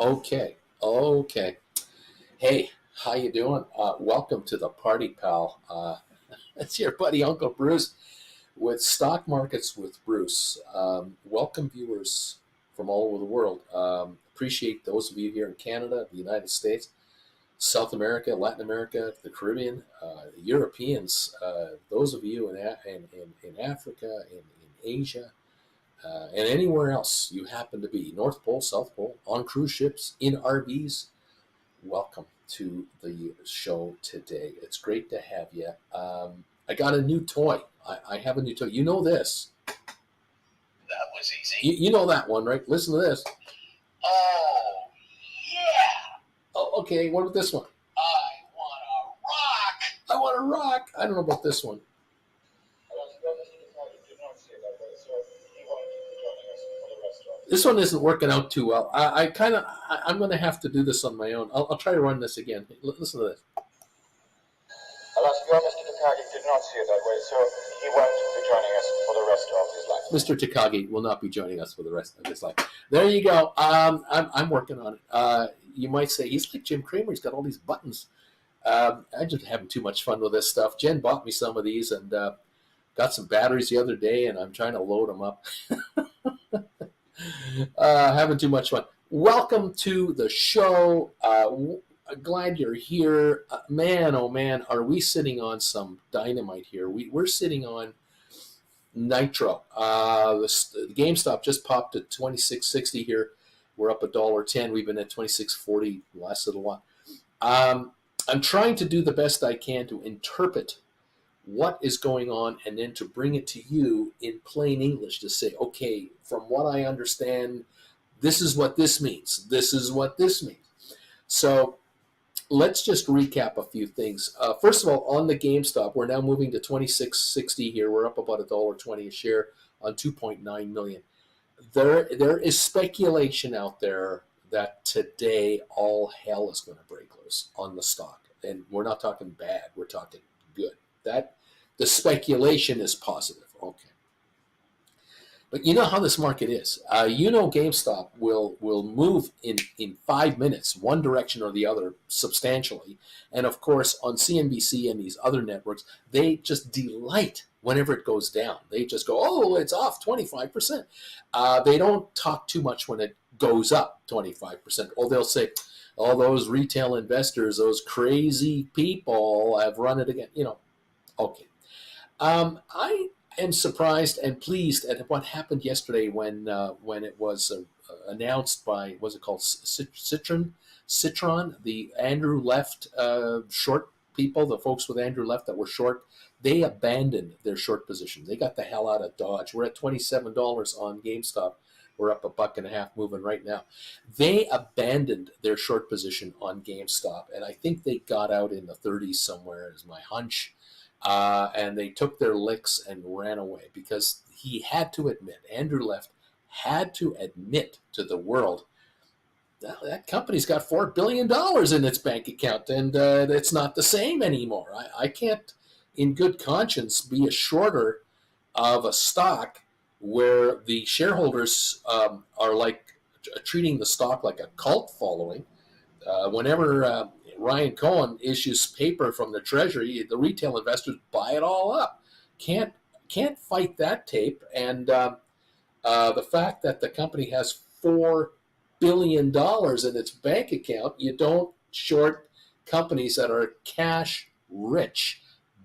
Okay. Okay. Hey, how you doing? Welcome to the party, pal. It's your buddy Uncle Bruce with Stock Markets with Bruce. Welcome, viewers from all over the world. Appreciate those of you here in Canada, the United States, South America, Latin America, the Caribbean, Europeans. Those of you in Africa, in Asia, and anywhere else you happen to be, North Pole, South Pole, on cruise ships, in RVs, welcome to the show today. It's great to have you. I got a new toy. I have a new toy. You know this. That was easy. You know that one, right? Listen to this. Oh, yeah. Oh, okay. What about this one? I want a rock. I want a rock. I don't know about this one. This one isn't working out too well. I'm going to have to do this on my own. I'll try to run this again. Listen to this. Alas, Mr. Takagi did not see it that way, so he won't be joining us for the rest of his life. Mr. Takagi will not be joining us for the rest of his life. There you go. I'm working on it. You might say he's like Jim Cramer. He's got all these buttons. I'm just having too much fun with this stuff. Jen bought me some of these and got some batteries the other day, and I'm trying to load them up. Having too much fun. Welcome to the show. Glad you're here. Man, oh man, are we sitting on some dynamite here? We're sitting on nitro. The GameStop just popped at $26.60 here. We're up $1.10. We've been at $26.40 the last little while. I'm trying to do the best I can to interpret what is going on and then to bring it to you in plain English to say, okay, from what I understand, this is what this means. This is what this means. So let's just recap a few things. First of all, on the GameStop, we're now moving to $26.60 here. We're up about $1.20 a share on 2.9 million. There is speculation out there that today all hell is going to break loose on the stock. And we're not talking bad. We're talking good. That the speculation is positive. Okay. But you know how this market is. GameStop will move in 5 minutes, one direction or the other, substantially. And of course, on CNBC and these other networks, they just delight whenever it goes down. They just go, oh, it's off 25%. They don't talk too much when it goes up 25%. Or they'll say, all those retail investors, those crazy people have run it again. Okay. I am surprised and pleased at what happened yesterday when it was announced by, what's it called, Citron, the Andrew Left short people, the folks with Andrew Left that were short. They abandoned their short position. They got the hell out of Dodge. We're at $27 on GameStop. We're up $1.50 moving right now. They abandoned their short position on GameStop, and I think they got out in the 30s somewhere, is my hunch. And they took their licks and ran away because he had to admit, Andrew Left had to admit to the world that company's got $4 billion in its bank account, and it's not the same anymore. I can't, in good conscience, be a shorter of a stock where the shareholders are like treating the stock like a cult following. Whenever Ryan Cohen issues paper from the Treasury, the retail investors buy it all up. Can't fight that tape. And the fact that the company has $4 billion in its bank account, you don't short companies that are cash rich,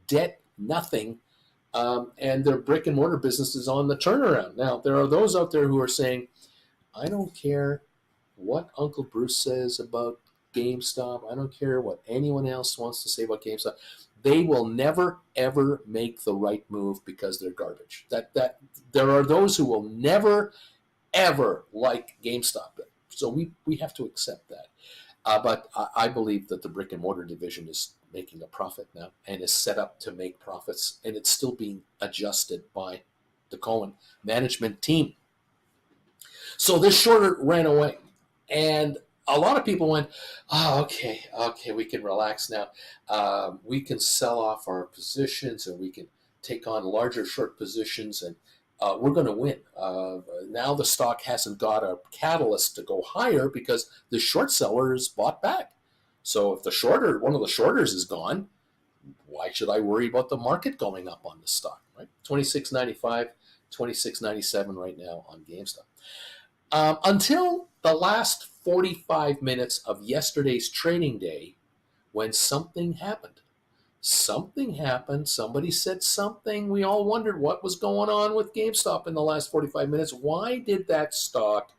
debt nothing, and their brick and mortar business is on the turnaround. Now, there are those out there who are saying, I don't care what Uncle Bruce says about GameStop. I don't care what anyone else wants to say about GameStop. They will never, ever make the right move because they're garbage. That there are those who will never, ever like GameStop. So we have to accept that. But I believe that the brick and mortar division is making a profit now and is set up to make profits, and it's still being adjusted by the Cohen management team. So this shorter ran away, and a lot of people went, oh, okay, we can relax now. We can sell off our positions, and we can take on larger short positions, and we're going to win. Now the stock hasn't got a catalyst to go higher because the short sellers bought back. So if one of the shorters is gone, why should I worry about the market going up on the stock, right? 26.95, 26.97 right now on GameStop. Until the last 45 minutes of yesterday's trading day, when something happened. Something happened. Somebody said something. We all wondered what was going on with GameStop in the last 45 minutes. Why did that stock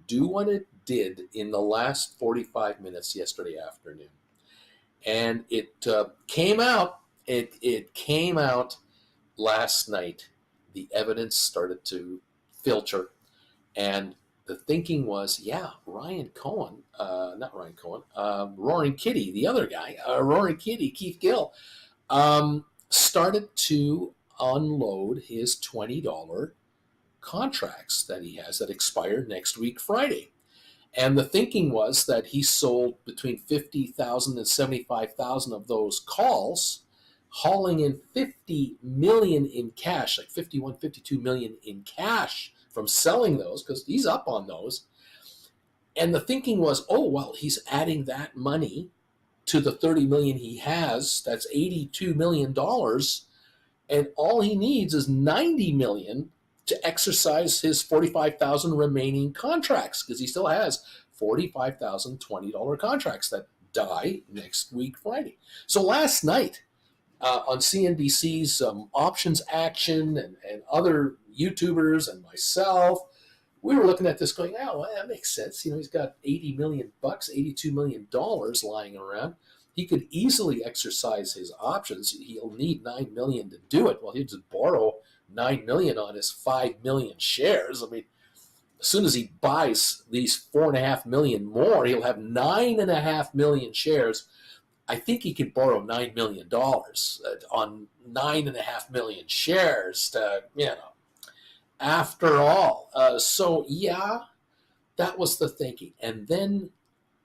do what it did in the last 45 minutes yesterday afternoon? And it came out. It came out last night. The evidence started to filter, and the thinking was, yeah, Ryan Cohen, not Ryan Cohen, Roaring Kitty, the other guy, Roaring Kitty, Keith Gill, started to unload his $20 contracts that he has that expire next week, Friday. And the thinking was that he sold between 50,000 and 75,000 of those calls, hauling in 50 million in cash, like 51, 52 million in cash from selling those, because he's up on those. And the thinking was, oh, well, he's adding that money to the 30 million he has. That's $82 million. And all he needs is 90 million to exercise his 45,000 remaining contracts, because he still has 45,000 $20 contracts that die next week, Friday. So last night on CNBC's Options Action and other YouTubers and myself, we were looking at this going, oh, well, that makes sense. He's got 80 million bucks, $82 million lying around. He could easily exercise his options. He'll need 9 million to do it. Well, he'll just borrow 9 million on his 5 million shares. I mean, as soon as he buys these 4.5 million more, he'll have 9.5 million shares. I think he could borrow $9 million on 9.5 million shares to, after all. So, yeah, that was the thinking. And then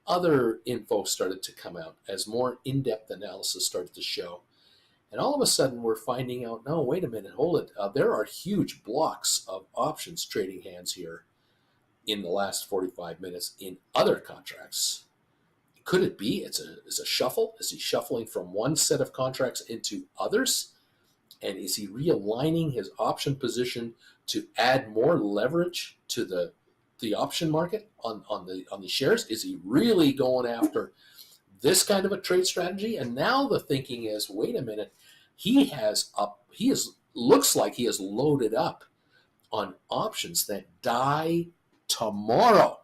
other info started to come out as more in-depth analysis started to show. And all of a sudden, we're finding out, no, wait a minute, hold it. There are huge blocks of options trading hands here in the last 45 minutes in other contracts. Could it be it's a shuffle? Is he shuffling from one set of contracts into others? And is he realigning his option position to add more leverage to the option market on the shares? Is he really going after this kind of a trade strategy? And now the thinking is, wait a minute, looks like he has loaded up on options that die tomorrow.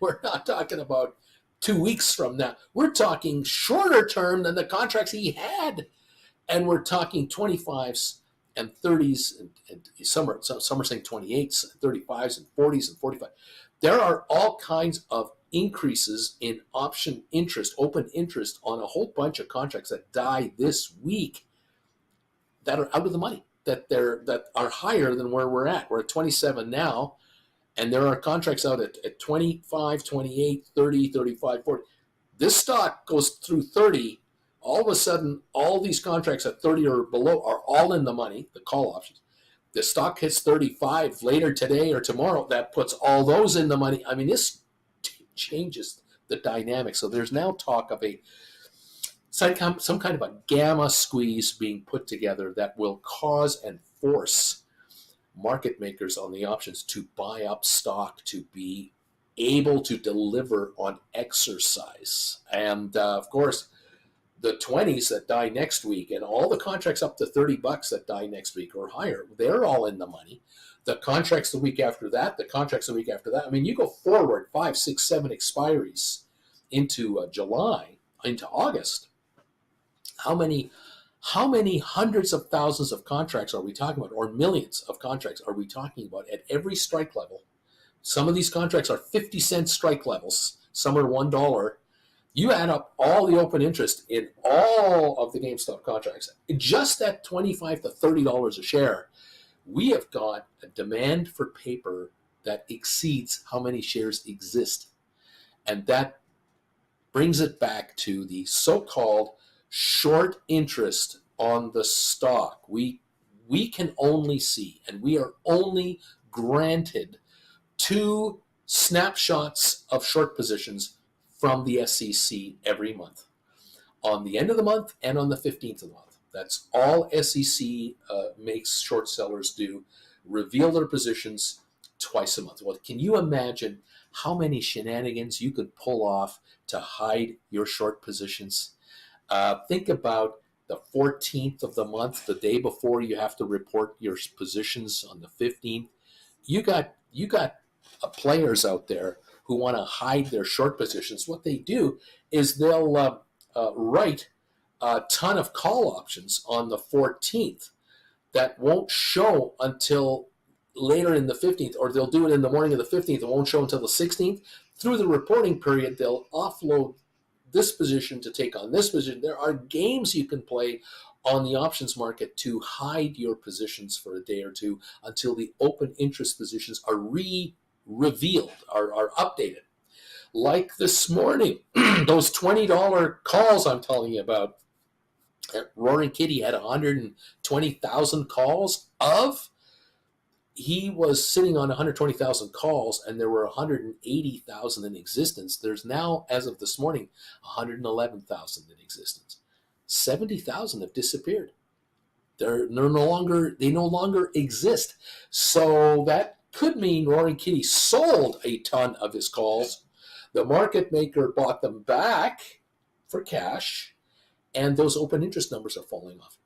We're not talking about 2 weeks from now. We're talking shorter term than the contracts he had. And we're talking 25s and 30s, and some are saying 28s, 35s, and 40s, and 45. There are all kinds of increases in option interest, open interest on a whole bunch of contracts that die this week that are out of the money, that are higher than where we're at. We're at 27 now, and there are contracts out at 25, 28, 30, 35, 40. This stock goes through 30. All of a sudden, all these contracts at 30 or below are all in the money, the call options. The stock hits 35 later today or tomorrow. That puts all those in the money. I mean, this changes the dynamic. So there's now talk of some kind of a gamma squeeze being put together that will cause and force market makers on the options to buy up stock to be able to deliver on exercise. And of course, the 20s that die next week and all the contracts up to $30 that die next week or higher, they're all in the money. The contracts the week after that, the contracts the week after that. I mean, you go forward 5, 6, 7 expiries into July, into August. How many hundreds of thousands of contracts are we talking about, or millions of contracts are we talking about at every strike level? Some of these contracts are 50-cent strike levels. Some are $1. You add up all the open interest in all of the GameStop contracts, just at $25 to $30 a share, we have got a demand for paper that exceeds how many shares exist. And that brings it back to the so-called short interest on the stock. We we can only see, and we are only granted 2 snapshots of short positions from the SEC every month, on the end of the month and on the 15th of the month. That's all SEC makes short sellers do, reveal their positions twice a month. Well, can you imagine how many shenanigans you could pull off to hide your short positions? Think about the 14th of the month, the day before you have to report your positions on the 15th. You got players out there who want to hide their short positions. What they do is they'll write a ton of call options on the 14th that won't show until later in the 15th, or they'll do it in the morning of the 15th. It won't show until the 16th. Through the reporting period, they'll offload this position to take on this position. There are games you can play on the options market to hide your positions for a day or two until the open interest positions are revealed, are updated. Like this morning, those $20 calls I'm telling you about. Roaring Kitty had 120,000 calls of. He was sitting on 120,000 calls, and there were 180,000 in existence. There's now, as of this morning, 111,000 in existence. 70,000 have disappeared. They no longer exist. So that could mean Roaring Kitty sold a ton of his calls. The market maker bought them back for cash, and those open interest numbers are falling off.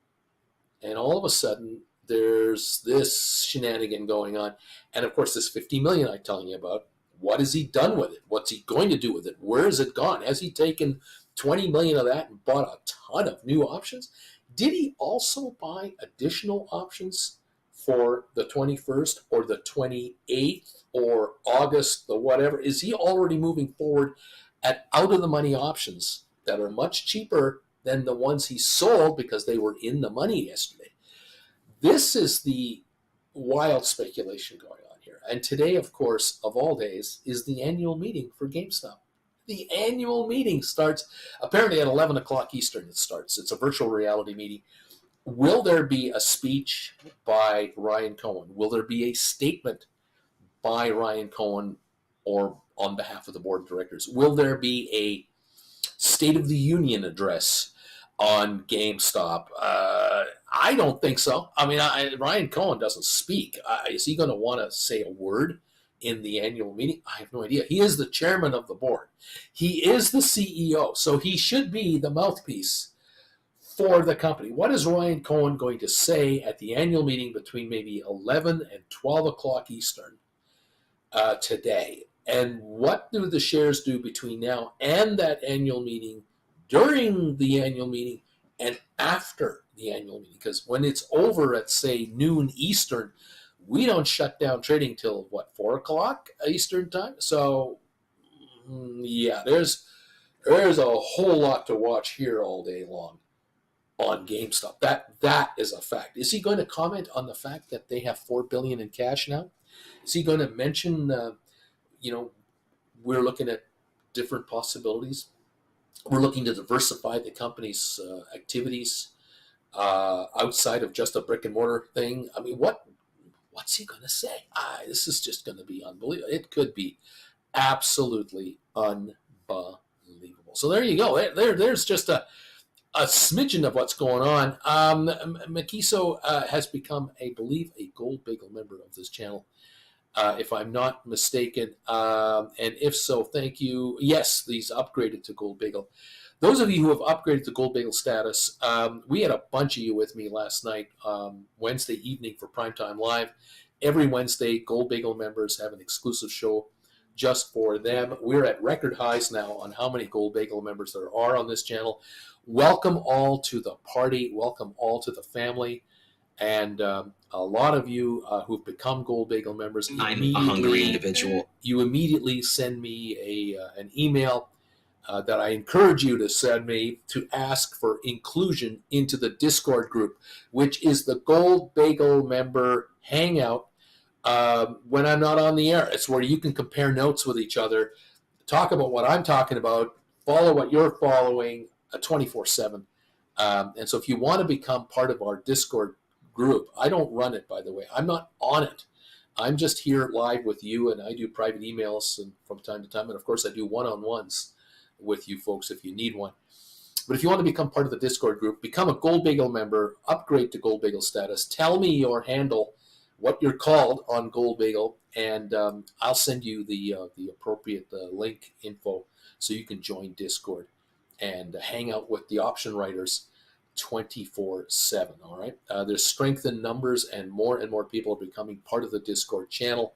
And all of a sudden, there's this shenanigan going on. And of course, this $50 million I'm telling you about, what has he done with it? What's he going to do with it? Where has it gone? Has he taken 20 million of that and bought a ton of new options? Did he also buy additional options for the 21st or the 28th or August, the whatever? Is he already moving forward at out of the money options that are much cheaper than the ones he sold because they were in the money yesterday? This is the wild speculation going on here. And today, of course, of all days, is the annual meeting for GameStop. The annual meeting starts apparently at 11 o'clock Eastern. It starts. It's a virtual reality meeting. Will there be a speech by Ryan Cohen? Will there be a statement by Ryan Cohen or on behalf of the board of directors? Will there be a State of the Union address on GameStop? I don't think so. I mean, Ryan Cohen doesn't speak. Is he going to want to say a word in the annual meeting? I have no idea. He is the chairman of the board. He is the CEO, so he should be the mouthpiece for the company. What is Ryan Cohen going to say at the annual meeting between maybe 11 and 12 o'clock Eastern today? And what do the shares do between now and that annual meeting, during the annual meeting, and after the annual meeting? Because when it's over at, say, noon Eastern, we don't shut down trading till, 4 o'clock Eastern time? So, yeah, there's a whole lot to watch here all day long on GameStop. That is a fact. Is he going to comment on the fact that they have $4 billion in cash now? Is he going to mention, we're looking at different possibilities? We're looking to diversify the company's activities outside of just a brick and mortar thing. I mean, what's he going to say? This is just going to be unbelievable. It could be absolutely unbelievable. So there you go. There's just a smidgen of what's going on. Makiso has become, I believe, a Gold Bagel member of this channel, if I'm not mistaken. And if so, thank you. Yes, he's upgraded to Gold Bagel. Those of you who have upgraded to Gold Bagel status, we had a bunch of you with me last night, Wednesday evening for Primetime Live. Every Wednesday, Gold Bagel members have an exclusive show just for them. We're at record highs now on how many Gold Bagel members there are on this channel. Welcome all to the party. Welcome all to the family. And a lot of you who've become Gold Bagel members, I'm a hungry individual. You immediately send me an email that I encourage you to send me to ask for inclusion into the Discord group, which is the Gold Bagel member hangout when I'm not on the air. It's where you can compare notes with each other, talk about what I'm talking about, follow what you're following 24/7. And so if you want to become part of our Discord group. I don't run it, by the way. I'm not on it. I'm just here live with you, and I do private emails and from time to time. And of course, I do one-on-ones with you folks if you need one. But if you want to become part of the Discord group, become a Gold Bagel member, upgrade to Gold Bagel status. Tell me your handle, what you're called on Gold Bagel, and I'll send you the appropriate link info so you can join Discord and hang out with the option writers 24/7. All right. There's strength in numbers, and more people are becoming part of the Discord channel,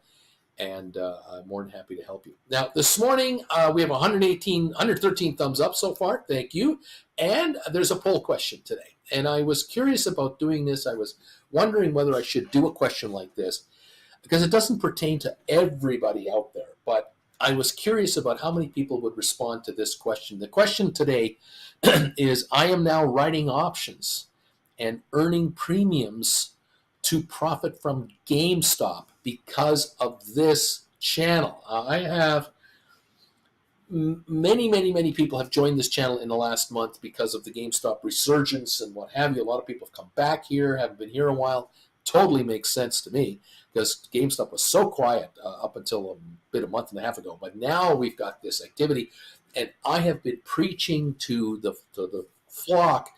and I'm more than happy to help you. Now, this morning, we have 113 thumbs up so far. Thank you. And there's a poll question today. And I was curious about doing this. I was wondering whether I should do a question like this, because it doesn't pertain to everybody out there. But I was curious about how many people would respond to this question. The question today is, I am now writing options and earning premiums to profit from GameStop because of this channel. I have many people have joined this channel in the last month because of the GameStop resurgence and what have you. A lot of people have come back here, haven't been here a while. Totally makes sense to me, because GameStop was so quiet up until a month and a half ago. But now we've got this activity, and I have been preaching to the flock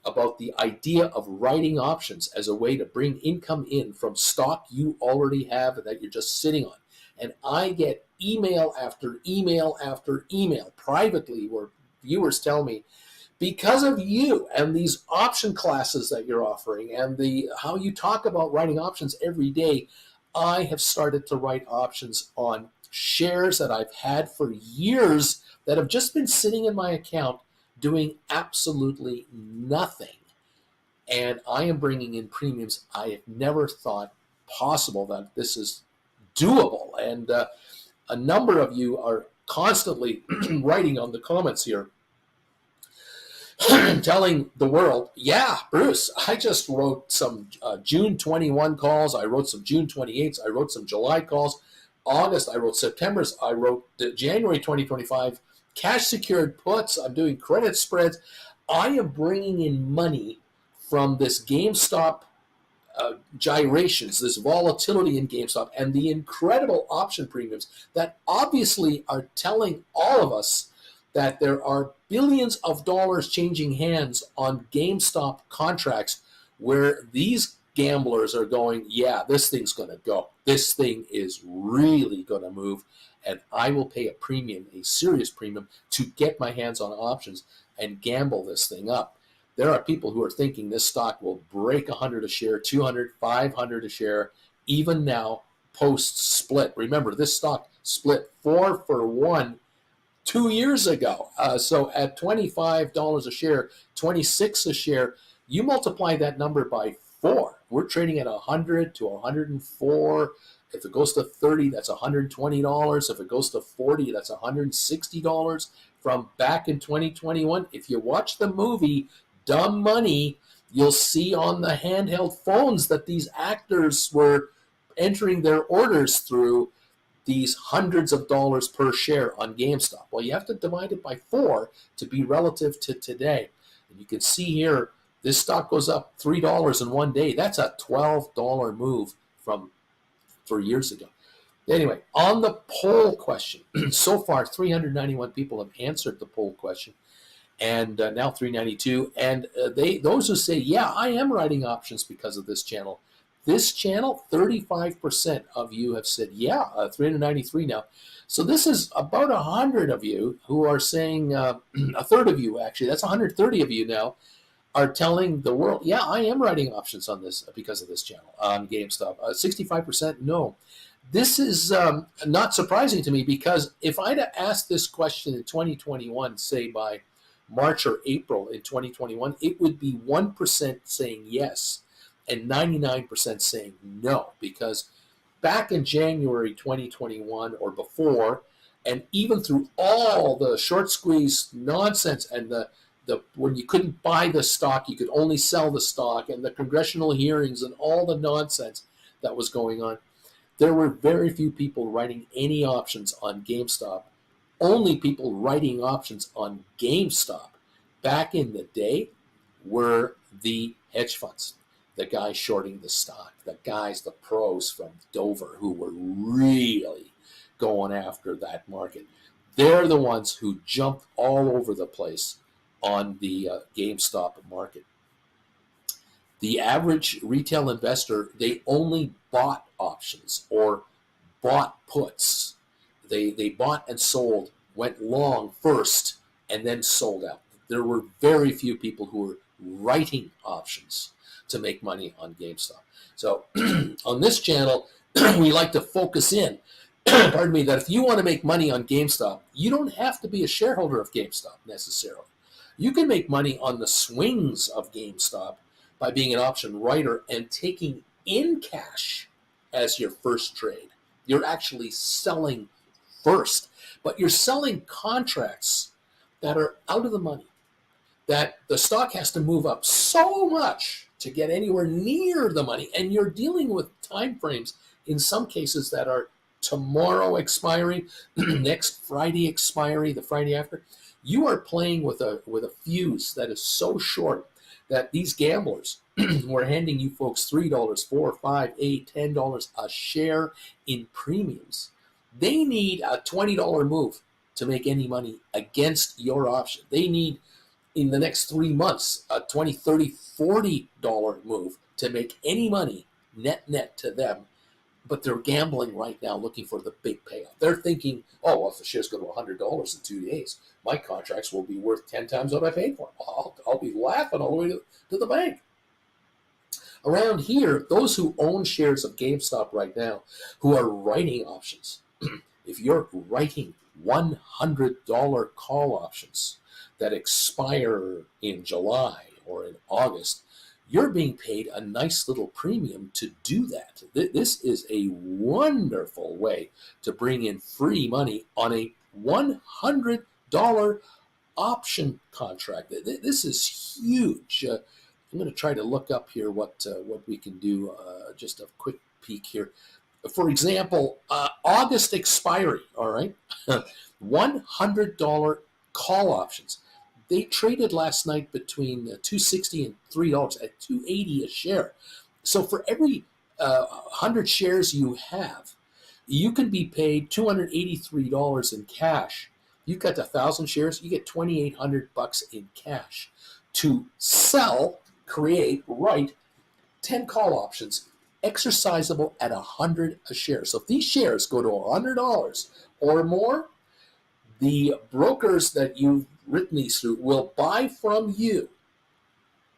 about the idea of writing options as a way to bring income in from stock you already have and that you're just sitting on. And I get email after email after email privately where viewers tell me, because of you and these option classes that you're offering and how you talk about writing options every day, I have started to write options on shares that I've had for years that have just been sitting in my account doing absolutely nothing. And I am bringing in premiums I have never thought possible that this is doable. And a number of you are constantly writing on the comments here, telling the world, yeah, Bruce, I just wrote some June 21 calls. I wrote some June 28s. I wrote some July calls. August, I wrote September's. I wrote January 2025 cash secured puts. I'm doing credit spreads. I am bringing in money from this GameStop gyrations, this volatility in GameStop, and the incredible option premiums that obviously are telling all of us that there are billions of dollars changing hands on GameStop contracts where these gamblers are going, yeah, this thing's going to go. This thing is really going to move, and I will pay a premium, a serious premium, to get my hands on options and gamble this thing up. There are people who are thinking this stock will break 100 a share, 200, 500 a share, even now post-split. Remember, this stock split 4-for-1 2 years ago. So at $25 a share, 26 a share, you multiply that number by 4. We're trading at 100 to 104. If it goes to 30, that's $120. If it goes to 40, that's $160 from back in 2021. If you watch the movie Dumb Money, you'll see on the handheld phones that these actors were entering their orders through these hundreds of dollars per share on GameStop. Well, you have to divide it by 4 to be relative to today. And you can see here, this stock goes up $3 in one day. That's a $12 move from 3 years ago. Anyway, on the poll question, so far 391 people have answered the poll question, and now 392. And those who say, yeah, I am writing options because of this channel. This channel, 35% of you have said, yeah, 393 now. So this is about 100 of you who are saying, a third of you actually, that's 130 of you now, are telling the world, yeah, I am writing options on this because of this channel on GameStop. 65% no. This is not surprising to me, because if I'd have asked this question in 2021, say by March or April in 2021, it would be 1% saying yes and 99% saying no, because back in January 2021 or before, and even through all the short squeeze nonsense and the when you couldn't buy the stock, you could only sell the stock, and the congressional hearings and all the nonsense that was going on, there were very few people writing any options on GameStop. Only people writing options on GameStop back in the day were the hedge funds. the guys shorting the stock, the guys, the pros from Dover who were really going after that market. They're the ones who jumped all over the place on the GameStop market. The average retail investor, they only bought options or bought puts. They bought and sold, went long first, and then sold out. There were very few people who were writing options to make money on GameStop. So on this channel, we like to focus in, pardon me, that if you want to make money on GameStop, you don't have to be a shareholder of GameStop necessarily. You can make money on the swings of GameStop by being an option writer and taking in cash as your first trade. You're actually selling first, but you're selling contracts that are out of the money, that the stock has to move up so much to get anywhere near the money, and you're dealing with time frames in some cases that are tomorrow expiry, next Friday expiry, the Friday after. You are playing with a fuse that is so short that these gamblers were handing you folks $3, $4, $5, $8, $10 a share in premiums. They need a $20 move to make any money against your option. They need, in the next 3 months, a $20, $30, $40 move to make any money net to them. But they're gambling right now looking for the big payoff. They're thinking, oh, well, if the shares go to $100 in 2 days, my contracts will be worth 10 times what I paid for them. I'll be laughing all the way to the bank. Around here, those who own shares of GameStop right now, who are writing options, if you're writing $100 call options that expire in July or in August, you're being paid a nice little premium to do that. This is a wonderful way to bring in free money on a $100 option contract. This is huge. I'm going to try to look up here what we can do. Just a quick peek here. For example, August expiry, all right? $100 call options. They traded last night between $2.60 and $3 at $2.80 a share. So for every 100 shares you have, you can be paid $283 in cash. You've got 1,000 shares, you get $2,800 in cash to sell, create, write 10 call options, exercisable at $100 a share. So if these shares go to $100 or more, the brokers that you've written these through will buy from you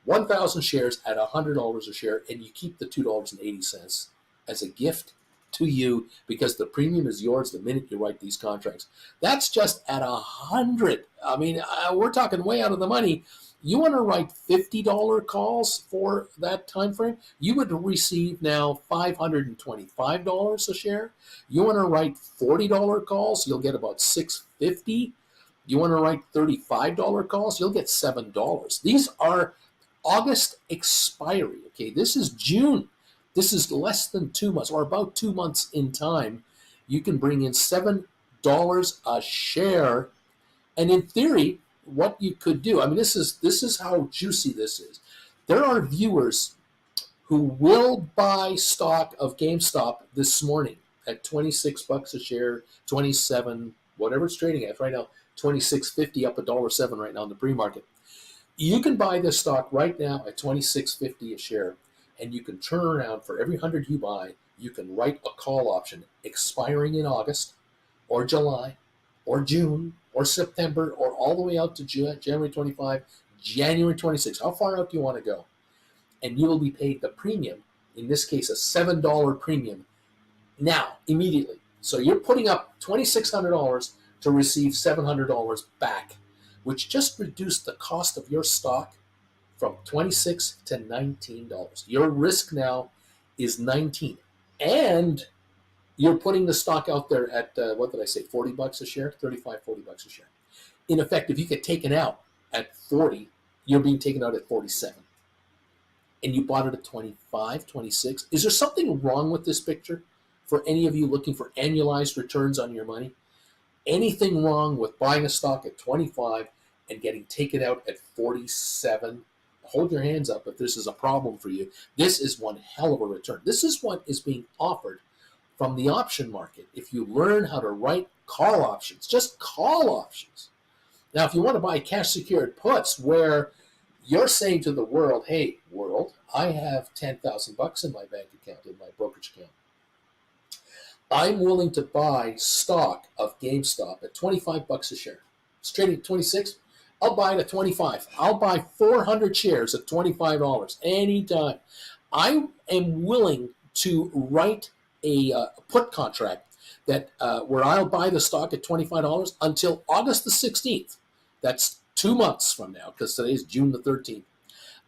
1,000 shares at $100 a share, and you keep the $2.80 as a gift to you because the premium is yours the minute you write these contracts. That's just at 100. I mean, we're talking way out of the money. You want to write $50 calls for that time frame, you would receive now $525 a share. You want to write $40 calls, you'll get about $650. You want to write $35 calls, you'll get $7. These are August expiry. Okay, this is June. This is less than 2 months, or about 2 months in time. You can bring in $7 a share, and in theory, what you could do. I mean, this is how juicy this is. There are viewers who will buy stock of GameStop this morning at $26 a share, 27, whatever it's trading at right now, $26.50 up $1.07 right now in the pre-market. You can buy this stock right now at $26.50 a share, and you can turn around for every 100 you buy, you can write a call option expiring in August or July or June or September or all the way out to January 25, January 26. How far out do you want to go? And you will be paid the premium, in this case a $7 premium, now, immediately. So you're putting up $2,600 to receive $700 back, which just reduced the cost of your stock from $26 to $19. Your risk now is $19. And you're putting the stock out there at, what did I say, $40 a share? $35, $40 a share. In effect, if you get taken out at 40, you're being taken out at 47. And you bought it at 25, 26. Is there something wrong with this picture for any of you looking for annualized returns on your money? Anything wrong with buying a stock at 25 and getting taken out at 47 hold your hands up if this is a problem for you. This is one hell of a return. This is what is being offered from the option market. If you learn how to write call options, just call options. Now, if you want to buy cash secured puts where you're saying to the world, hey, world, I have $10,000 in my bank account, in my brokerage account. I'm willing to buy stock of GameStop at $25 a share. It's trading at 26. I'll buy it at 25. I'll buy 400 shares at $25 anytime. I am willing to write a put contract that where I'll buy the stock at $25 until August the 16th. That's 2 months from now, because today is June the 13th.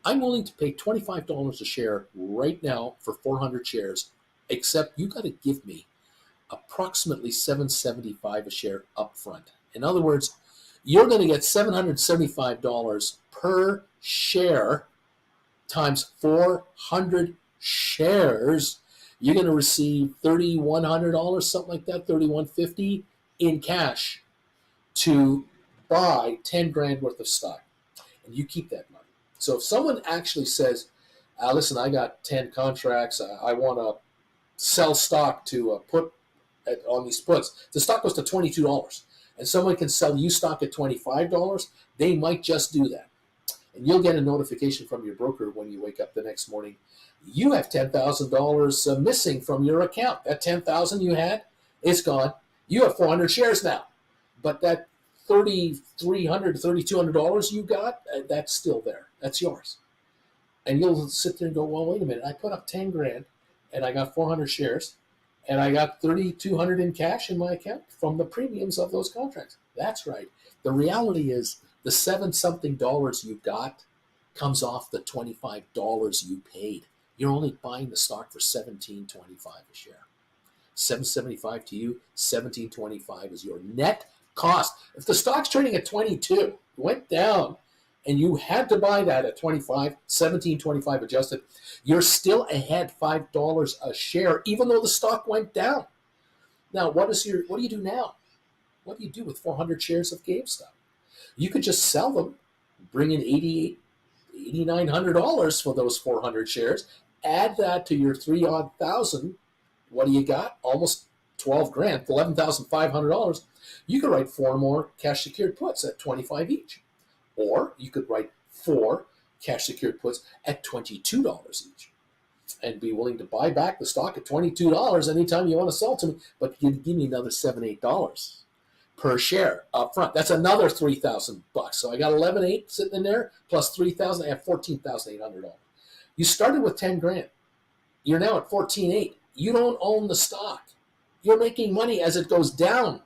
I'm willing to pay $25 a share right now for 400 shares, except you got to give me approximately $7.75 a share up front. In other words, you're going to get $775 per share times 400 shares. You're going to receive $3,100, something like that, $3,150 in cash to buy 10 grand worth of stock. And you keep that money. So if someone actually says, listen, I got 10 contracts, I want to sell stock to put on these puts, the stock goes to $22, and someone can sell you stock at $25, they might just do that. And you'll get a notification from your broker when you wake up the next morning. You have $10,000 missing from your account. That $10,000 you had, it's gone. You have 400 shares now. But that $3,300, $3,200 you got, that's still there. That's yours. And you'll sit there and go, well, wait a minute. I put up 10 grand and I got 400 shares and I got $3,200 in cash in my account from the premiums of those contracts. That's right. The reality is the $7-something you got comes off the $25 you paid. You're only buying the stock for $17.25 a share. $7.75 to you, $17.25 is your net cost. If the stock's trading at 22, went down, and you had to buy that at 25, $17.25 adjusted, you're still ahead $5 a share, even though the stock went down. Now, what do you do now? What do you do with 400 shares of GameStop? You could just sell them, bring in $8,900 for those 400 shares, add that to your 3,000. What do you got? Almost 12 grand, $11,500. You could write 4 more cash secured puts at 25 each. Or you could write 4 cash secured puts at $22 each and be willing to buy back the stock at $22 anytime you want to sell to me, but you give me another $7, $8 per share up front. That's another $3,000. So I got 11,800 sitting in there plus 3,000. I have $14,800. You started with 10 grand. You're now at 14,800. You don't own the stock. You're making money as it goes down.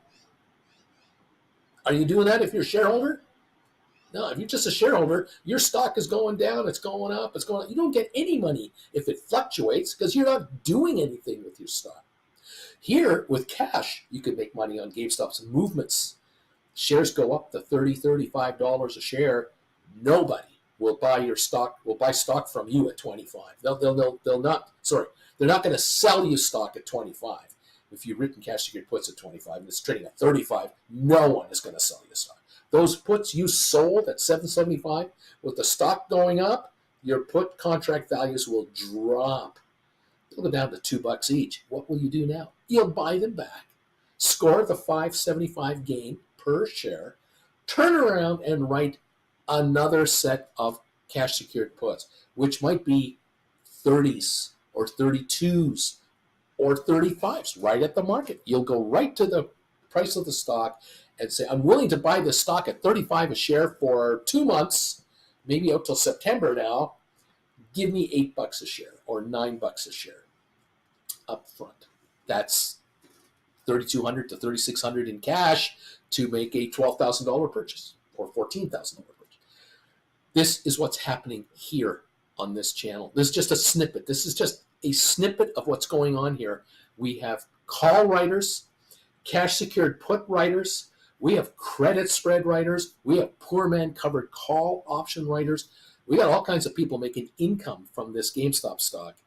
Are you doing that if you're a shareholder? No, if you're just a shareholder, your stock is going down, it's going up, it's going up. You don't get any money if it fluctuates because you're not doing anything with your stock. Here, with cash, you can make money on GameStop's movements. Shares go up to $30, $35 a share. Nobody will buy your stock, will buy stock from you at 25. They'll not, sorry, they're not going to sell you stock at 25. If you've written cash secured puts at 25 and it's trading at 35, no one is going to sell you stock. Those puts you sold at $7.75, with the stock going up, your put contract values will drop. They'll go down to $2 each. What will you do now? You'll buy them back, score the $5.75 gain per share, turn around and write another set of cash secured puts, which might be 30s or 32s or 35s, right at the market. You'll go right to the price of the stock and say, I'm willing to buy this stock at 35 a share for 2 months, maybe out till September now. Give me $8 a share or $9 a share up front. That's $3,200 to $3,600 in cash to make a $12,000 purchase or $14,000 purchase. This is what's happening here on this channel. This is just a snippet. This is just a snippet of what's going on here. We have call writers, cash secured put writers, we have credit spread writers, we have poor man covered call option writers. We got all kinds of people making income from this GameStop stock,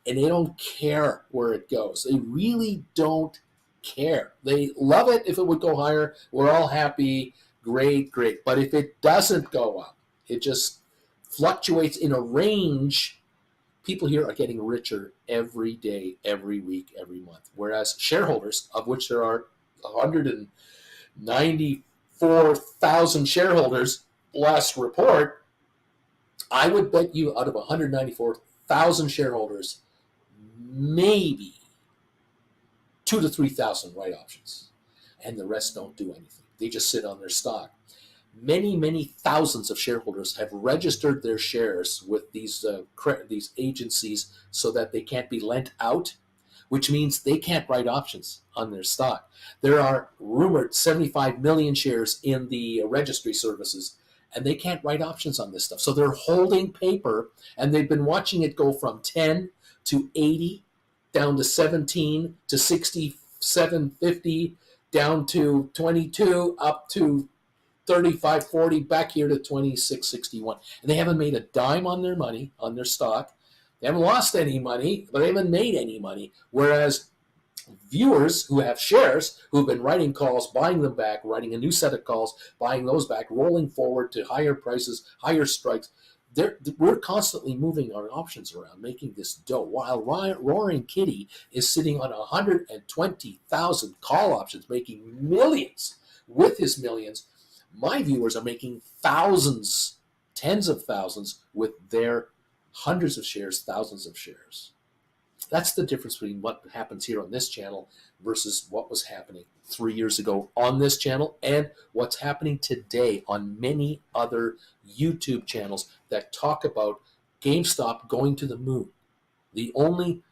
and they don't care where it goes. They really don't care. They love it if it would go higher. We're all happy. Great, great. But if it doesn't go up, it just fluctuates in a range. People here are getting richer every day, every week, every month. Whereas shareholders, of which there are 194,000 shareholders last report, I would bet you out of 194,000 shareholders, maybe 2,000 to 3,000 write options, and the rest don't do anything. They just sit on their stock. Many, many thousands of shareholders have registered their shares with these agencies so that they can't be lent out, which means they can't write options on their stock. There are rumored 75 million shares in the registry services, and they can't write options on this stuff. So they're holding paper, and they've been watching it go from 10 to 80, down to 17 to 67.50, down to 22, up to 35.40, back here to 26.61. And they haven't made a dime on their money, on their stock. They haven't lost any money, but they haven't made any money. Whereas viewers who have shares, who've been writing calls, buying them back, writing a new set of calls, buying those back, rolling forward to higher prices, higher strikes, we're constantly moving our options around, making this dough, while Roaring Kitty is sitting on 120,000 call options, making millions. With his millions, my viewers are making thousands, tens of thousands with their hundreds of shares, thousands of shares. That's the difference between what happens here on this channel versus what was happening 3 years ago on this channel, and what's happening today on many other YouTube channels that talk about GameStop going to the moon. The only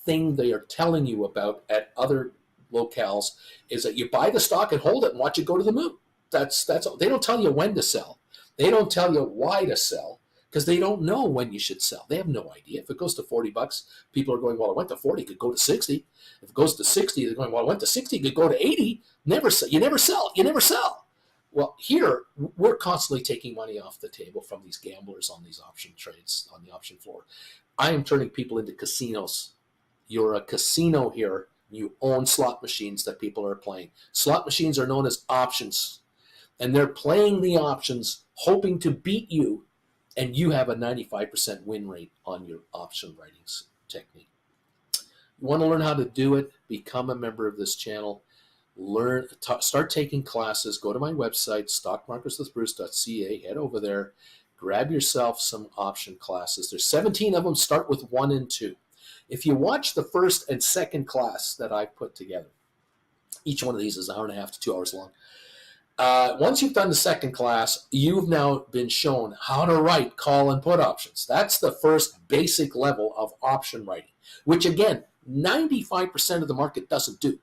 thing they are telling you about at other locales is that you buy the stock and hold it and watch it go to the moon. That's all. They don't tell you when to sell. They don't tell you why to sell, because they don't know when you should sell. They have no idea. If it goes to $40, people are going, well, it went to 40, it could go to 60. If it goes to 60, they're going, well, it went to 60, it could go to 80. Never sell. You never sell. You never sell. Well, here, we're constantly taking money off the table from these gamblers on these option trades, on the option floor. I am turning people into casinos. You're a casino here. You own slot machines that people are playing. Slot machines are known as options, and they're playing the options, hoping to beat you, and you have a 95% win rate on your option writing technique. You want to learn how to do it? Become a member of this channel. Start taking classes. Go to my website, stockmarkerswithbruce.ca. Head over there. Grab yourself some option classes. There's 17 of them. Start with 1 and 2. If you watch the first and second class that I put together, each one of these is an hour and a half to 2 hours long. Once you've done the second class, you've now been shown how to write call and put options. That's the first basic level of option writing, which again, 95% of the market doesn't do.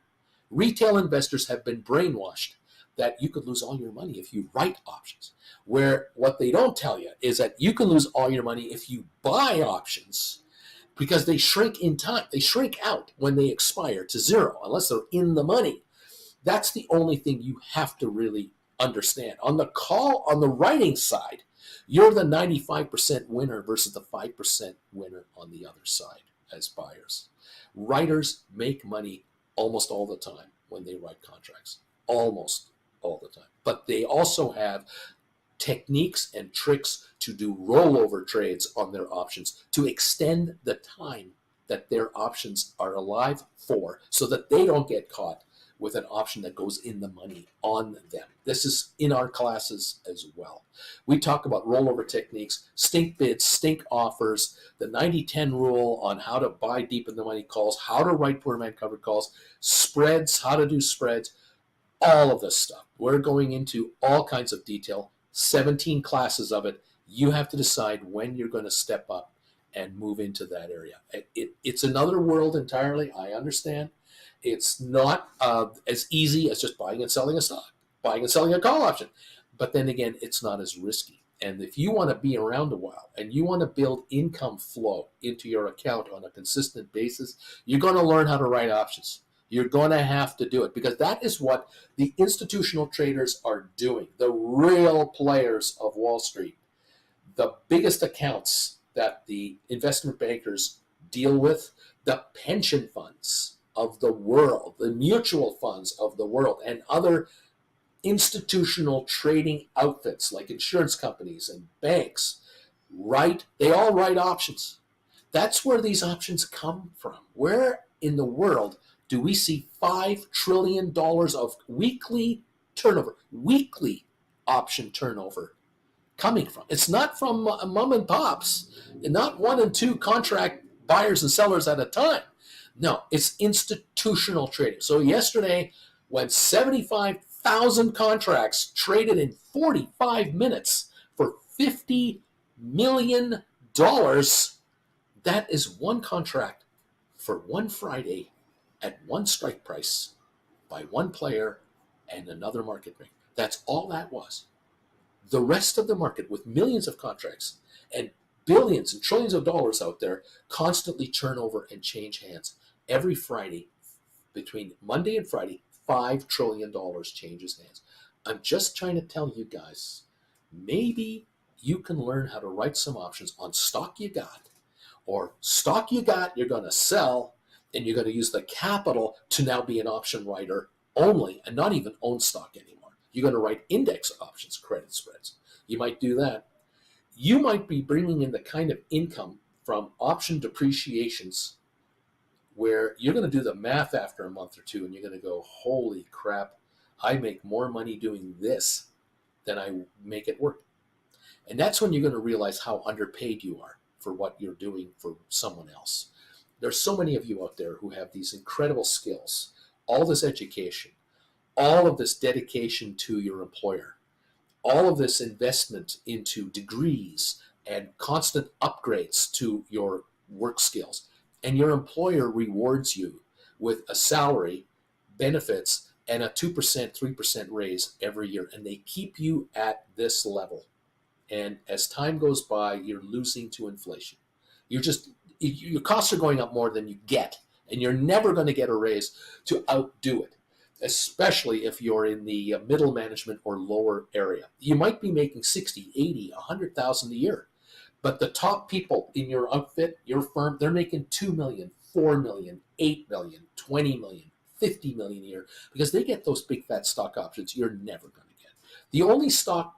Retail investors have been brainwashed that you could lose all your money if you write options, where what they don't tell you is that you can lose all your money if you buy options, because they shrink in time. They shrink out when they expire to zero, unless they're in the money. That's the only thing you have to really understand. On the writing side, you're the 95% winner versus the 5% winner on the other side as buyers. Writers make money almost all the time when they write contracts, almost all the time. But they also have techniques and tricks to do rollover trades on their options to extend the time that their options are alive for, so that they don't get caught with an option that goes in the money on them. This is in our classes as well. We talk about rollover techniques, stink bids, stink offers, the 90-10 rule on how to buy deep in the money calls, how to write poor man covered calls, spreads, how to do spreads, all of this stuff. We're going into all kinds of detail, 17 classes of it. You have to decide when you're going to step up and move into that area. It's another world entirely, I understand. It's not as easy as just buying and selling a stock, buying and selling a call option. But then again, it's not as risky. And if you want to be around a while and you want to build income flow into your account on a consistent basis, you're going to learn how to write options. You're going to have to do it, because that is what the institutional traders are doing, the real players of Wall Street. The biggest accounts that the investment bankers deal with, the pension funds of the world, the mutual funds of the world, and other institutional trading outfits like insurance companies and banks, They all write options. That's where these options come from. Where in the world do we see $5 trillion of weekly turnover, weekly option turnover coming from? It's not from mom and pops, not one and two contract buyers and sellers at a time. No, it's institutional trading. So yesterday, when 75,000 contracts traded in 45 minutes for $50 million, that is one contract for one Friday at one strike price by one player and another market maker. That's all that was. The rest of the market, with millions of contracts and billions and trillions of dollars out there, constantly turn over and change hands. Every Friday, between Monday and Friday, $5 trillion changes hands. I'm just trying to tell you guys, maybe you can learn how to write some options on stock you got, or stock you got you're going to sell, and you're going to use the capital to now be an option writer only and not even own stock anymore. You're going to write index options, credit spreads. You might do that. You might be bringing in the kind of income from option depreciations where you're going to do the math after a month or two and you're going to go, holy crap, I make more money doing this than I make at work. And that's when you're going to realize how underpaid you are for what you're doing for someone else. There's so many of you out there who have these incredible skills, all this education, all of this dedication to your employer, all of this investment into degrees and constant upgrades to your work skills. And your employer rewards you with a salary, benefits, and a 2%, 3% raise every year. And they keep you at this level. And as time goes by, you're losing to inflation. Your costs are going up more than you get. And you're never going to get a raise to outdo it, especially if you're in the middle management or lower area. You might be making 60, 80, 100,000 a year, but the top people in your outfit, your firm, they're making 2 million, 4 million, 8 million, 20 million, 50 million a year because they get those big fat stock options you're never going to get. The only stock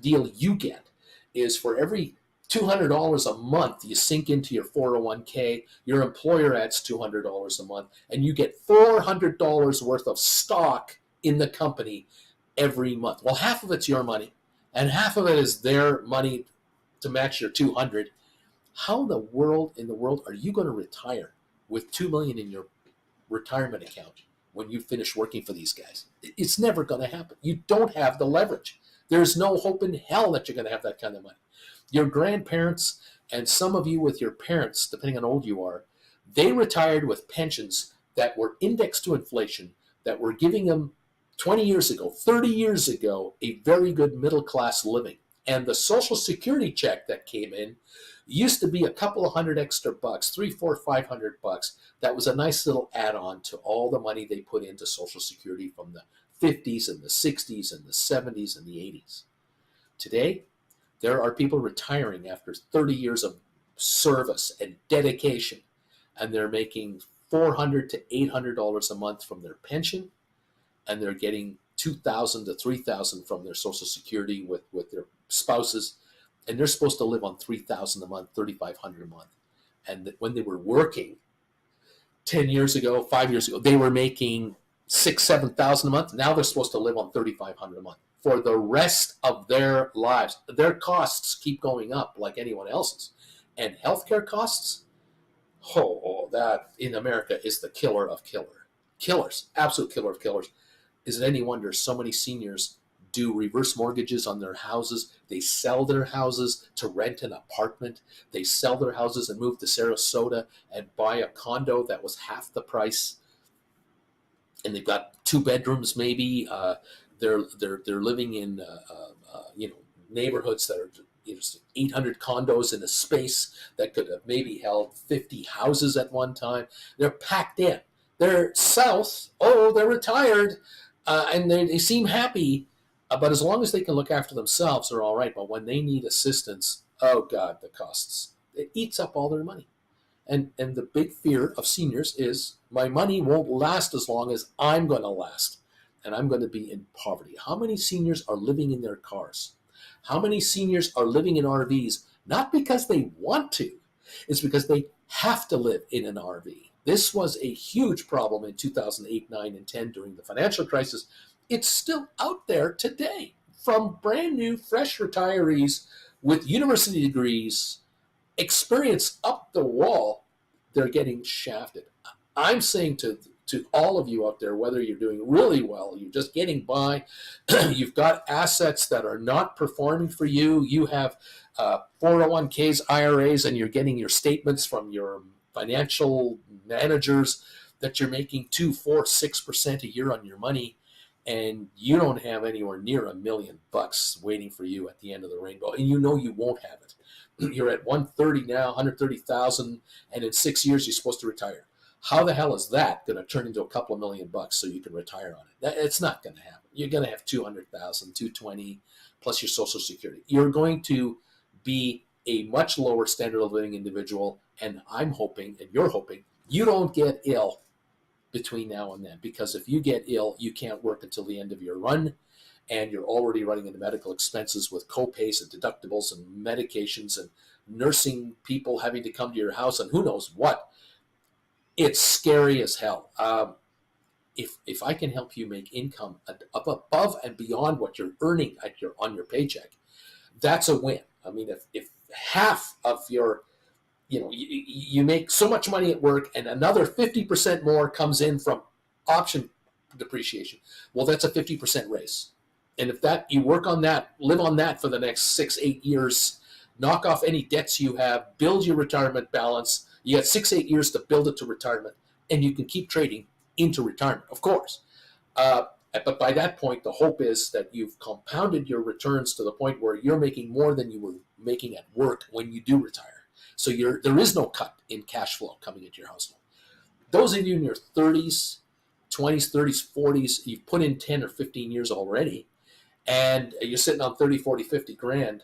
deal you get is for every $200 a month you sink into your 401k, your employer adds $200 a month, and you get $400 worth of stock in the company every month. Well, half of it's your money, and half of it is their money to match your 200. How in the world are you going to retire with $2 million in your retirement account when you finish working for these guys? It's never going to happen. You don't have the leverage. There's no hope in hell that you're going to have that kind of money. Your grandparents and some of you with your parents, depending on how old you are, they retired with pensions that were indexed to inflation, that were giving them 20 years ago, 30 years ago, a very good middle class living. And the Social Security check that came in used to be a couple of hundred extra bucks, $300, $400, $500. That was a nice little add-on to all the money they put into Social Security from the 50s and the 60s and the 70s and the 80s. Today, there are people retiring after 30 years of service and dedication, and they're making $400 to $800 a month from their pension, and they're getting $2,000 to $3,000 from their Social Security with their spouses, and they're supposed to live on $3,000 a month, $3,500 a month. And when they were working 10 years ago, 5 years ago, they were making $6,000, $7,000 a month. Now they're supposed to live on $3,500 a month for the rest of their lives. Their costs keep going up like anyone else's. And healthcare costs, that in America is the killer of killers, absolute killer of killers. Is it any wonder so many seniors do reverse mortgages on their houses? They sell their houses to rent an apartment. They sell their houses and move to Sarasota and buy a condo that was half the price. And they've got 2 bedrooms maybe. They're living in neighborhoods that are 800 condos in a space that could have maybe held 50 houses at one time. They're packed in. They're south. They're retired, and they seem happy. But as long as they can look after themselves, they're all right. But when they need assistance, oh God, the costs. It eats up all their money. And the big fear of seniors is my money won't last as long as I'm going to last. And I'm going to be in poverty. How many seniors are living in their cars? How many seniors are living in RVs not because they want to. It's because they have to live in an RV. This was a huge problem in 2008, 9, and 10 during the financial crisis. It's still out there today from brand new, fresh retirees with university degrees, experience up the wall. They're getting shafted. I'm saying to all of you out there, whether you're doing really well, you're just getting by, you've got assets that are not performing for you, you have 401ks, IRAs, and you're getting your statements from your financial managers that you're making 2, 4, 6% a year on your money, and you don't have anywhere near $1 million waiting for you at the end of the rainbow, and you know you won't have it. You're at 130 now, 130,000, and in 6 years you're supposed to retire. How the hell is that going to turn into a couple of $1 million so you can retire on it? It's not going to happen. You're going to have 200,000, 220 plus your Social Security. You're going to be a much lower standard of living individual, and I'm hoping, and you're hoping, you don't get ill between now and then, because if you get ill, you can't work until the end of your run, and you're already running into medical expenses with co-pays and deductibles and medications and nursing people having to come to your house and who knows what. It's scary as hell. If I can help you make income up above and beyond what you're earning on your paycheck, that's a win. I mean, if half of your, you make so much money at work and another 50% more comes in from option depreciation, well, that's a 50% raise. And if that you work on that, live on that for the next 6-8 years, knock off any debts you have, build your retirement balance. You got 6-8 years to build it to retirement, and you can keep trading into retirement, of course. But by that point, the hope is that you've compounded your returns to the point where you're making more than you were making at work when you do retire. So there is no cut in cash flow coming into your household. Those of you in your 30s, 20s, 30s, 40s, you've put in 10 or 15 years already, and you're sitting on 30, 40, 50 grand,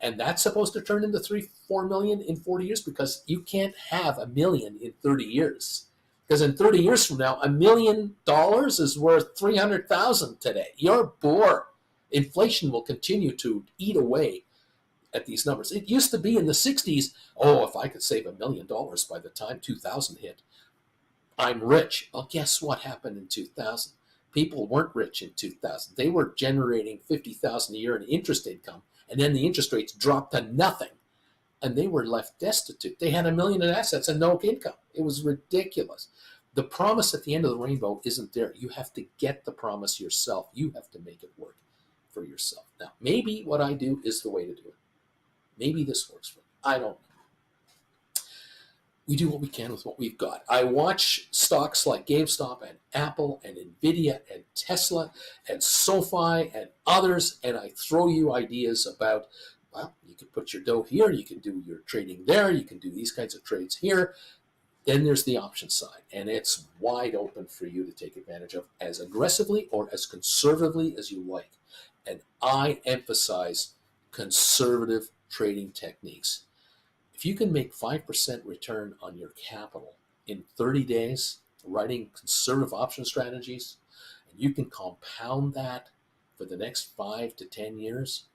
and that's supposed to turn into 3-4 million in 40 years, because you can't have $1 million in 30 years. Because in 30 years from now, $1 million is worth 300,000 today. You're poor. Inflation will continue to eat away at these numbers. It used to be in the 60s, if I could save $1 million by the time 2000 hit, I'm rich. Well, guess what happened in 2000? People weren't rich in 2000. They were generating $50,000 a year in interest income, and then the interest rates dropped to nothing, and they were left destitute. They had $1 million in assets and no income. It was ridiculous. The promise at the end of the rainbow isn't there. You have to get the promise yourself. You have to make it work for yourself. Now, maybe what I do is the way to do it. Maybe this works for me. I don't know. We do what we can with what we've got. I watch stocks like Gamestop and Apple and Nvidia and Tesla and SoFi and others, and I throw you ideas about, well, you can put your dough here, you can do your trading there, you can do these kinds of trades here. Then there's the option side, and it's wide open for you to take advantage of as aggressively or as conservatively as you like. And I emphasize conservative trading techniques. If you can make 5% return on your capital in 30 days, writing conservative option strategies, and you can compound that for the next 5 to 10 years,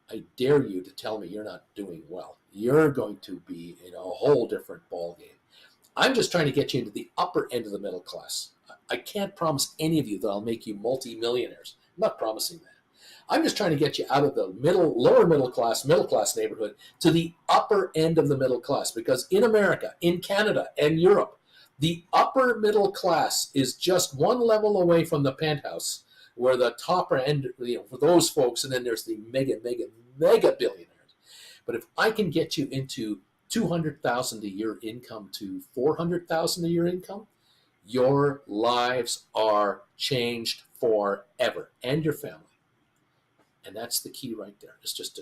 I dare you to tell me you're not doing well. You're going to be in a whole different ballgame. I'm just trying to get you into the upper end of the middle class. I can't promise any of you that I'll make you multi-millionaires. I'm not promising that. I'm just trying to get you out of the lower middle class neighborhood to the upper end of the middle class. Because in America, in Canada, and Europe, the upper middle class is just one level away from the penthouse, where the topper end, for those folks, and then there's the mega billionaires. But if I can get you into $200,000 a year income to $400,000 a year income, your lives are changed forever, and your family. And that's the key right there. It's just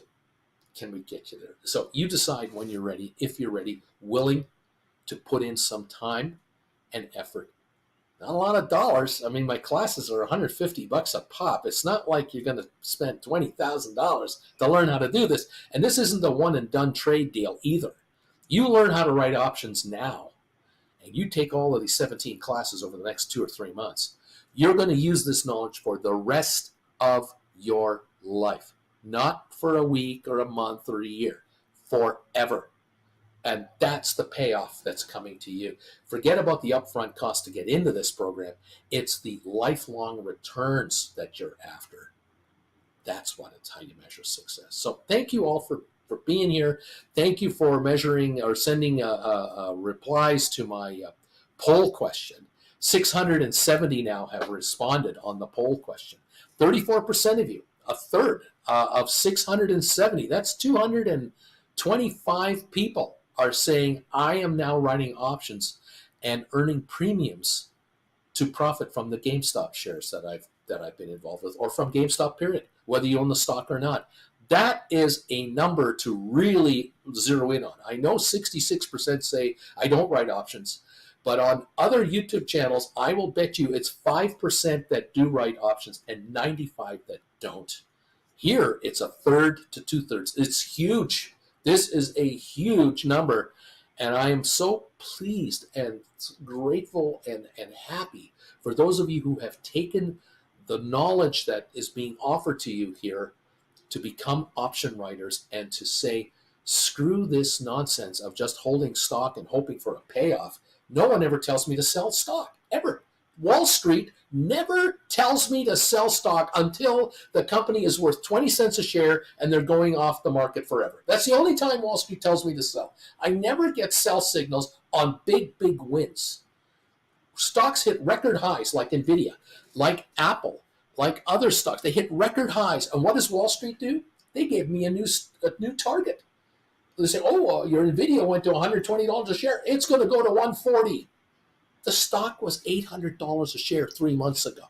can we get you there? So you decide when you're ready, if you're ready, willing to put in some time and effort. Not a lot of dollars. I mean, my classes are $150 a pop. It's not like you're going to spend $20,000 to learn how to do this. And this isn't a one and done trade deal either. You learn how to write options now, and you take all of these 17 classes over the next 2 or 3 months. You're going to use this knowledge for the rest of your life, not for a week or a month or a year, forever. And that's the payoff that's coming to you. Forget about the upfront cost to get into this program. It's the lifelong returns that you're after. That's what it's how you measure success. So thank you all for being here. Thank you for measuring or sending replies to my poll question. 670 now have responded on the poll question. 34% of you, a third of 670, that's 225 people are saying, I am now writing options and earning premiums to profit from the GameStop shares that I've been involved with, or from GameStop, period, whether you own the stock or not. That is a number to really zero in on. I know 66% say I don't write options, but on other YouTube channels, I will bet you it's 5% that do write options and 95 that don't. Here, it's a third to two-thirds. It's huge. This is a huge number, and I am so pleased and grateful and happy for those of you who have taken the knowledge that is being offered to you here to become option writers and to say, screw this nonsense of just holding stock and hoping for a payoff. No one ever tells me to sell stock, ever. Wall Street never tells me to sell stock until the company is worth 20 cents a share and they're going off the market forever. That's the only time Wall Street tells me to sell. I never get sell signals on big wins. Stocks hit record highs like NVIDIA, like Apple, like other stocks. They hit record highs. And what does Wall Street do? They gave me a new target. They say, oh, your NVIDIA went to $120 a share. It's going to go to $140. The stock was $800 a share 3 months ago.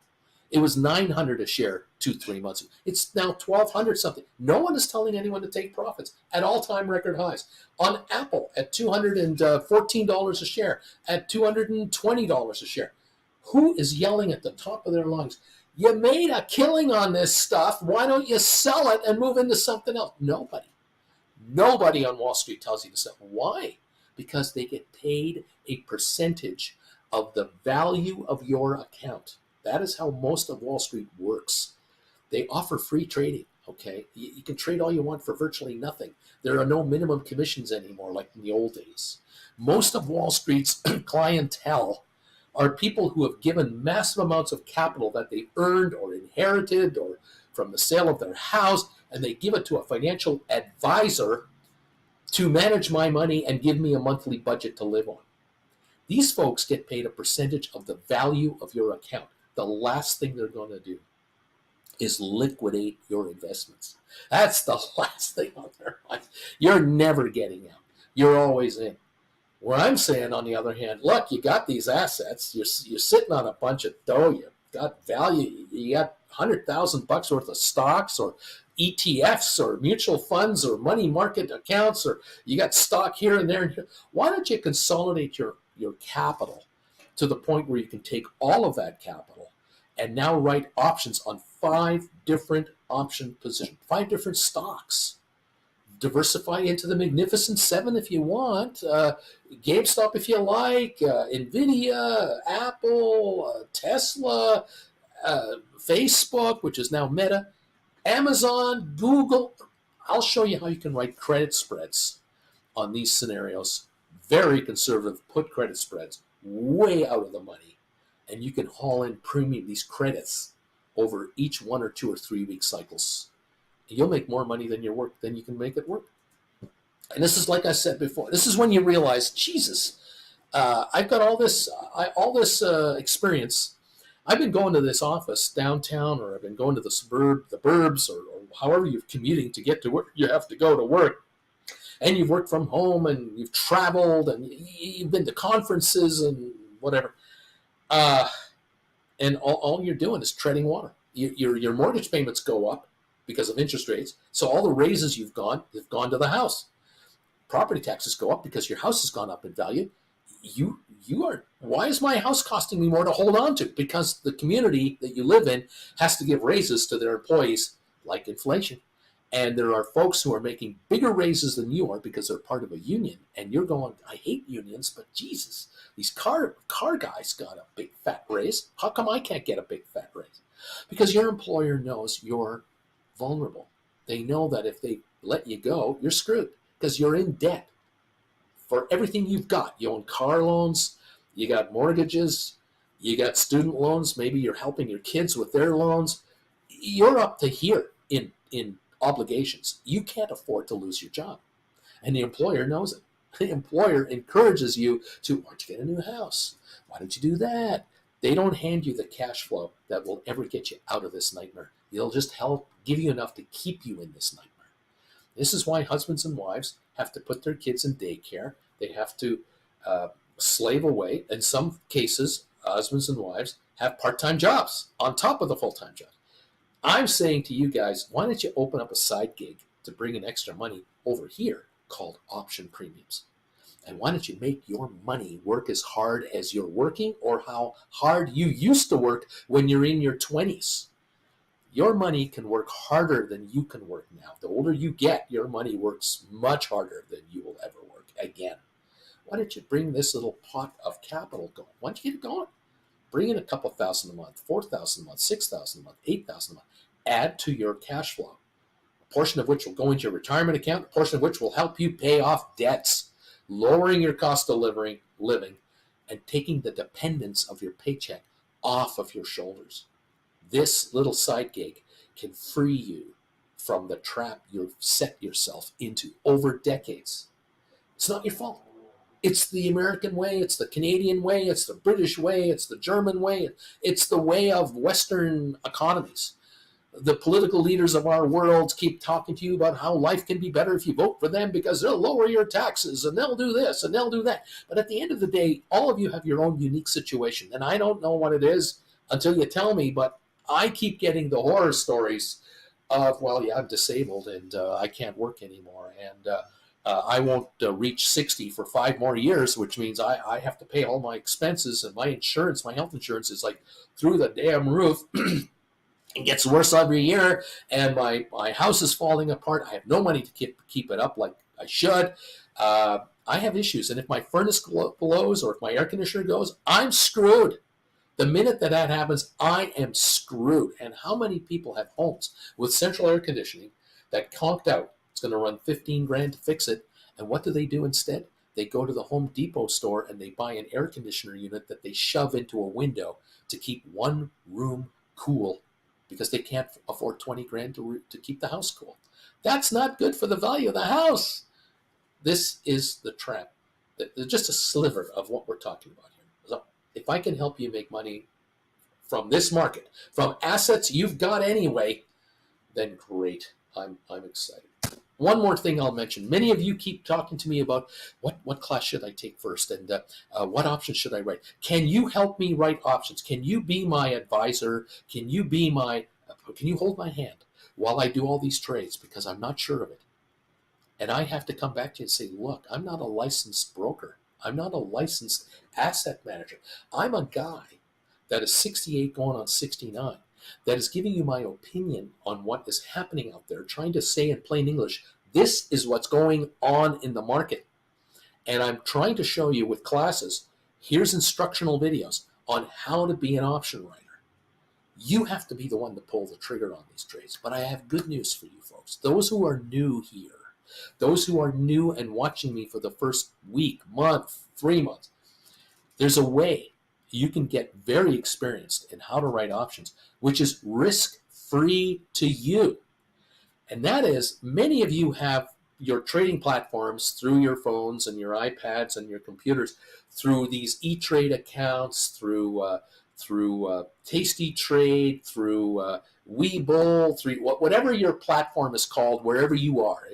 It was $900 a share 2-3 months ago. It's now $1,200 something. No one is telling anyone to take profits at all-time record highs. On Apple at $214 a share, at $220 a share. Who is yelling at the top of their lungs, you made a killing on this stuff, why don't you sell it and move into something else? Nobody. Nobody on Wall Street tells you to sell. Why? Because they get paid a percentage of the value of your account. That is how most of Wall Street works. They offer free trading, okay? You can trade all you want for virtually nothing. There are no minimum commissions anymore like in the old days. Most of Wall Street's clientele are people who have given massive amounts of capital that they earned or inherited or from the sale of their house, and they give it to a financial advisor to manage my money and give me a monthly budget to live on. These folks get paid a percentage of the value of your account. The last thing they're going to do is liquidate your investments. That's the last thing on their mind. You're never getting out. You're always in. Where I'm saying, on the other hand, look, you got these assets. You're sitting on a bunch of dough. You got value. You got $100,000 worth of stocks or ETFs or mutual funds or money market accounts, or you got stock here and there. Why don't you consolidate your capital to the point where you can take all of that capital and now write options on 5 different option positions, 5 different stocks. Diversify into the Magnificent Seven if you want, GameStop if you like, NVIDIA, Apple, Tesla, Facebook, which is now Meta, Amazon, Google. I'll show you how you can write credit spreads on these scenarios. Very conservative, put credit spreads way out of the money, and you can haul in premium, these credits, over each 1 or 2 or 3 week cycles. And you'll make more money than you can make it work. And this is, like I said before, this is when you realize, Jesus, I've got all this experience. I've been going to this office downtown, or I've been going to the burbs, or however you're commuting to get to work. You have to go to work. And you've worked from home, and you've traveled, and you've been to conferences and whatever. And all you're doing is treading water. Your mortgage payments go up because of interest rates. So all the raises have gone to the house. Property taxes go up because your house has gone up in value. Why is my house costing me more to hold on to? Because the community that you live in has to give raises to their employees, like inflation. And there are folks who are making bigger raises than you are because they're part of a union. And you're going, I hate unions, but Jesus, these car guys got a big fat raise. How come I can't get a big fat raise? Because your employer knows you're vulnerable. They know that if they let you go, you're screwed. because you're in debt for everything you've got. You own car loans, you got mortgages, you got student loans. Maybe you're helping your kids with their loans. You're up to here in obligations. You can't afford to lose your job. And the employer knows it. The employer encourages you to, why don't you get a new house? Why don't you do that? They don't hand you the cash flow that will ever get you out of this nightmare. They'll just help give you enough to keep you in this nightmare. This is why husbands and wives have to put their kids in daycare. They have to slave away. In some cases, husbands and wives have part-time jobs on top of the full-time job. I'm saying to you guys, why don't you open up a side gig to bring in extra money over here called option premiums? And why don't you make your money work as hard as you're working, or how hard you used to work when you're in your 20s? Your money can work harder than you can work now. The older you get, your money works much harder than you will ever work again. Why don't you bring this little pot of capital going? Why don't you get it going? Bring in a couple thousand a month, 4,000 a month, 6,000 a month, 8,000 a month. Add to your cash flow, a portion of which will go into your retirement account, a portion of which will help you pay off debts, lowering your cost of living, and taking the dependence of your paycheck off of your shoulders. This little side gig can free you from the trap you've set yourself into over decades. It's not your fault. It's the American way, it's the Canadian way, it's the British way, it's the German way, it's the way of Western economies. The political leaders of our world keep talking to you about how life can be better if you vote for them because they'll lower your taxes and they'll do this and they'll do that. But at the end of the day, all of you have your own unique situation. And I don't know what it is until you tell me, but I keep getting the horror stories of, well, yeah, I'm disabled and I can't work anymore. And I won't reach 60 for 5 more years, which means I have to pay all my expenses, and my insurance, my health insurance is like through the damn roof. It gets worse every year, and my house is falling apart. I have no money to keep it up like I should. I have issues, and if my furnace blows or if my air conditioner goes, I'm screwed. The minute that happens, I am screwed. And how many people have homes with central air conditioning that conked out? It's going to run 15 grand to fix it. And what do they do instead? They go to the Home Depot store and they buy an air conditioner unit that they shove into a window to keep one room cool, because they can't afford 20 grand to keep the house cool. That's not good for the value of the house. This is the trap. Just a sliver of what we're talking about here. So if I can help you make money from this market, from assets you've got anyway, then great. I'm excited. One more thing I'll mention. Many of you keep talking to me about what class should I take first, and what options should I write. Can you help me write options? Can you be my advisor? Can you hold my hand while I do all these trades, because I'm not sure of it. And I have to come back to you and say, look, I'm not a licensed broker. I'm not a licensed asset manager. I'm a guy that is 68 going on 69. That is giving you my opinion on what is happening out there, trying to say in plain English, this is what's going on in the market. And I'm trying to show you with classes, here's instructional videos on how to be an option writer. You have to be the one to pull the trigger on these trades. But I have good news for you folks. Those who are new here, those who are new and watching me for the first week, month, 3 months, there's a way you can get very experienced in how to write options, which is risk-free to you. And that is, many of you have your trading platforms through your phones and your iPads and your computers, through these E-Trade accounts, through Tasty Trade, through Webull, through whatever your platform is called, wherever you are,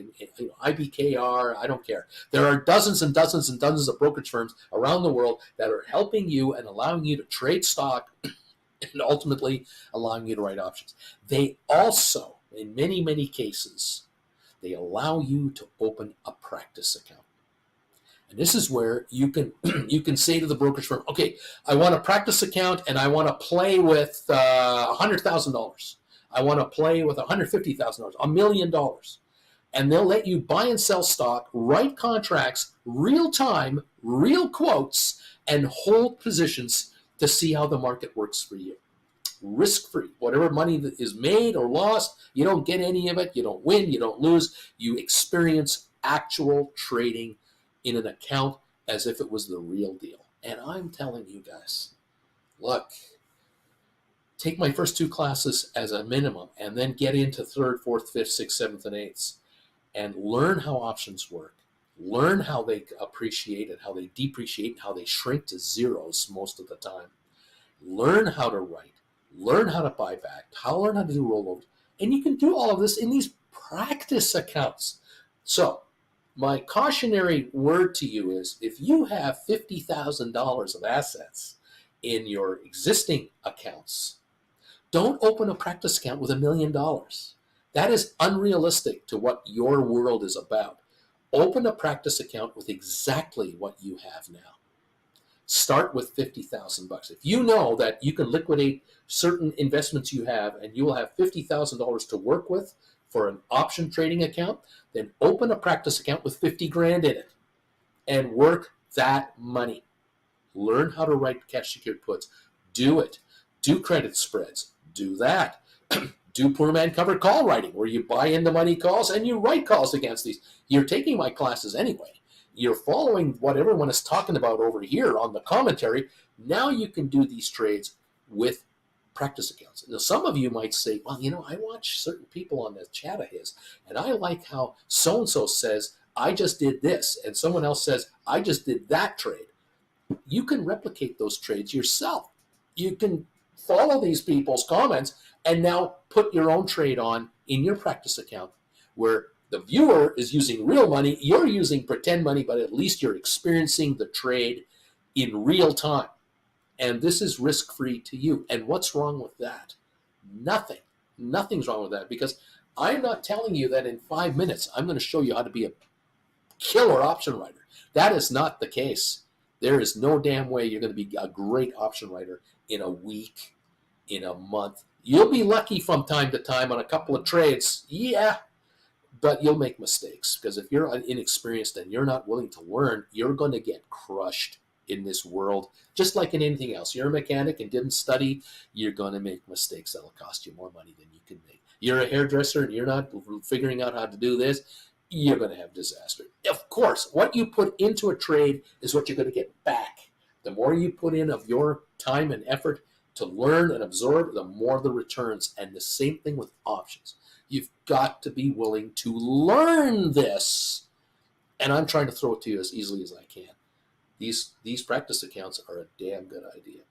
IBKR, I don't care. There are dozens and dozens and dozens of brokerage firms around the world that are helping you and allowing you to trade stock and ultimately allowing you to write options. They also, in many, many cases, they allow you to open a practice account. And this is where you can say to the brokerage firm, okay, I want a practice account and I want to play with $100,000. I want to play with $150,000, $1 million. And they'll let you buy and sell stock, write contracts, real time, real quotes, and hold positions to see how the market works for you. Risk-free. Whatever money that is made or lost, you don't get any of it. You don't win. You don't lose. You experience actual trading in an account as if it was the real deal. And I'm telling you guys, look, take my first 2 classes as a minimum and then get into 3rd, 4th, 5th, 6th, 7th, and 8th and learn how options work. Learn how they appreciate and how they depreciate and how they shrink to zeros most of the time. Learn how to write. Learn how to buy back. Learn how to do rollovers. And you can do all of this in these practice accounts. So my cautionary word to you is if you have $50,000 of assets in your existing accounts, don't open a practice account with $1 million. That is unrealistic to what your world is about. Open a practice account with exactly what you have now. Start with $50,000. If you know that you can liquidate certain investments you have and you will have $50,000 to work with for an option trading account, then open a practice account with 50 grand in it and work that money. Learn how to write cash secured puts. Do it. Do credit spreads. Do that. Do poor man covered call writing, where you buy into money calls and you write calls against these. You're taking my classes anyway. You're following what everyone is talking about over here on the commentary. Now you can do these trades with practice accounts. Now, some of you might say, well, I watch certain people on the chat of his, and I like how so-and-so says, I just did this, and someone else says, I just did that trade. You can replicate those trades yourself. You can follow these people's comments and now put your own trade on in your practice account where the viewer is using real money, you're using pretend money, but at least you're experiencing the trade in real time. And this is risk-free to you. And what's wrong with that? Nothing. Nothing's wrong with that, because I'm not telling you that in 5 minutes I'm going to show you how to be a killer option writer. That is not the case. There is no damn way you're going to be a great option writer in a week, in a month. You'll be lucky from time to time on a couple of trades, yeah, but you'll make mistakes, because if you're inexperienced and you're not willing to learn, you're going to get crushed in this world, just like in anything else. You're a mechanic and didn't study, you're going to make mistakes that'll cost you more money than you can make. You're a hairdresser and you're not figuring out how to do this, you're going to have disaster. Of course, what you put into a trade is what you're going to get back. The more you put in of your time and effort to learn and absorb, the more the returns. And the same thing with options. You've got to be willing to learn this. And I'm trying to throw it to you as easily as I can. These practice accounts are a damn good idea.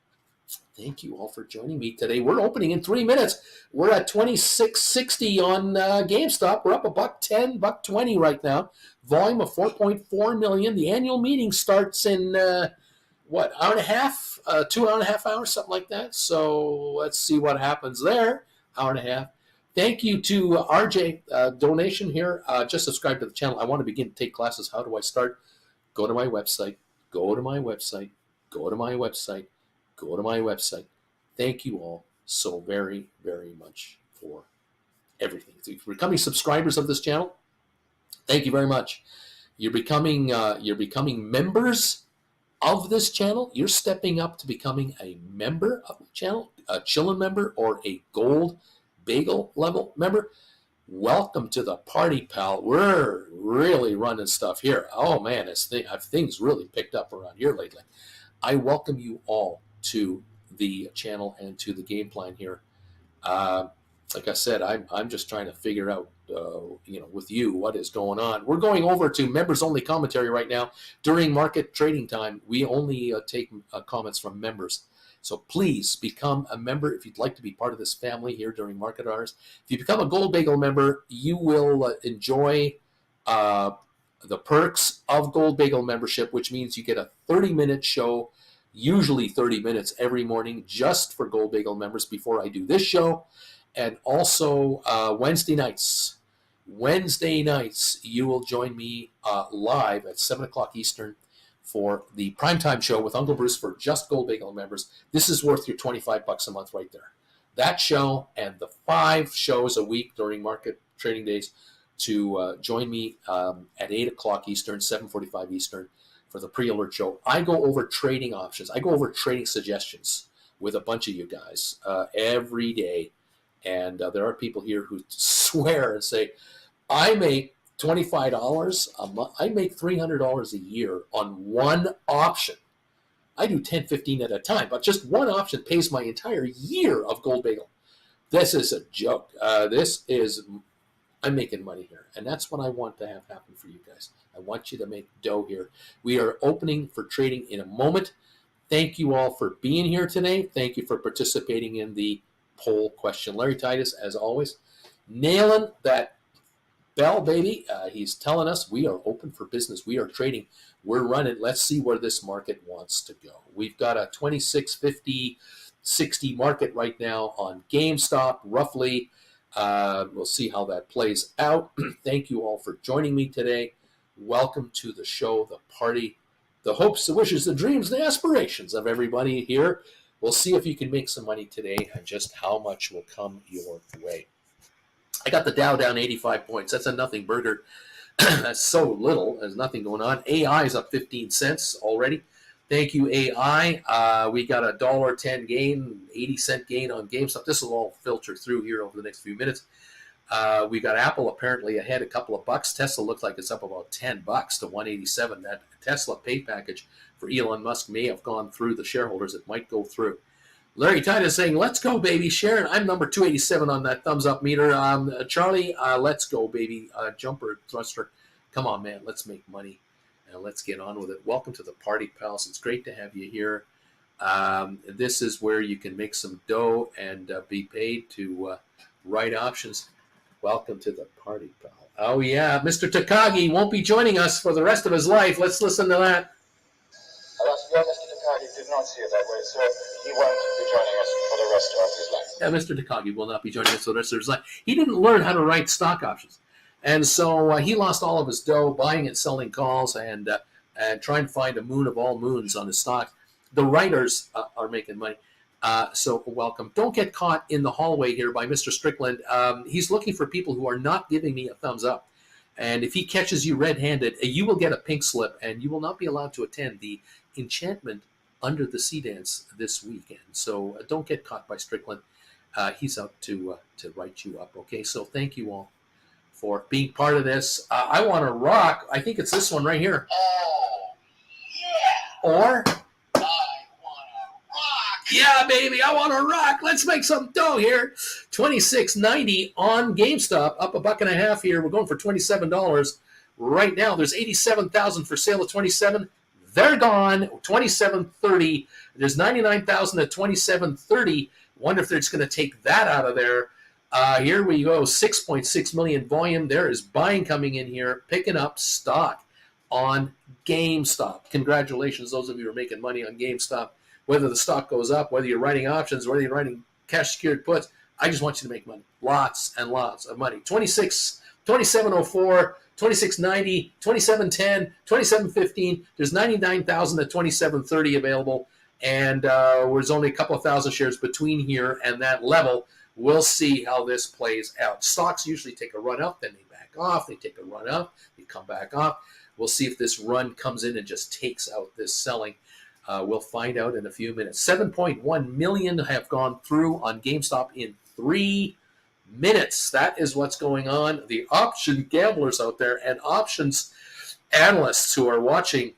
Thank you all for joining me today. We're opening in 3 minutes. We're at 26.60 on GameStop. We're up $1.10, $1.20 right now. Volume of 4.4 million. The annual meeting starts in hour and a half, 2.5 hours, something like that. So let's see what happens there. Hour and a half. Thank you to RJ, donation here. Just subscribe to the channel. I want to begin to take classes. How do I start? Go to my website. Go to my website. Go to my website. Go to my website. Thank you all so very, very much for everything. If you're becoming subscribers of this channel, thank you very much. You're becoming members of this channel. You're stepping up to becoming a member of the channel, a Chillin' member or a Gold Bagel level member. Welcome to the party, pal. We're really running stuff here. Oh man, things really picked up around here lately. I welcome you all to the channel and to the game plan here. Like I said, I'm just trying to figure out, with you, what is going on. We're going over to members-only commentary right now. During market trading time, we only take comments from members. So please become a member if you'd like to be part of this family here during market hours. If you become a Gold Bagel member, you will enjoy the perks of Gold Bagel membership, which means you get a 30-minute show, usually 30 minutes every morning, just for Gold Bagel members before I do this show. And also Wednesday nights. Wednesday nights, you will join me live at 7 o'clock Eastern for the primetime show with Uncle Bruce for just Gold Bagel members. This is worth your $25 a month right there. That show and the 5 shows a week during market trading days to join me at 8 o'clock Eastern, 7:45 Eastern for the pre-alert show. I go over trading options. I go over trading suggestions with a bunch of you guys every day. And there are people here who swear and say, I make $25 a month. I make $300 a year on one option. I do 10, 15 at a time, but just one option pays my entire year of Gold Bagel. This is a joke. I'm making money here, and that's what I want to have happen for you guys. I want you to make dough here. We are opening for trading in a moment. Thank you all for being here today. Thank you for participating in the poll question. Larry Titus, as always, nailing that bell, baby. He's telling us we are open for business. We are trading. We're running. Let's see where this market wants to go. We've got a 26.50, 60 market right now on GameStop, roughly. We'll see how that plays out. Thank you all for joining me today. Welcome to the show, the party, the hopes, the wishes, the dreams, the aspirations of everybody here. We'll see if you can make some money today and just how much will come your way. I got the Dow down 85 points. That's a nothing burger. That's so little. There's nothing going on. AI is up 15 cents already. Thank you, AI. We got a $1.10 gain, 80-cent gain on GameStop. This will all filter through here over the next few minutes. We got Apple apparently ahead a couple of bucks. Tesla looks like it's up about $10 to 187. That Tesla pay package for Elon Musk may have gone through the shareholders. It might go through. Larry Titus saying, let's go, baby. Sharon, I'm number 287 on that thumbs up meter. Charlie, let's go, baby. Jumper thruster. Come on, man. Let's make money. And let's get on with it. Welcome to the party, pals. It's great to have you here. This is where you can make some dough and be paid to write options. Welcome to the party, pal. Oh, yeah. Mr. Takagi won't be joining us for the rest of his life. Let's listen to that. Alas, Mr. Takagi did not see it that way, so he won't be joining us for the rest of his life. Yeah, Mr. Takagi will not be joining us for the rest of his life. He didn't learn how to write stock options. And so he lost all of his dough buying and selling calls and trying to find a moon of all moons on his stocks. The writers are making money. So welcome. Don't get caught in the hallway here by Mr. Strickland. He's looking for people who are not giving me a thumbs up. And if he catches you red-handed, you will get a pink slip, and you will not be allowed to attend the Enchantment Under the Sea Dance this weekend. So don't get caught by Strickland. He's out to write you up. Okay, so thank you all for being part of this. I want to rock. I think it's this one right here. Oh, yeah! Or, I want to rock! yeah, baby, I want to rock. Let's make some dough here. $26.90 on GameStop, up $1.50 here. We're going for $27 right now. There's 87,000 for sale at 27. They're gone. 27.30. There's 99,000 at 27.30. Wonder if they're just going to take that out of there. Here we go. 6.6 million volume. There is buying coming in here, picking up stock on GameStop. Congratulations, those of you who are making money on GameStop. Whether the stock goes up, whether you're writing options, whether you're writing cash secured puts, I just want you to make money. Lots and lots of money. 27.04. 26.90, 27.10, 27.15. There's 99,000 at 27.30 available, and there's only a couple of thousand shares between here and that level. We'll see how this plays out. Stocks usually take a run up, then they back off. They take a run up, they come back off. We'll see if this run comes in and just takes out this selling. We'll find out in a few minutes. 7.1 million have gone through on GameStop in 3 minutes. That is what's going on. The option gamblers out there and options analysts who are watching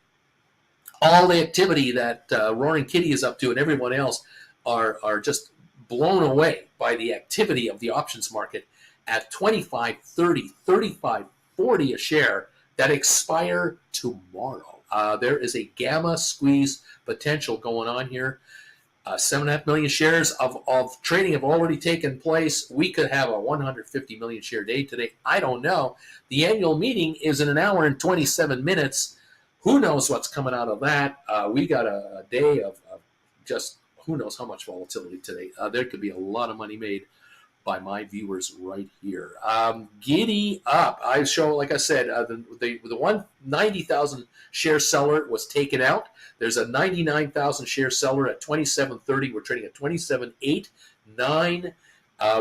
all the activity that Roaring Kitty is up to and everyone else are just blown away by the activity of the options market at 25.30, 35.40 a share that expire tomorrow. There is a gamma squeeze potential going on here. 7.5 million shares of trading have already taken place. We could have a 150 million share day today. I don't know. The annual meeting is in an hour and 27 minutes. Who knows what's coming out of that? We got a day of just who knows how much volatility today. There could be a lot of money made by my viewers right here. Giddy up. I show, like I said, the 190,000 share seller was taken out. There's a 99,000 share seller at 27.30. We're trading at 27.89.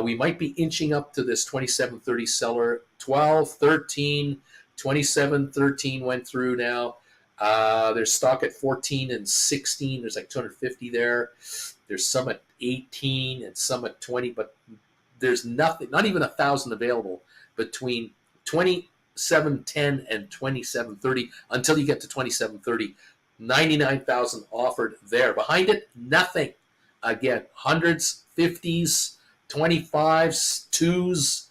We might be inching up to this 27.30 seller. 12, 13, 27.13 went through now. There's stock at 14 and 16. There's like 250 there. There's some at 18 and some at 20, but there's nothing, not even 1,000 available between 20 27.10 and 27.30 until you get to 27.30. 99,000 offered there. Behind it, nothing. Again, hundreds, 50s, 25s, 2s,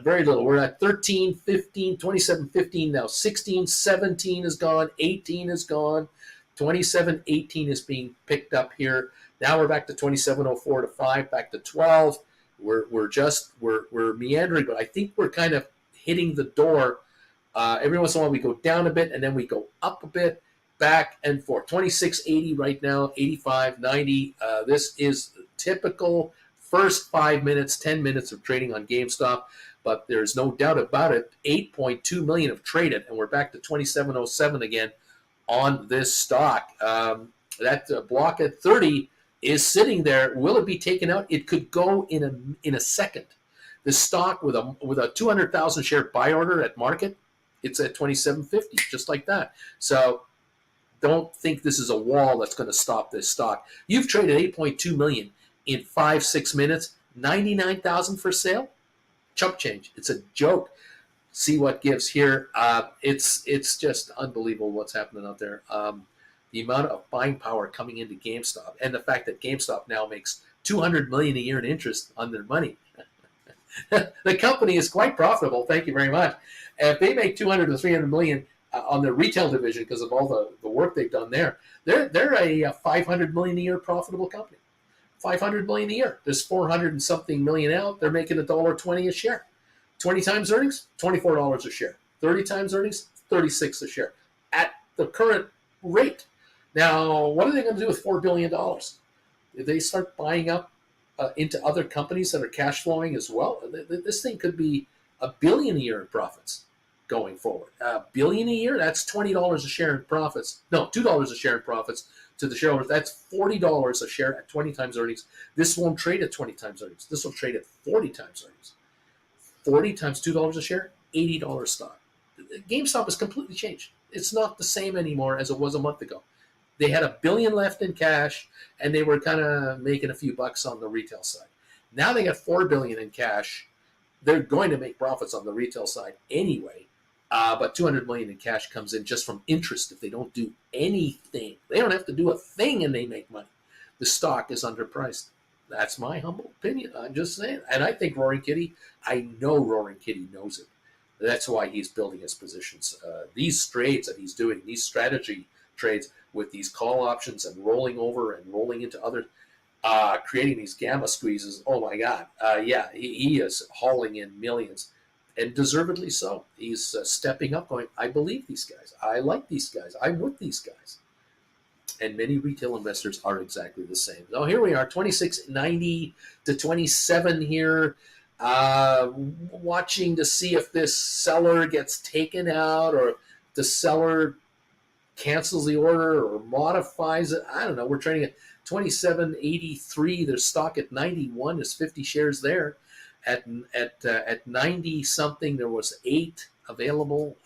very little. We're at 13, 15, 27, 15 now. 16, 17 is gone. 18 is gone. 27, 18 is being picked up here. Now we're back to 27.04 to 5, back to 12. We're meandering, but I think we're kind of hitting the door. Every once in a while we go down a bit and then we go up a bit, back and forth. 26.80 right now, 85, 90. This is typical first 5 minutes, 10 minutes of trading on GameStop. But there's no doubt about it. 8.2 million have traded, and we're back to 27.07 again on this stock. That block at 30 is sitting there. Will it be taken out? It could go in a second. The stock with a 200,000 share buy order at market, it's at 27.50, just like that. So don't think this is a wall that's going to stop this stock. You've traded 8.2 million in 5-6 minutes. 99,000 for sale. Chump change. It's a joke. See what gives here. It's just unbelievable what's happening out there. The amount of buying power coming into GameStop, and the fact that GameStop now makes $200 million a year in interest on their money. The company is quite profitable. Thank you very much. If they make 200 to 300 million on their retail division because of all the work they've done there, they're a 500 million a year profitable company. 500 million a year. There's 400 and something million out. They're making $1.20 a share. 20 times earnings, $24 a share. 30 times earnings, $36 a share at the current rate. Now, what are they going to do with $4 billion? If they start buying up into other companies that are cash flowing as well, this thing could be $1 billion a year in profits going forward. $1 billion a year, that's $20 a share in profits. No, $2 a share in profits to the shareholders. That's $40 a share at 20 times earnings. This won't trade at 20 times earnings. This will trade at 40 times earnings. 40 times $2 a share, $80 stock. GameStop has completely changed. It's not the same anymore as it was a month ago. They had $1 billion left in cash, and they were kind of making a few bucks on the retail side. Now they got $4 billion in cash. They're going to make profits on the retail side anyway. But $200 million in cash comes in just from interest if they don't do anything. They don't have to do a thing and they make money. The stock is underpriced. That's my humble opinion. I'm just saying. And I think Roaring Kitty, I know Roaring Kitty knows it. That's why he's building his positions. These trades that he's doing, these strategy trades with these call options and rolling over and rolling into other, creating these gamma squeezes. Oh my God. Yeah, he is hauling in millions. And deservedly so. He's stepping up, going, I believe these guys. I like these guys. I'm with these guys. And many retail investors are exactly the same. So here we are, 26.90 to 27 here. Watching to see if this seller gets taken out or the seller cancels the order or modifies it. I don't know. We're trading at 27.83. There's stock at 91. There's 50 shares there. At 90 something, there was 8 available.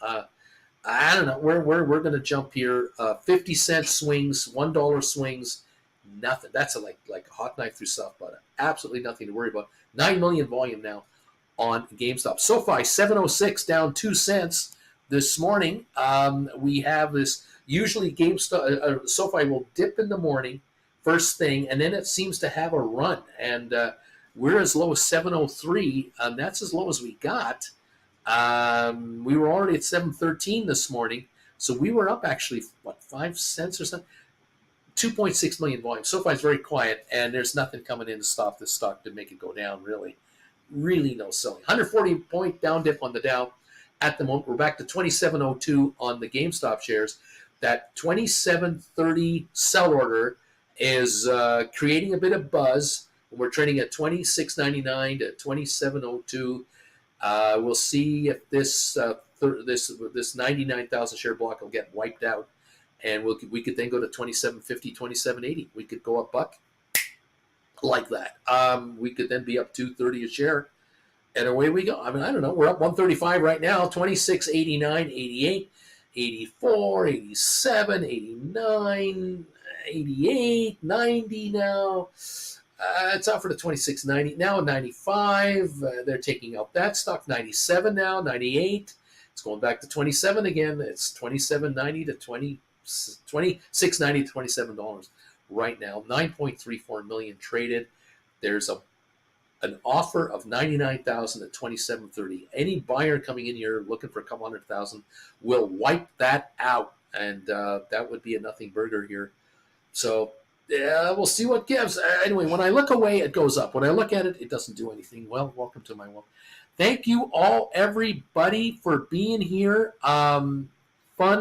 I don't know. We're going to jump here. 50-cent swings, $1 swings, nothing. That's like a hot knife through soft butter. Absolutely nothing to worry about. 9 million volume now on GameStop. SoFi 706 down 2 cents this morning. We have this. Usually GameStop SoFi will dip in the morning, first thing, and then it seems to have a run. And we're as low as 703. That's as low as we got. We were already at 713 this morning, so we were up actually 5 cents or something. 2.6 million volume. SoFi is very quiet, and there's nothing coming in to stop this stock to make it go down. Really no selling. 140 point down dip on the Dow. At the moment, we're back to 2702 on the GameStop shares. That 2730 sell order is creating a bit of buzz. We're trading at 26.99 to 27.02. We'll see if this 99,000 share block will get wiped out, and we could then go to 27.50, 27.80. We could go up buck like that. We could then be up 2.30 a share, and away we go. I mean, I don't know. We're up 135 right now. 26.89, 88, 84, 87, 89, 88, 90 now. It's out for the 26.90 now. 95. They're taking out that stock. 97 now. 98. It's going back to 27 again. It's 27.90 to 26.90 to $27 right now. 9.34 million traded. There's an offer of 99,000 at 27.30. Any buyer coming in here looking for a couple 100,000 will wipe that out, and that would be a nothing burger here. So yeah, we'll see what gives. Anyway, when I look away, it goes up. When I look at it, it doesn't do anything. Well, welcome to my world. Thank you all, everybody, for being here. Fun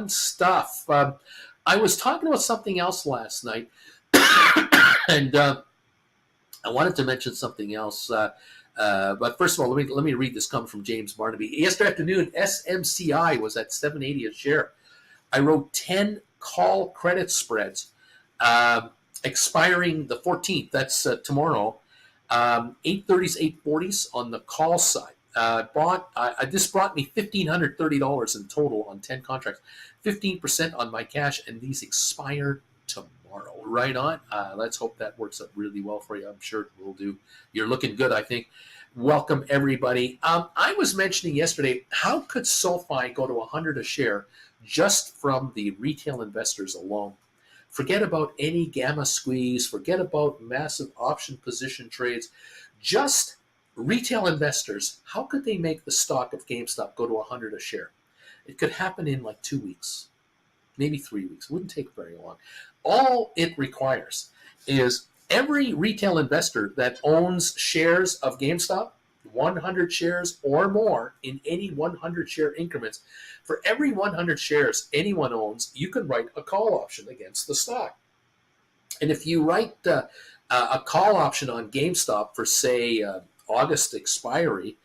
stuff. I was talking about something else last night, and I wanted to mention something else. But first of all, let me read this comment from James Barnaby. Yesterday afternoon, SMCI was at $7.80 a share. I wrote 10 call credit spreads expiring the 14th. That's tomorrow. 830s, 840s on the call side. This brought me $1,530 in total on 10 contracts, 15% on my cash, and these expire tomorrow. Right on. Let's hope that works out really well for you. I'm sure it will do. You're looking good, I think. Welcome, everybody. I was mentioning yesterday, how could SoFi go to 100 a share just from the retail investors alone? Forget about any gamma squeeze. Forget about massive option position trades. Just retail investors, how could they make the stock of GameStop go to 100 a share? It could happen in like 2 weeks, maybe 3 weeks. It wouldn't take very long. All it requires is every retail investor that owns shares of GameStop, 100 shares or more in any 100 share increments, for every 100 shares anyone owns, you can write a call option against the stock. And if you write a call option on GameStop for, say, August expiry,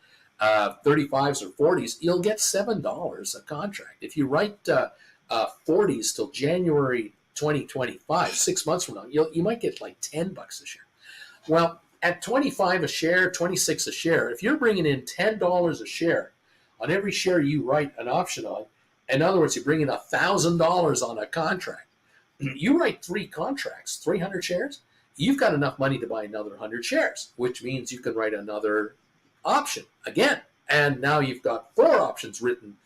35s or 40s, you'll get $7 a contract. If you write 40s till January 2025, 6 months from now, you might get like $10 a share. Well, at 25 a share, 26 a share, if you're bringing in $10 a share on every share you write an option on, in other words, you bring in $1,000 on a contract, you write 3 contracts, 300 shares, you've got enough money to buy another 100 shares, which means you can write another option again. And now you've got 4 options written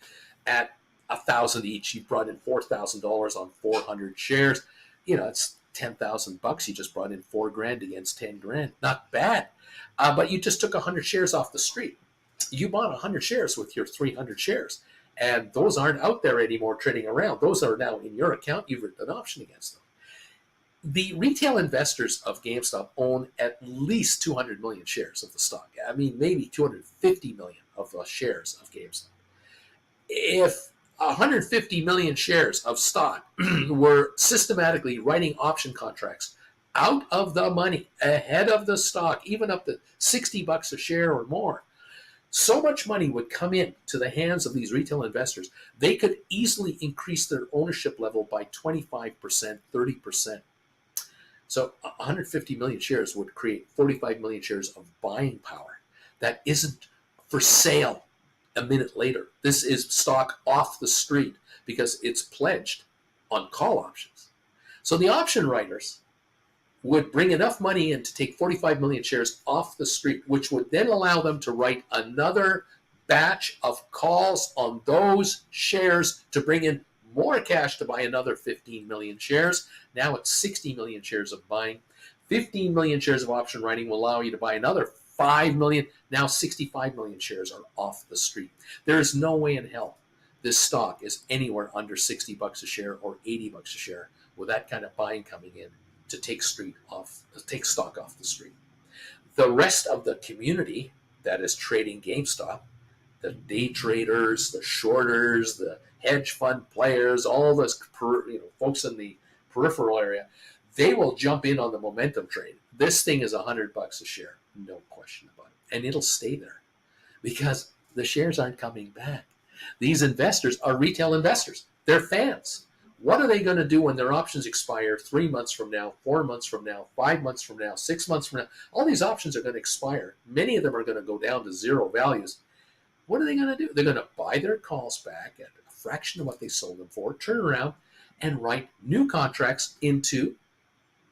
at $1,000 each. You brought in $4,000 on 400 shares. It's $10,000. You just brought in $4,000 against $10,000. Not bad. But you just took 100 shares off the street. You bought 100 shares with your 300 shares. And those aren't out there anymore trading around. Those are now in your account. You've written an option against them. The retail investors of GameStop own at least 200 million shares of the stock. I mean, maybe 250 million of the shares of GameStop. If 150 million shares of stock were systematically writing option contracts out of the money, ahead of the stock, even up to $60 a share or more, so much money would come in to the hands of these retail investors, they could easily increase their ownership level by 25%, 30%. So 150 million shares would create 45 million shares of buying power that isn't for sale a minute later. This is stock off the street because it's pledged on call options. So the option writers would bring enough money in to take 45 million shares off the street, which would then allow them to write another batch of calls on those shares to bring in more cash to buy another 15 million shares. Now it's 60 million shares of buying. 15 million shares of option writing will allow you to buy another 5 million. Now 65 million shares are off the street. There is no way in hell this stock is anywhere under $60 a share or $80 a share with that kind of buying coming in to take stock off the street. The rest of the community that is trading GameStop, the day traders, the shorters, the hedge fund players, all those folks in the peripheral area, they will jump in on the momentum trade. This thing is $100 a share, no question about it, and it'll stay there because the shares aren't coming back. These investors are retail investors. They're fans. What are they going to do when their options expire 3 months from now, 4 months from now, 5 months from now, 6 months from now? All these options are going to expire. Many of them are going to go down to zero values. What are they going to do? They're going to buy their calls back at a fraction of what they sold them for, turn around and write new contracts into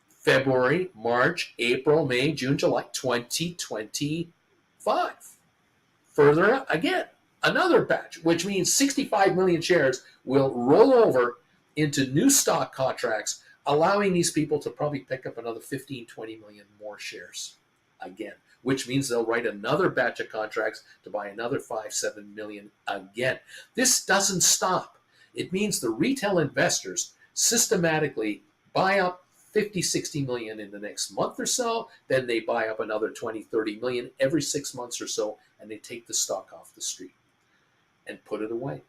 February, March, April, May, June, July 2025. Further again, another batch, which means 65 million shares will roll over into new stock contracts, allowing these people to probably pick up another 15, 20 million more shares again, which means they'll write another batch of contracts to buy another 5, 7 million again. This doesn't stop. It means the retail investors systematically buy up 50, 60 million in the next month or so, then they buy up another 20, 30 million every 6 months or so, and they take the stock off the street and put it away.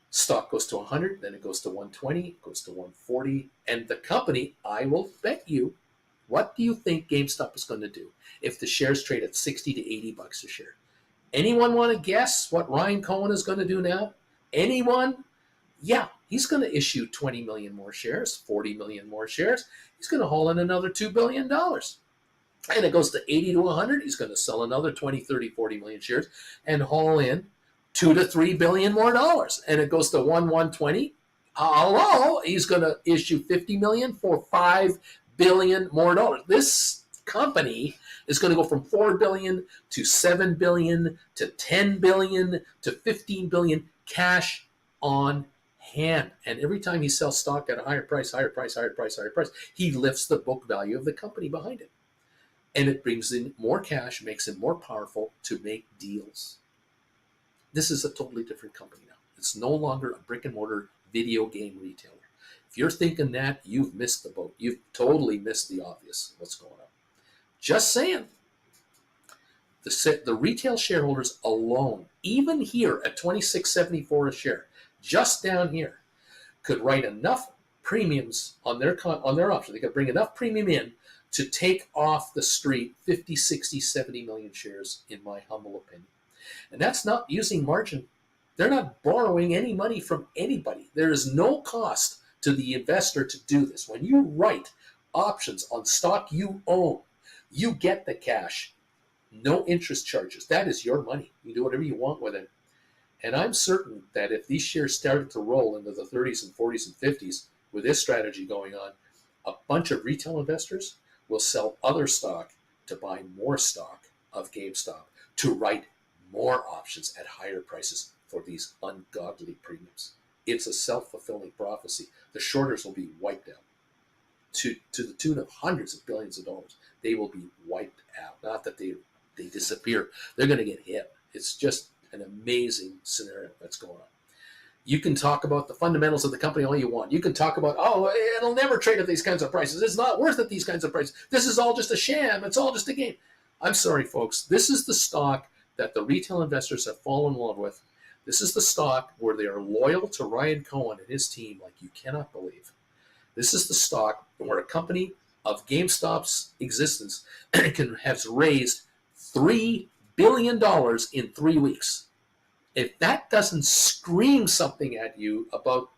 Stock goes to 100, then it goes to 120, it goes to 140, and the company, I will bet you, what do you think GameStop is going to do if the shares trade at 60 to 80 bucks a share? Anyone want to guess what Ryan Cohen is going to do now? Anyone? Yeah, he's going to issue 20 million more shares, 40 million more shares. He's going to haul in another $2 billion. And it goes to 80 to 100. He's going to sell another 20, 30, 40 million shares and haul in $2 to $3 billion more dollars. And it goes to 120. Hello, he's going to issue 50 million for $5 billion more dollars. This company is going to go from 4 billion to 7 billion to 10 billion to 15 billion cash on hand. And every time he sells stock at a higher price, he lifts the book value of the company behind it. And it brings in more cash, makes it more powerful to make deals. This is a totally different company now. It's no longer a brick and mortar video game retailer. If you're thinking that, you've missed the boat. You've totally missed the obvious, what's going on. Just saying. The retail shareholders alone, even here at $26.74 a share, just down here, could write enough premiums on their option. They could bring enough premium in to take off the street 50, 60, 70 million shares, in my humble opinion. And that's not using margin. They're not borrowing any money from anybody. There is no cost to the investor to do this. When you write options on stock you own, you get the cash. No interest charges. That is your money. You do whatever you want with it. And I'm certain that if these shares started to roll into the 30s and 40s and 50s with this strategy going on, a bunch of retail investors will sell other stock to buy more stock of GameStop to write more options at higher prices for these ungodly premiums. It's a self-fulfilling prophecy. The shorters will be wiped out to the tune of hundreds of billions of dollars. They will be wiped out. Not that they disappear. They're going to get hit. It's just an amazing scenario that's going on. You can talk about the fundamentals of the company all you want. You can talk about, it'll never trade at these kinds of prices. It's not worth at these kinds of prices. This is all just a sham. It's all just a game. I'm sorry, folks. This is the stock that the retail investors have fallen in love with. This is the stock where they are loyal to Ryan Cohen and his team like you cannot believe. This is the stock where a company of GameStop's existence has raised $3 billion in 3 weeks. If that doesn't scream something at you about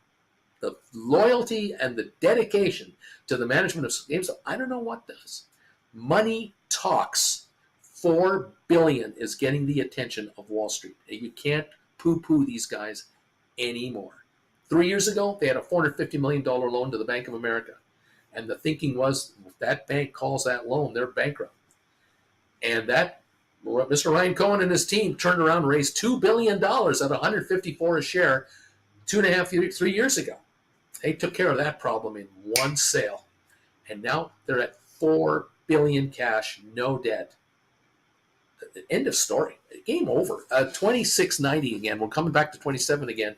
the loyalty and the dedication to the management of GameStop, I don't know what does. Money talks. $4 billion is getting the attention of Wall Street. And you can't poo-poo these guys anymore. 3 years ago, they had a $450 million loan to the Bank of America. And the thinking was, if that bank calls that loan, they're bankrupt. And that Mr. Ryan Cohen and his team turned around and raised $2 billion at $154 a share 3 years ago. They took care of that problem in one sale. And now they're at $4 billion cash, no debt. End of story. Game over. 26.90 again. We're coming back to 27 again.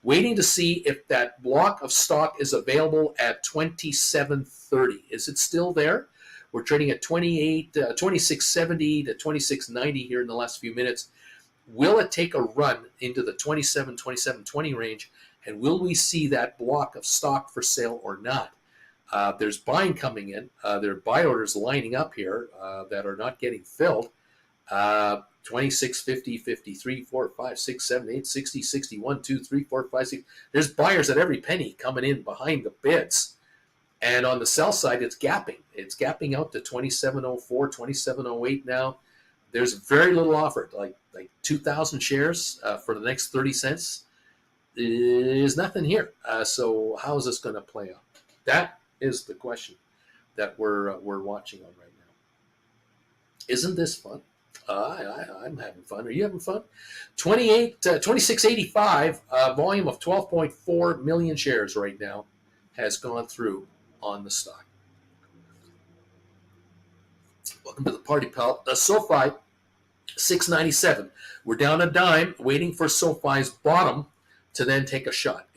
Waiting to see if that block of stock is available at 27.30. Is it still there? We're trading at 26.70 to 26.90 here in the last few minutes. Will it take a run into the 27.20 range? And will we see that block of stock for sale or not? There's buying coming in. There are buy orders lining up here that are not getting filled. 26, 50, 53, 4, 5, 6, 7, 8, 60, 61, 2, 3, 4, 5, 6. There's buyers at every penny coming in behind the bids. And on the sell side, it's gapping. It's gapping out to 27.04, 27.08 now. There's very little offered, like 2,000 shares for the next 30 cents. There's nothing here. So how is this going to play out? That is the question that we're watching on right now. Isn't this fun? I'm having fun. Are you having fun? 2685, volume of 12.4 million shares right now has gone through on the stock. Welcome to the party, pal. SoFi, 697. We're down a dime, waiting for SoFi's bottom to then take a shot.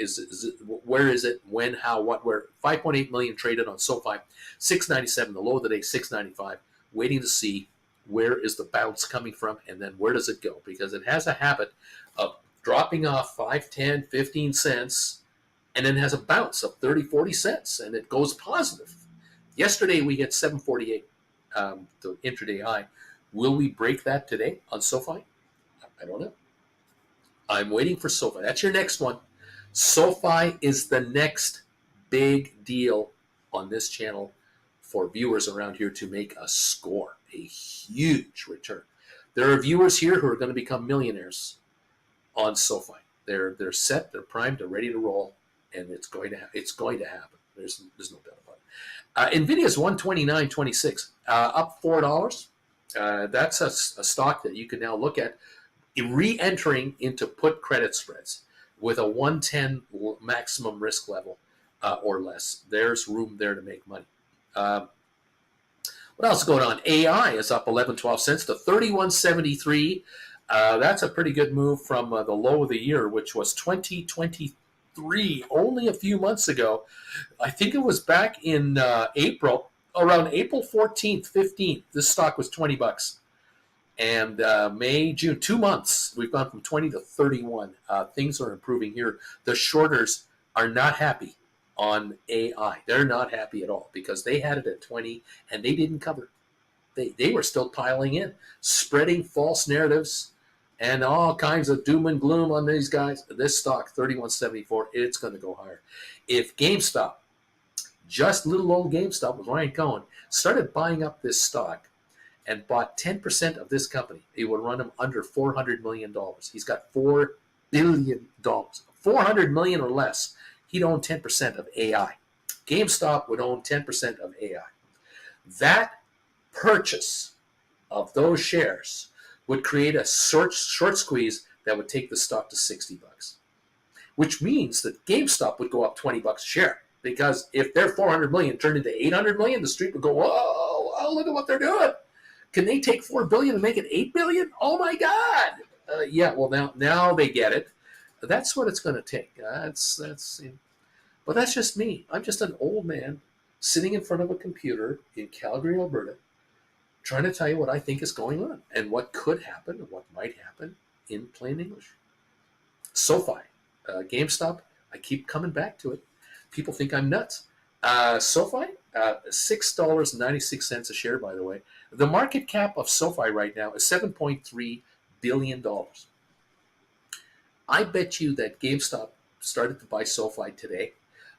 Where is it? When? How? What? Where? 5.8 million traded on SoFi. 697. The low of the day, 695. Waiting to see where is the bounce coming from, and then where does it go? Because it has a habit of dropping off 5, 10, 15 cents, and then has a bounce of 30, 40 cents, and it goes positive. Yesterday we hit 748, the intraday high. Will we break that today on SoFi? I don't know. I'm waiting for SoFi. That's your next one. SoFi is the next big deal on this channel for viewers around here to make a score, a huge return. There are viewers here who are going to become millionaires on SoFi. They're set, they're primed, they're ready to roll, and it's going to happen. There's no doubt about it. Nvidia's 129.26, up $4. That's a stock that you can now look at re-entering into put credit spreads with a 110 maximum risk level or less. There's room there to make money. What else is going on? AI is up 11-12 cents to 31.73. That's a pretty good move from the low of the year, which was 2023, only a few months ago. I think it was back in April, around April 14th, 15th. This stock was $20. And May, June, 2 months, we've gone from 20 to 31. Things are improving here. The shorters are not happy on AI. They're not happy at all because they had it at 20 and they didn't cover. They were still piling in, spreading false narratives and all kinds of doom and gloom on these guys. This stock, 31.74, it's going to go higher. If GameStop, just little old GameStop with Ryan Cohen, started buying up this stock and bought 10% of this company, it would run him under $400 million. He's got $4 billion. $400 million or less, he'd own 10% of AI. GameStop would own 10% of AI. That purchase of those shares would create a short squeeze that would take the stock to $60, which means that GameStop would go up $20 a share. Because if their 400 million turned into 800 million, the street would go, whoa, look at what they're doing. Can they take 4 billion and make it 8 billion? Oh my God! Yeah, well now they get it. That's what it's going to take. But that's just me. I'm just an old man sitting in front of a computer in Calgary, Alberta, trying to tell you what I think is going on and what could happen and what might happen in plain English. SoFi, GameStop, I keep coming back to it. People think I'm nuts. SoFi, $6.96 a share, by the way. The market cap of SoFi right now is $7.3 billion. I bet you that GameStop started to buy SoFi today.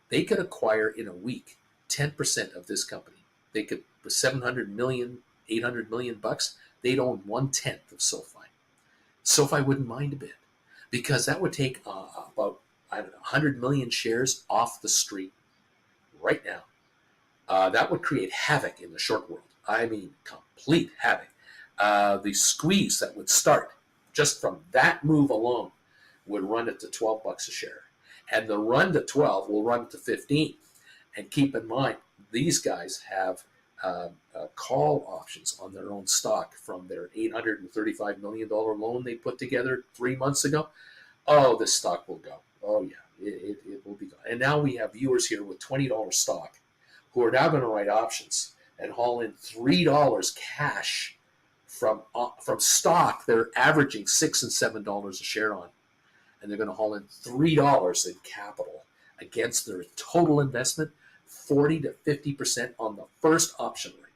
They could acquire in a week 10% of this company. They could, with 700 million, 800 million bucks, they'd own 1/10 of SoFi. SoFi wouldn't mind a bit because that would take about 100 million shares off the street right now. That would create havoc in the short world. I mean, complete havoc. The squeeze that would start just from that move alone would run it to $12 a share. And the run to 12 will run to 15. And keep in mind, these guys have call options on their own stock from their $835 million loan they put together 3 months ago. Oh, this stock will go. Oh, yeah, it will be gone. And now we have viewers here with $20 stock who are now going to write options and haul in $3 cash from stock they're averaging $6 and $7 a share on. And they're going to haul in $3 in capital against their total investment, 40 to 50% on the first option rate.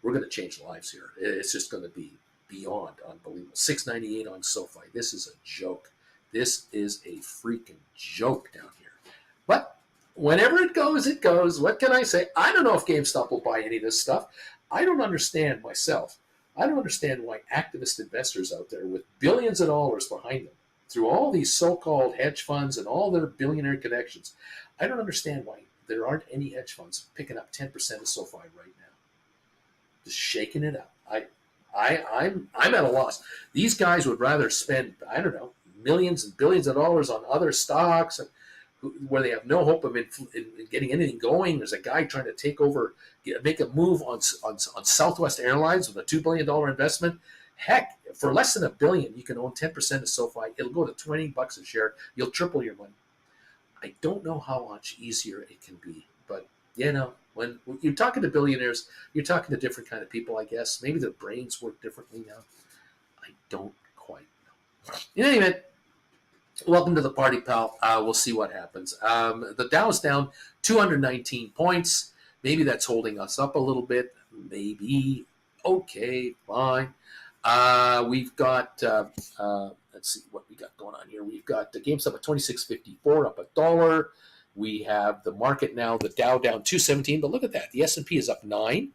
We're going to change lives here. It's just going to be beyond unbelievable. $6.98 on SoFi. This is a joke. This is a freaking joke down here. But whenever it goes, it goes. What can I say? I don't know if GameStop will buy any of this stuff. I don't understand myself. I don't understand why activist investors out there with billions of dollars behind them, through all these so-called hedge funds and all their billionaire connections, I don't understand why there aren't any hedge funds picking up 10% of SoFi right now. Just shaking it up. I'm at a loss. These guys would rather spend, I don't know, millions and billions of dollars on other stocks where they have no hope of in getting anything going. There's a guy trying to take over, make a move on Southwest Airlines with a $2 billion investment. Heck, for less than $1 billion, you can own 10% of SoFi. It'll go to $20 a share. You'll triple your money. I don't know how much easier it can be, but when you're talking to billionaires, you're talking to different kind of people, I guess. Maybe their brains work differently now. I don't quite know. In any event, welcome to the party, pal. We'll see what happens. The Dow's down 219 points. Maybe that's holding us up a little bit. Maybe. Okay, fine. We've got, let's see what we got going on here. We've got the GameStop at 26.54, up $1. We have the market now, the Dow down 217, but look at that. The S&P is up 9.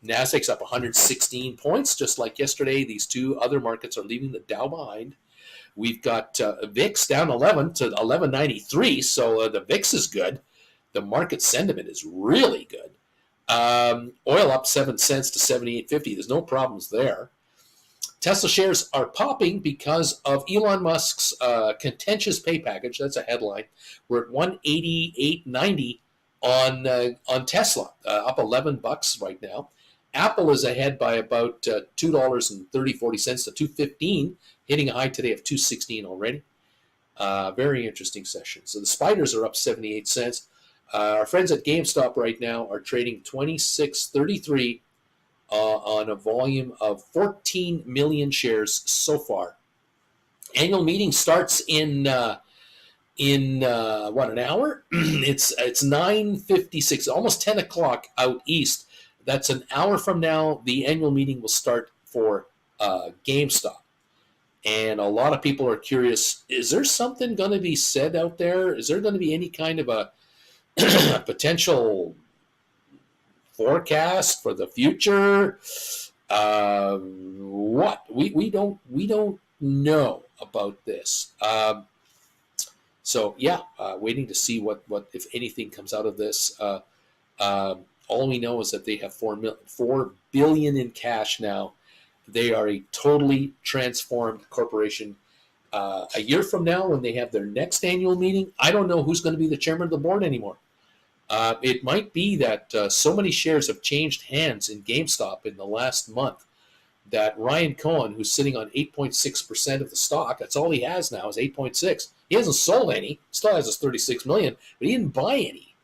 NASDAQ's up 116 points, just like yesterday. These two other markets are leaving the Dow behind. We've got VIX down 11 to 1193, so the VIX is good. The market sentiment is really good. Oil up 7 cents to 78.50. There's no problems there. Tesla shares are popping because of Elon Musk's contentious pay package. That's a headline. We're at $188.90 on Tesla, up $11 right now. Apple is ahead by about $2.34 to $2.15, hitting a high today of $2.16 already. Very interesting session. So the spiders are up 78 cents. Our friends at GameStop right now are trading $26.33 on a volume of 14 million shares so far. Annual meeting starts in what, an hour? It's 9:56, almost 10 o'clock out east. That's an hour from now. The annual meeting will start for GameStop. And a lot of people are curious, is there something going to be said out there? Is there going to be any kind of a potential forecast for the future? What? We don't know about this. Waiting to see what if anything comes out of this. All we know is that they have $4 billion in cash now. They are a totally transformed corporation. A year from now, when they have their next annual meeting, I don't know who's going to be the chairman of the board anymore. It might be that so many shares have changed hands in GameStop in the last month that Ryan Cohen, who's sitting on 8.6% of the stock, that's all he has now is 8.6. He hasn't sold any, still has his 36 million, but he didn't buy any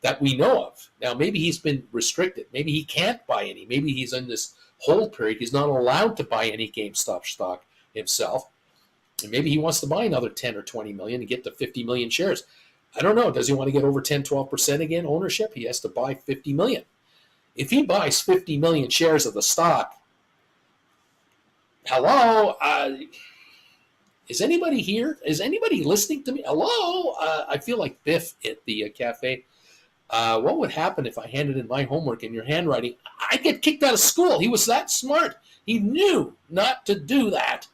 that we know of. Now, maybe he's been restricted. Maybe he can't buy any. Maybe he's in this hold period. He's not allowed to buy any GameStop stock himself. And maybe he wants to buy another 10 or 20 million to get to 50 million shares. I don't know. Does he want to get over 10, 12% again ownership? He has to buy 50 million. If he buys 50 million shares of the stock, hello, is anybody here? Is anybody listening to me? Hello? I feel like Biff at the cafe. What would happen if I handed in my homework in your handwriting? I'd get kicked out of school. He was that smart. He knew not to do that.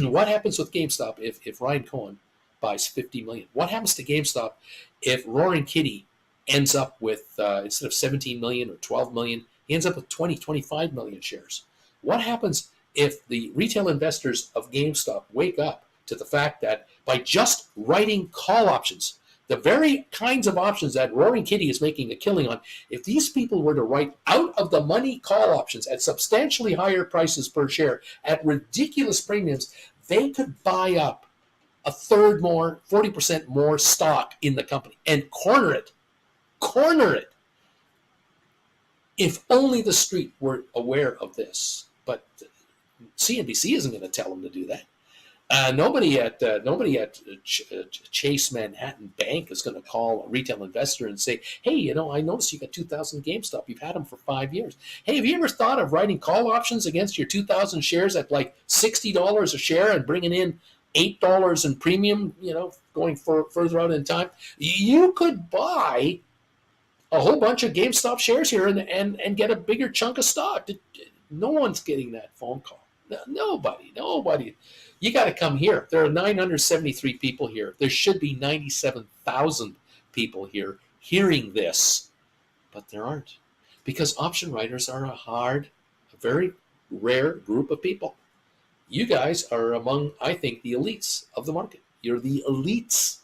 What happens with GameStop if Ryan Cohen buys 50 million? What happens to GameStop if Roaring Kitty ends up with, instead of 17 million or 12 million, he ends up with 20, 25 million shares? What happens if the retail investors of GameStop wake up to the fact that by just writing call options, the very kinds of options that Roaring Kitty is making a killing on, if these people were to write out of the money call options at substantially higher prices per share, at ridiculous premiums, they could buy up a third more, 40% more stock in the company and corner it. Corner it. If only the street were aware of this. But CNBC isn't going to tell them to do that. Nobody at Chase Manhattan Bank is going to call a retail investor and say, hey, I noticed you got 2,000 GameStop. You've had them for 5 years. Hey, have you ever thought of writing call options against your 2,000 shares at like $60 a share and bringing in $8 in premium, going further out in time? You could buy a whole bunch of GameStop shares here and get a bigger chunk of stock. No one's getting that phone call. Nobody. You got to come here. There are 973 people here. There should be 97,000 people here hearing this, but there aren't, because option writers are a very rare group of people. You guys are among, I think, the elites of the market. You're the elites.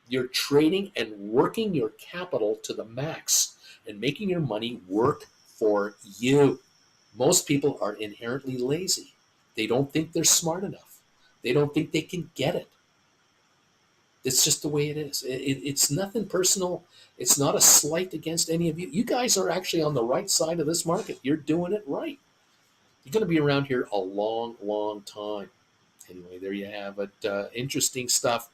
You're trading and working your capital to the max and making your money work for you. Most people are inherently lazy. They don't think they're smart enough. They don't think they can get it. It's just the way it is. It's nothing personal. It's not a slight against any of you. You guys are actually on the right side of this market. You're doing it right. You're going to be around here a long, long time. Anyway, there you have it. Interesting stuff.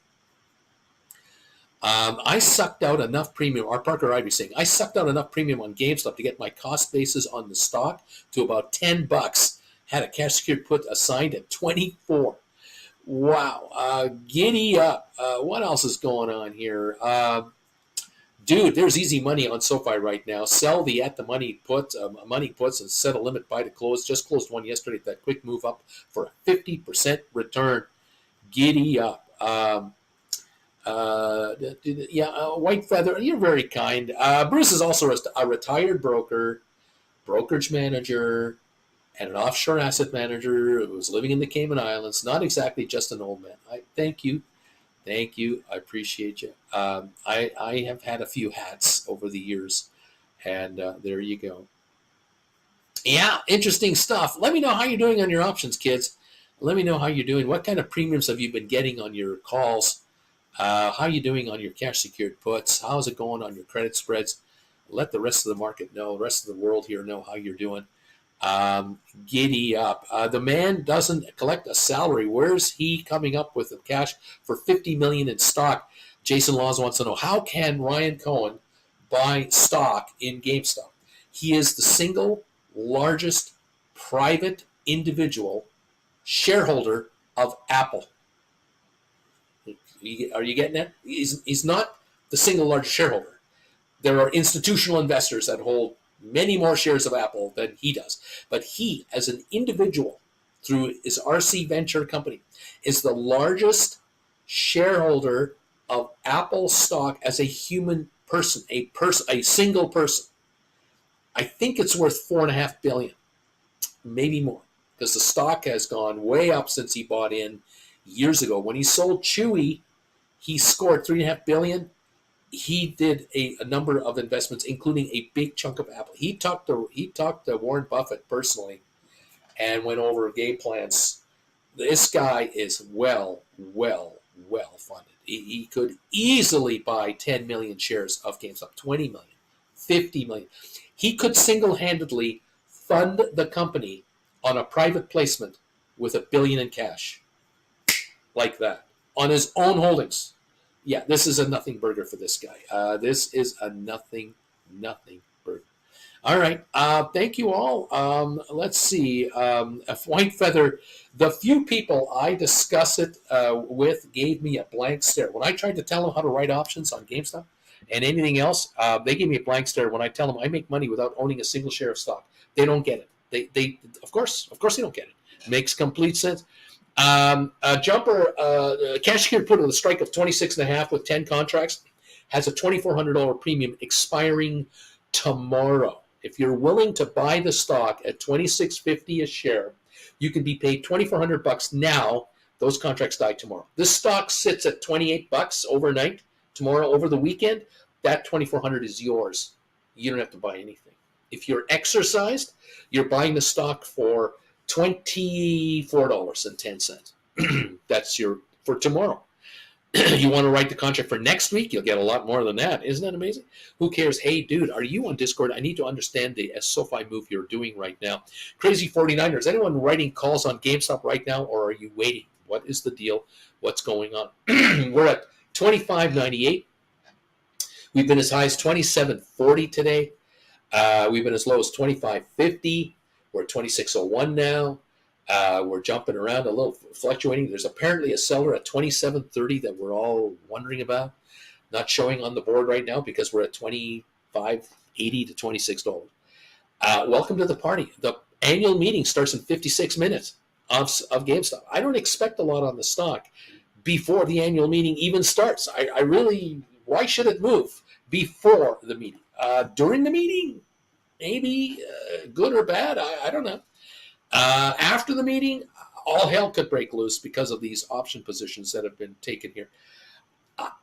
I sucked out enough premium, or Parker Ivory saying, I sucked out enough premium on GameStop to get my cost basis on the stock to about $10. Had a cash secured put assigned at 24. Wow. Giddy up. What else is going on here? Dude, there's easy money on SoFi right now. Sell the at the money puts and set a limit buy to close. Just closed one yesterday at that quick move up for a 50% return. Giddy up. White Feather, you're very kind. Bruce is also a retired broker, brokerage manager, and an offshore asset manager who was living in the Cayman Islands. Not exactly just an old man. Thank you. I appreciate you. I have had a few hats over the years, and there you go. Yeah, interesting stuff. Let me know how you're doing on your options, kids. Let me know how you're doing. What kind of premiums have you been getting on your calls? How are you doing on your cash secured puts? How's it going on your credit spreads? Let the rest of the market know, the rest of the world here know how you're doing. Giddy up. The man doesn't collect a salary. Where's he coming up with the cash for $50 million in stock? Jason Laws wants to know, how can Ryan Cohen buy stock in GameStop? He is the single largest private individual shareholder of Apple. Are you getting that? He's not the single largest shareholder. There are institutional investors that hold many more shares of Apple than he does. But he, as an individual, through his RC Venture company, is the largest shareholder of Apple stock as a human person, a single person. I think it's worth $4.5 billion, maybe more, because the stock has gone way up since he bought in years ago. When he sold Chewy, he scored $3.5 billion. He did a number of investments, including a big chunk of Apple. He talked to Warren Buffett personally and went over game plans. This guy is well funded. He could easily buy 10 million shares of GameStop, 20 million, 50 million. He could single-handedly fund the company on a private placement with $1 billion in cash, like that, on his own holdings. Yeah, this is a nothing burger for this guy. This is a nothing burger. All right. Thank you all. Let's see. White Feather, the few people I discuss it with gave me a blank stare. When I tried to tell them how to write options on GameStop and anything else, they gave me a blank stare when I tell them I make money without owning a single share of stock. They don't get it. They of course they don't get it. Makes complete sense. Jumper, cash secured put on a strike of 26.5 with 10 contracts, has a $2,400 premium expiring tomorrow. If you're willing to buy the stock at $26.50 a share, you can be paid $2,400 now. Those contracts die tomorrow. This stock sits at $28 overnight. Tomorrow, over the weekend, that $2,400 is yours. You don't have to buy anything. If you're exercised, you're buying the stock for $24.10. That's for tomorrow. You want to write the contract for next week, you'll get a lot more than that. Isn't that amazing? Who cares? Hey, dude, are you on Discord? I need to understand the SoFi move you're doing right now. Crazy 49ers, anyone writing calls on GameStop right now, or are you waiting? What is the deal? What's going on? We're at $25.98. We've been as high as $27.40 today. We've been as low as $25.50. We're at 26.01 now. We're jumping around a little, fluctuating. There's apparently a seller at 27.30 that we're all wondering about. Not showing on the board right now because we're at 25.80 to $26. Welcome to the party. The annual meeting starts in 56 minutes of GameStop. I don't expect a lot on the stock before the annual meeting even starts. I really, why should it move before the meeting? During the meeting, maybe good or bad, I don't know. After the meeting, all hell could break loose because of these option positions that have been taken here.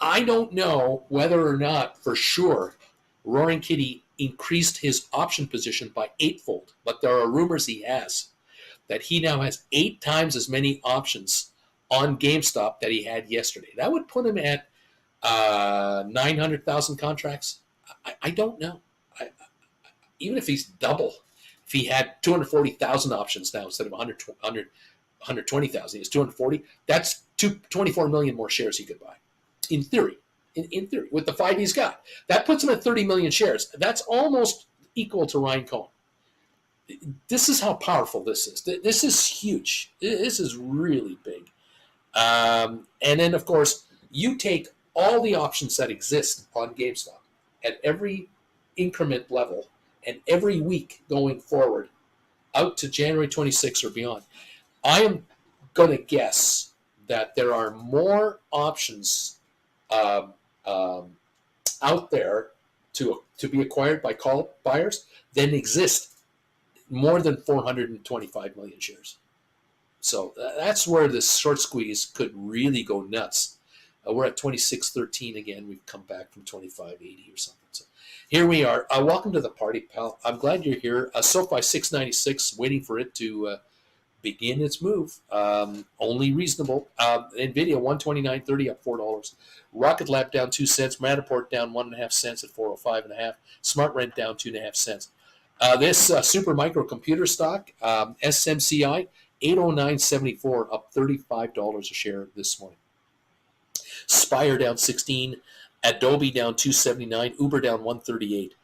I don't know whether or not for sure Roaring Kitty increased his option position by eightfold, but there are rumors he has that he now has 8 times as many options on GameStop that he had yesterday. That would put him at 900,000 contracts. I don't know. Even if he's double, if he had 240,000 options now instead of 120,000, he's 240. That's 24 million more shares he could buy, in theory. In theory, with the 5 he's got, that puts him at 30 million shares. That's almost equal to Ryan Cohen. This is how powerful this is. This is huge. This is really big. And then, of course, you take all the options that exist on GameStop at every increment level and every week going forward out to January 26 or beyond. I am going to guess that there are more options out there to be acquired by call buyers than exist. More than 425 million shares. So that's where this short squeeze could really go nuts. We're at 26.13 again. We've come back from 25.80 or something. So here we are. Welcome to the party, pal. I'm glad you're here. SoFi 696, waiting for it to begin its move. Only reasonable. NVIDIA 129.30 up $4. Rocket Lab down 2 cents. Matterport down 1.5 cents at 405.5. Smart Rent down 2.5 cents. This super microcomputer stock, SMCI, 809.74, up $35 a share this morning. Spire down 16, Adobe down 279, Uber down 138.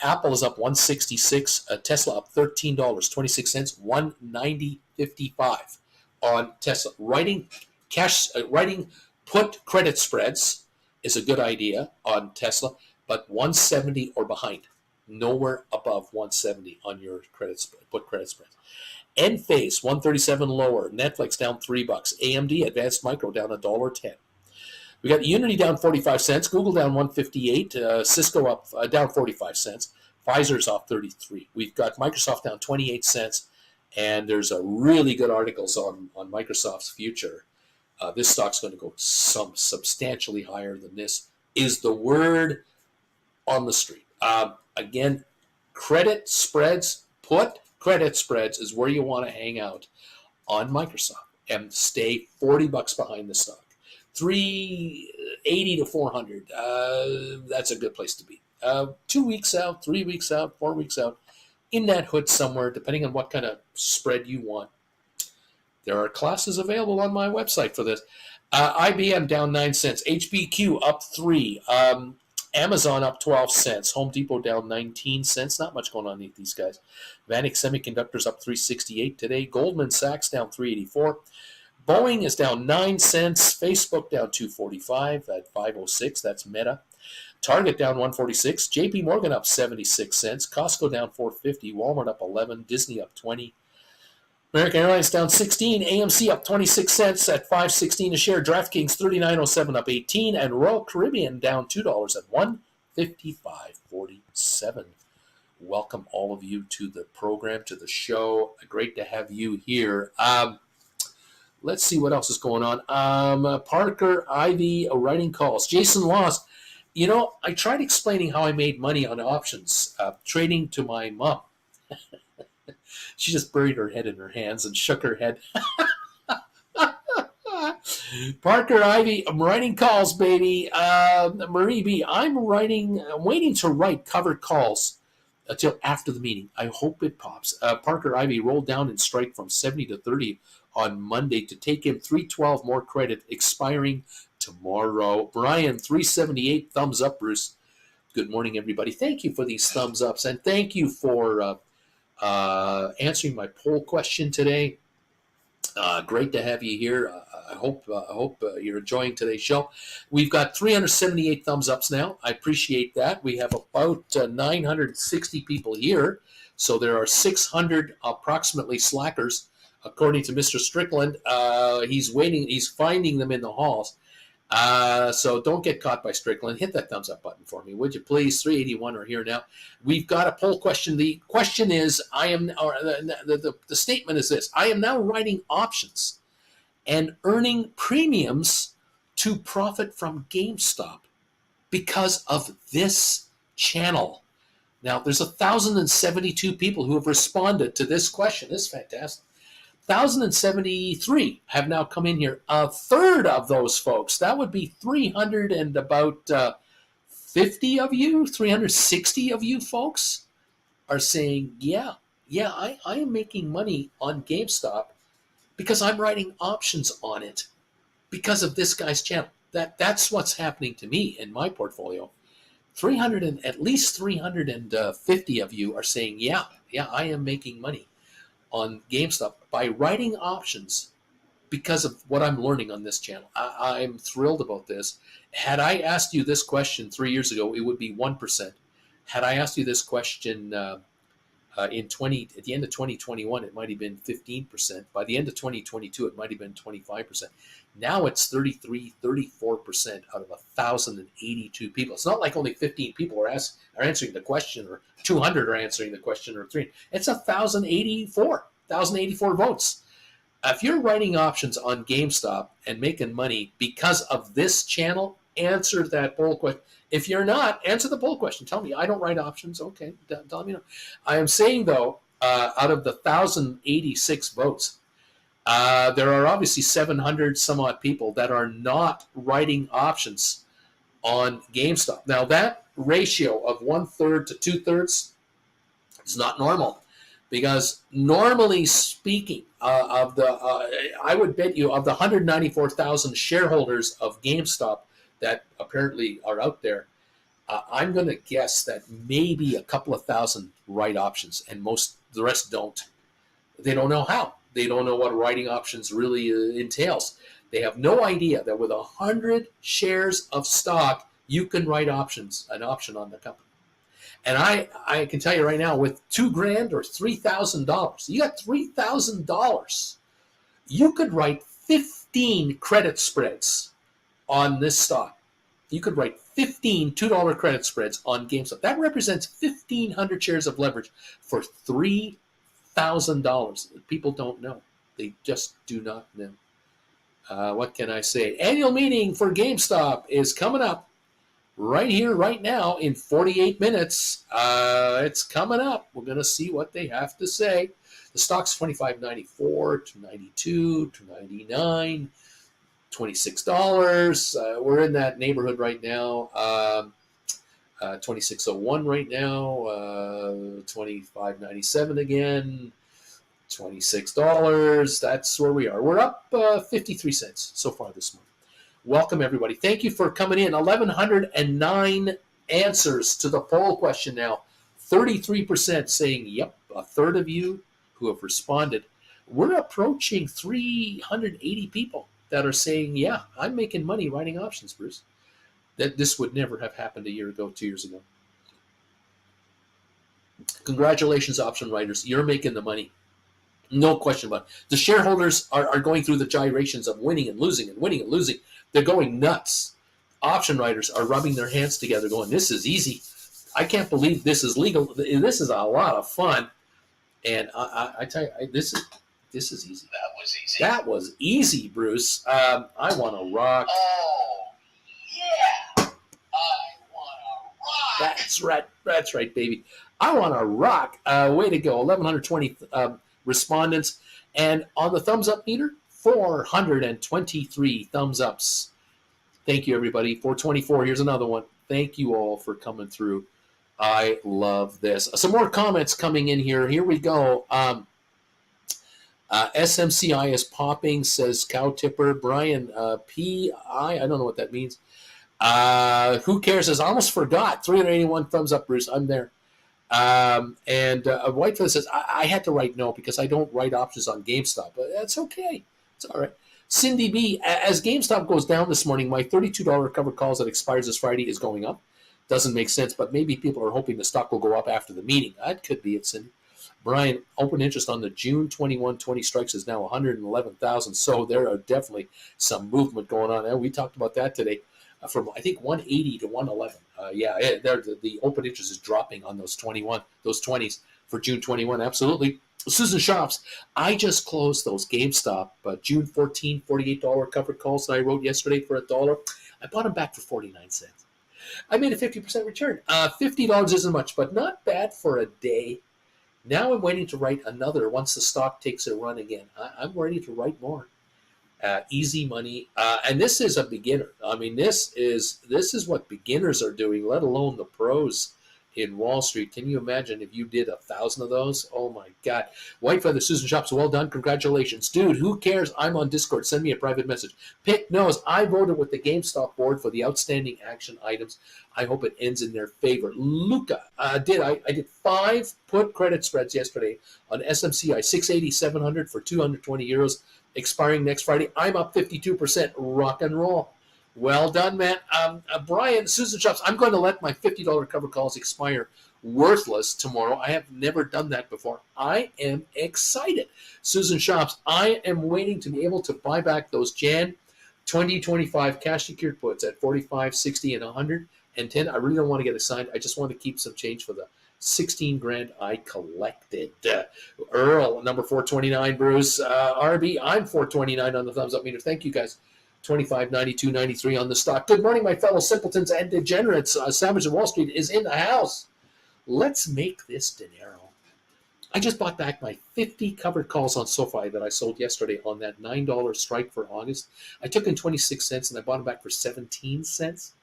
Apple is up 166, Tesla up $13.26, 190.55 on Tesla. Writing put credit spreads is a good idea on Tesla, but 170 or behind. Nowhere above 170 on your credit spread, put credit spreads. Enphase 137 lower. Netflix down $3. AMD Advanced Micro down $1.10. We got Unity down 45 cents. Google down 158. Cisco up down 45 cents. Pfizer's off 33. We've got Microsoft down 28 cents. And there's a really good articles on Microsoft's future. This stock's going to go substantially higher than this. Is the word on the street. Again, credit spreads, put credit spreads is where you want to hang out on Microsoft and stay $40 behind the stock. 380 to 400. That's a good place to be. 2 weeks out, 3 weeks out, 4 weeks out, in that hood somewhere, depending on what kind of spread you want. There are classes available on my website for this. IBM down 9 cents. HBQ up 3. Amazon up 12 cents. Home Depot down 19 cents. Not much going on with these guys. Vanik Semiconductors up 368 today. Goldman Sachs down 384. Boeing is down 9 cents. Facebook down 245 at 506. That's Meta. Target down 146. JP Morgan up 76 cents. Costco down 450. Walmart up 11. Disney up 20. American Airlines down 16. AMC up 26 cents at $5.16 a share. DraftKings 39.07 up 18. And Royal Caribbean down $2 at $155.47. Welcome all of you to the program, to the show. Great to have you here. Let's see what else is going on. Parker Ivy writing calls. Jason Loss. You know, I tried explaining how I made money on options, trading to my mom. She just buried her head in her hands and shook her head. Parker Ivy, I'm writing calls, baby. Marie B, I'm waiting to write covered calls until after the meeting. I hope it pops. Parker Ivy rolled down in strike from 70 to 30 on Monday to take in 312 more credit expiring tomorrow. Brian, 378, thumbs up, Bruce. Good morning, everybody. Thank you for these thumbs ups, and thank you for answering my poll question today. Great to have you here. I hope you're enjoying today's show. We've got 378 thumbs ups now. I appreciate that. We have about 960 people here, so there are 600 approximately slackers, according to Mr. Strickland. He's waiting. He's finding them in the halls. So don't get caught by Strickland. Hit that thumbs up button for me, would you please? 381 are here now. We've got a poll question. The question is, the statement is this: I am now writing options and earning premiums to profit from GameStop because of this channel. Now, there's 1,072 people who have responded to this question. This is fantastic. 1,073 have now come in here. A third of those folks, that would be 300 and about 50 of you, 360 of you folks are saying, yeah, I am making money on GameStop because I'm writing options on it because of this guy's channel. That's what's happening to me in my portfolio. At least 350 of you are saying, yeah, I am making money on GameStop by writing options because of what I'm learning on this channel. I'm thrilled about this. Had I asked you this question 3 years ago, it would be 1%. Had I asked you this question at the end of 2021, it might have been 15%. By the end of 2022, it might have been 25%. Now it's 33, 34% out of 1,082 people. It's not like only 15 people are answering the question, or 200 are answering the question, or 3. It's 1,084 votes. If you're writing options on GameStop and making money because of this channel, answer that poll question. If you're not, answer the poll question. Tell me, I don't write options. Okay, tell me no. I am saying, though, out of the 1,086 votes, there are obviously 700 some odd people that are not writing options on GameStop. Now, that ratio of 1/3 to 2/3 is not normal, because normally speaking, I would bet you of the 194,000 shareholders of GameStop that apparently are out there, I'm going to guess that maybe a couple of thousand write options, and the rest don't. They don't know how. They don't know what writing options really entails. They have no idea that with 100 shares of stock, you can write an option on the company. And I can tell you right now, with $2,000 or $3,000, you got $3,000, you could write 15 credit spreads on this stock. You could write 15 $2 credit spreads on GameStop. That represents 1,500 shares of leverage for $3,000. People don't know. They just do not know. What can I say? Annual meeting for GameStop is coming up right here, right now, in 48 minutes. It's coming up. We're going to see what they have to say. The stock's $25.94, $2.92, $2.99, $26. We're in that neighborhood right now. $26.01 right now. $25.97 again. $26. That's where we are. We're up 53 cents so far this month. Welcome, everybody. Thank you for coming in. 1,109 answers to the poll question now. 33% saying, yep, a third of you who have responded. We're approaching 380 people that are saying, yeah, I'm making money writing options, Bruce. That this would never have happened a year ago, 2 years ago. Congratulations, option writers. You're making the money. No question about it. The shareholders are going through the gyrations of winning and losing and winning and losing. They're going nuts. Option writers are rubbing their hands together going, this is easy. I can't believe this is legal. This is a lot of fun. And I tell you, this is easy. That was easy. That was easy, Bruce. I want to rock. Oh, yeah. I want to rock. That's right, baby. I want to rock. Way to go. 1,120 respondents. And on the thumbs up meter, 423 thumbs ups. Thank you, everybody. 424. Here's another one. Thank you all for coming through. I love this. Some more comments coming in here. Here we go. SMCI is popping, says Cow Tipper. Brian, P.I., I don't know what that means. Who cares? Says, I almost forgot. 381 thumbs up, Bruce. I'm there. Whitefield says, I had to write no because I don't write options on GameStop. But that's okay. It's all right. Cindy B, as GameStop goes down this morning, my $32 covered calls that expires this Friday is going up. Doesn't make sense, but maybe people are hoping the stock will go up after the meeting. That could be it, Cindy. Brian, open interest on the June 21 20 strikes is now 111,000. So there are definitely some movement going on. And we talked about that today from, I think, 180 to 111. The open interest is dropping on those 20s for June 21. Absolutely. Susan Shops, I just closed those GameStop June 14, $48 covered calls that I wrote yesterday for $1. I bought them back for 49 cents. I made a 50% return. $50 isn't much, but not bad for a day. Now I'm waiting to write another once the stock takes a run again. I'm ready to write more. Easy money, and this is a beginner. I mean, this is what beginners are doing, let alone the pros in Wall Street. Can you imagine if you did 1,000 of those? Oh my God. White Feather, Susan Shops, well done. Congratulations. Dude, who cares? I'm on Discord. Send me a private message. Pick knows I voted with the GameStop board for the outstanding action items. I hope it ends in their favor. Luca, I did 5 put credit spreads yesterday on SMCI, 680, 700 for 220 euros, expiring next Friday. I'm up 52%. Rock and roll. Well done, man. Brian, Susan Shops, I'm going to let my $50 cover calls expire worthless tomorrow. I have never done that before. I am excited. Susan Shops, I am waiting to be able to buy back those Jan 2025 cash secured puts at 45, 60, and 110. I really don't want to get assigned. I just want to keep some change for the 16 grand I collected. Earl, number 429, Bruce. RB, I'm 429 on the thumbs up meter. Thank you, guys. 25, 92, 93 on the stock. Good morning, my fellow simpletons and degenerates. Savage of Wall Street is in the house. Let's make this dinero. I just bought back my 50 covered calls on SoFi that I sold yesterday on that $9 strike for August. I took in 26 cents and I bought them back for 17 cents.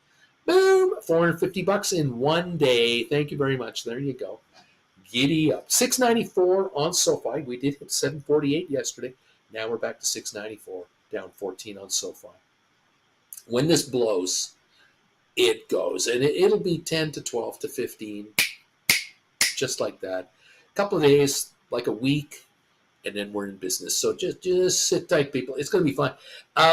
Boom, $450 in one day. Thank you very much. There you go. Giddy up. 694 on SoFi. We did hit 748 yesterday. Now we're back to 694, down 14 on SoFi. When this blows, it goes. And it'll be 10 to 12 to 15, just like that. A couple of days, like a week, and then we're in business. So just sit tight, people. It's going to be fun.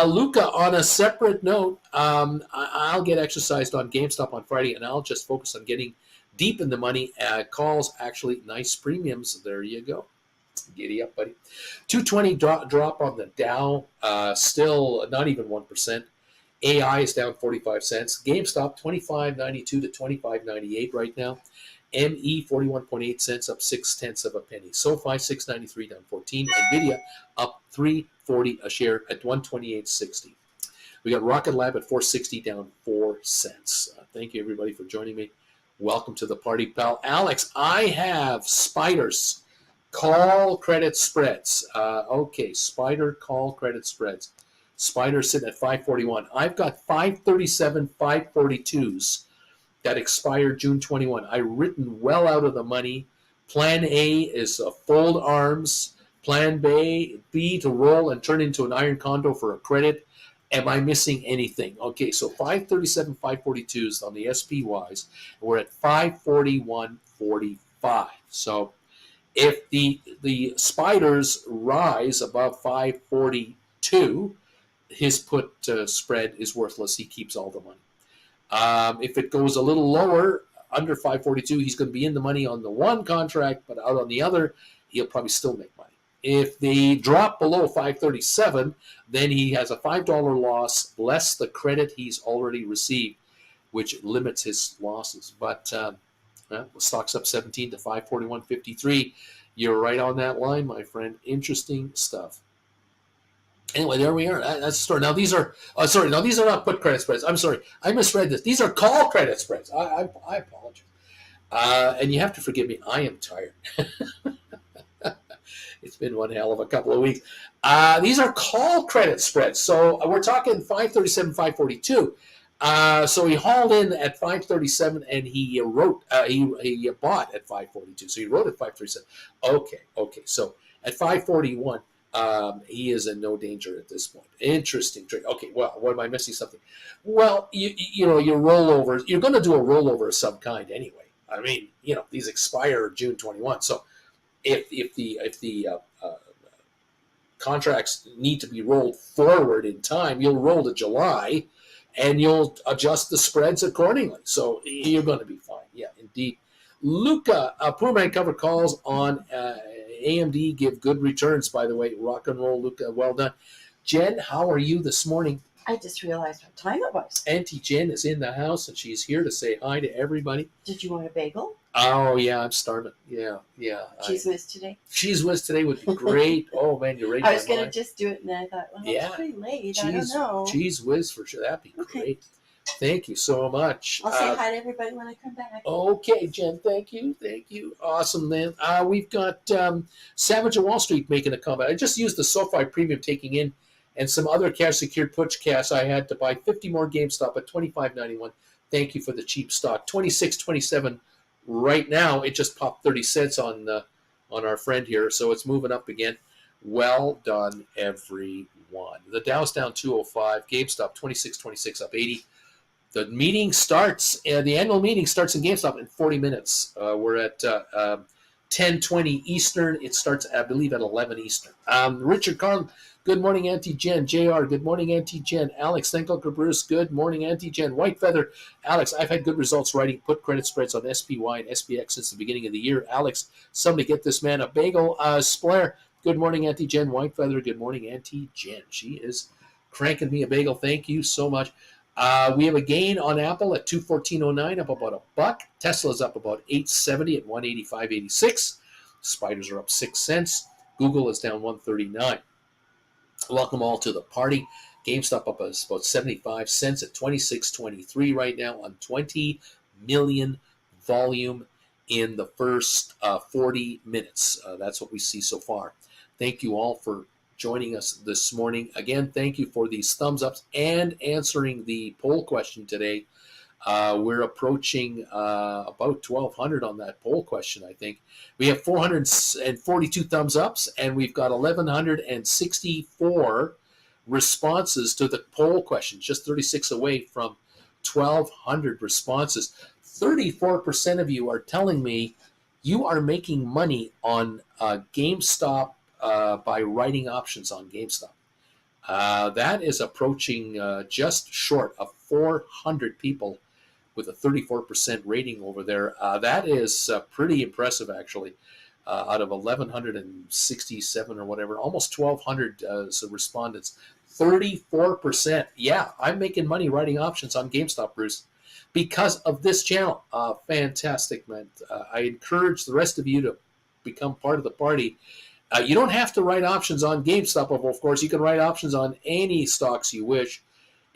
Luca, on a separate note, I'll get exercised on GameStop on Friday, and I'll just focus on getting deep in the money. Calls, actually, nice premiums. There you go. Giddy up, buddy. 220 drop on the Dow. Still not even 1%. AI is down 45 cents. GameStop 25.92 to 25.98 right now. ME 41.8 cents, up 0.6 of a penny. SoFi 693 down 14. Nvidia up 340 a share at 128.60. We got Rocket Lab at 460 down 4 cents. Thank you everybody for joining me. Welcome to the party, pal. Alex, I have Spiders call credit spreads. Okay, Spider call credit spreads. Spider sitting at 541. I've got 537, 542s. That expired June 21. I written well out of the money. Plan A is fold arms. Plan B to roll and turn into an iron condo for a credit. Am I missing anything? Okay, so 537, 542s on the SPYs. We're at 541.45. So if the Spiders rise above 542, his put spread is worthless. He keeps all the money. If it goes a little lower, under 542, he's going to be in the money on the one contract, but out on the other, he'll probably still make money. If they drop below 537, then he has a $5 loss, less the credit he's already received, which limits his losses. But the stock's up 17 to 541.53. You're right on that line, my friend. Interesting stuff. Anyway, there we are. That's the story. Now these are these are not put credit spreads. I'm sorry, I misread this. These are call credit spreads. I apologize, and you have to forgive me. I am tired. It's been one hell of a couple of weeks. These are call credit spreads. So we're talking 537, 542. So he hauled in at 537, and he wrote. He bought at 542. So he wrote at 537. Okay. So at 541. He is in no danger at this point. Interesting trade. Okay, well, what am I missing something? Well, you know, your rollovers, you're going to do a rollover of some kind anyway. I mean, you know, these expire June 21. So if the contracts need to be rolled forward in time, you'll roll to July and you'll adjust the spreads accordingly. So you're going to be fine. Yeah, indeed. Luca, poor man cover calls on AMD give good returns, by the way. Rock and roll, Luca. Well done. Jen, how are you this morning? I just realized what time it was. Auntie Jen is in the house, and she's here to say hi to everybody. Did you want a bagel? Oh, yeah, I'm starving. Yeah. Cheese whiz today? Cheese whiz today would be great. Oh, man, you're right. I was going to just do it, and then I thought, well, Yeah. it's pretty late. I don't know. Cheese whiz for sure. That'd be Okay. great. Thank you so much. I'll say hi to everybody when I come back. Okay, Jen, thank you. Awesome, man. We've got Savage of Wall Street making a comment. I just used the SoFi Premium taking in and some other cash-secured put cash I had to buy 50 more GameStop at $25.91. Thank you for the cheap stock. $26.27 right now. It just popped 30 cents on our friend here, so it's moving up again. Well done, everyone. The Dow's down 205. GameStop 26.26 up 80. The meeting starts, the annual meeting starts in GameStop in 40 minutes. We're at 10:20 Eastern. It starts, I believe, at 11 Eastern. Richard Carlin, good morning, Auntie Jen. JR, good morning, Auntie Jen. Alex, thank Uncle Bruce, good morning, Auntie Jen. White Feather, Alex, I've had good results writing put credit spreads on SPY and SPX since the beginning of the year. Alex, somebody get this man a bagel. Splair, good morning, Auntie Jen. White Feather, good morning, Auntie Jen. She is cranking me a bagel. Thank you so much. We have a gain on Apple at $214.09, up about $1. Tesla's up about $8.70 at $185.86. Spiders are up 6 cents. Google is down $1.39. Welcome all to the party. GameStop up about 75 cents at $26.23 right now on 20 million volume in the first 40 minutes. That's what we see so far. Thank you all for joining us this morning. Again, thank you for these thumbs ups and answering the poll question today. We're approaching about 1,200 on that poll question, I think. We have 442 thumbs ups, and we've got 1,164 responses to the poll question, just 36 away from 1,200 responses. 34% of you are telling me you are making money on GameStop by writing options on GameStop. That is approaching just short of 400 people with a 34% rating over there. That is pretty impressive, actually. Out of 1,167 or whatever, almost 1,200 respondents. 34%. Yeah, I'm making money writing options on GameStop, Bruce, because of this channel. Fantastic, man. I encourage the rest of you to become part of the party. You don't have to write options on GameStop, of course. You can write options on any stocks you wish.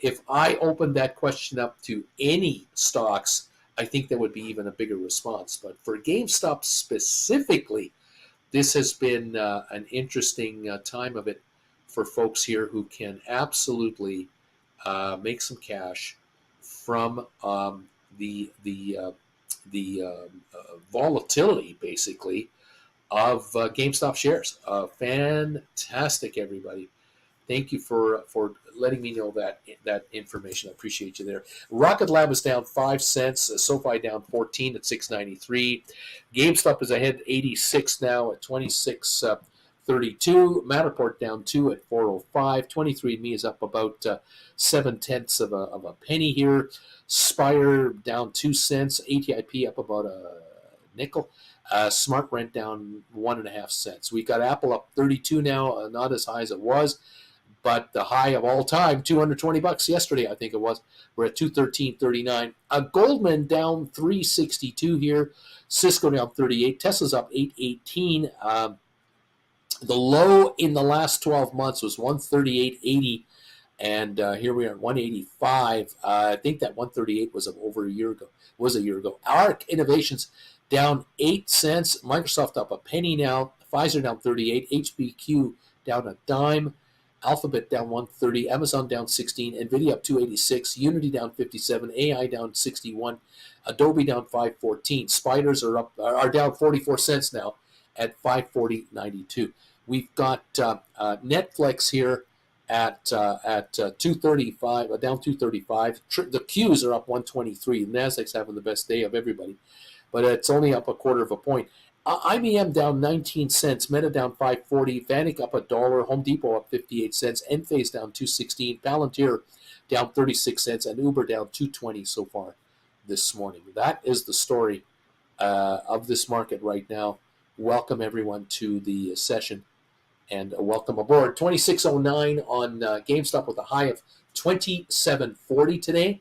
If I opened that question up to any stocks, I think there would be even a bigger response. But for GameStop specifically, this has been an interesting time of it for folks here who can absolutely make some cash from the volatility, basically, of GameStop shares. Fantastic, everybody. Thank you for letting me know that information. I appreciate you there. Rocket Lab is down 5 cents. SoFi down 14 at 6.93. GameStop is ahead 86 now at 26.32. Matterport down 2 at 4.05. 23andMe is up about 0.7 of a penny here. Spire down 2 cents. ATIP up about a nickel. Smart Rent down 1.5 cents. We got Apple up 32 now, not as high as it was, but the high of all time, $220 yesterday, I think it was. We're at 213.39. Goldman down 362 here. Cisco down 38. Tesla's up 818. The low in the last 12 months was 138.80, and here we are at 185. I think that 138 was over a year ago. ARC Innovations down 8 cents. Microsoft up a penny now. Pfizer down 38. HBQ down a dime. Alphabet down 130. Amazon down 16. Nvidia up 286. Unity down 57. AI down 61. Adobe down 514. Spiders are down 44 cents now at 540.92. We've got Netflix here at 235, down 235. The Qs are up 123. The Nasdaq's having the best day of everybody, but it's only up 1/4 of a point. IBM down 19 cents, Meta down 540, Vanik up $1, Home Depot up 58 cents, Enphase down 216, Palantir down 36 cents, and Uber down 220 so far this morning. That is the story of this market right now. Welcome everyone to the session, and welcome aboard. 2609 on GameStop with a high of 2740 today.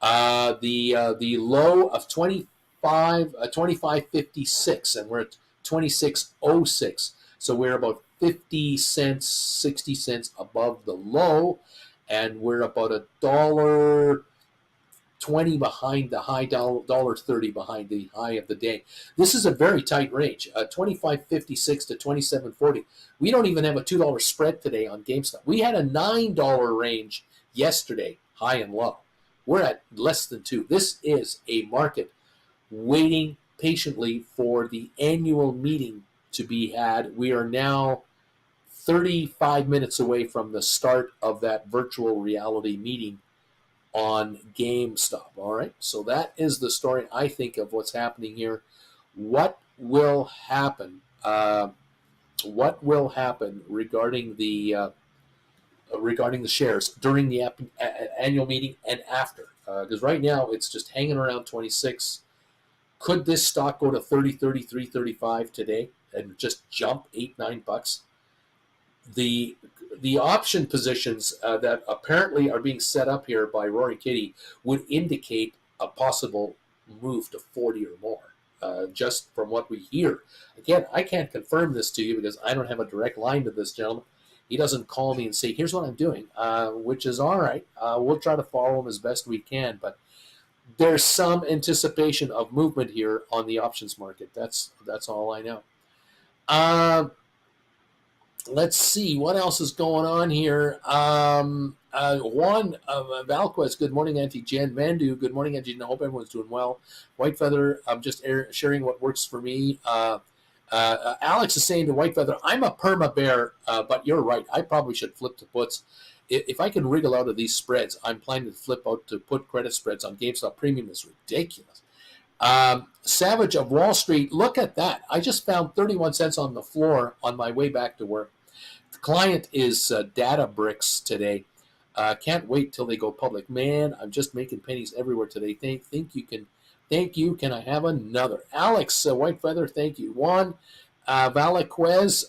The low of 2556, and we're at 2606. So we're about 50 cents, 60 cents above the low, and we're about $1.20 behind the high, $1.30 behind the high of the day. This is a very tight range, 25.56 to 27.40. We don't even have a $2 spread today on GameStop. We had a $9 range yesterday, high and low. We're at less than 2. This is a market waiting patiently for the annual meeting to be had. We are now 35 minutes away from the start of that virtual reality meeting on GameStop. All right, so that is the story, I think, of what's happening here. What will happen? What will happen regarding the shares during the annual meeting and after? Because right now it's just hanging around 26. Could this stock go to 30, 33, 35 today and just jump $8-9? The option positions that apparently are being set up here by Rory Kitty would indicate a possible move to 40 or more, just from what we hear. Again, I can't confirm this to you because I don't have a direct line to this gentleman. He doesn't call me and say, here's what I'm doing, which is all right. We'll try to follow him as best we can, but there's some anticipation of movement here on the options market. That's all I know. Let's see what else is going on here. Juan Valquez, good morning, Auntie Jen. Mandu, good morning, Auntie Jen. I hope everyone's doing well. White Feather, I'm just sharing what works for me. Alex is saying to White Feather, I'm a perma bear, but you're right. I probably should flip to puts. If I can wriggle out of these spreads, I'm planning to flip out to put credit spreads on GameStop Premium. Is ridiculous. Savage of Wall Street, look at that. I just found 31 cents on the floor on my way back to work. The client is Databricks today. Can't wait till they go public. Man, I'm just making pennies everywhere today. Thank you. Can I have another? Alex White Feather, thank you. Juan Valquez,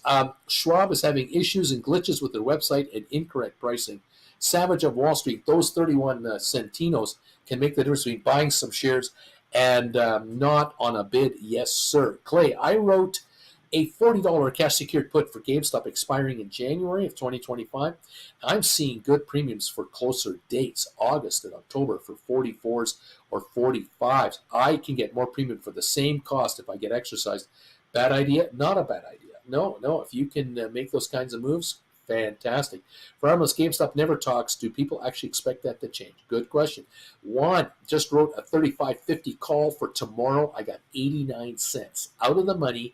Schwab is having issues and glitches with their website and incorrect pricing. Savage of Wall Street, those 31 centinos can make the difference between buying some shares and not on a bid. Yes, sir. Clay, I wrote a $40 cash secured put for GameStop expiring in January of 2025. I'm seeing good premiums for closer dates, August and October, for 44s or 45s. I can get more premium for the same cost if I get exercised. Bad idea? Not a bad idea. No. If you can make those kinds of moves, fantastic. For Armless, GameStop never talks. Do people actually expect that to change? Good question. Juan just wrote a 35.50 call for tomorrow. I got 89 cents out of the money.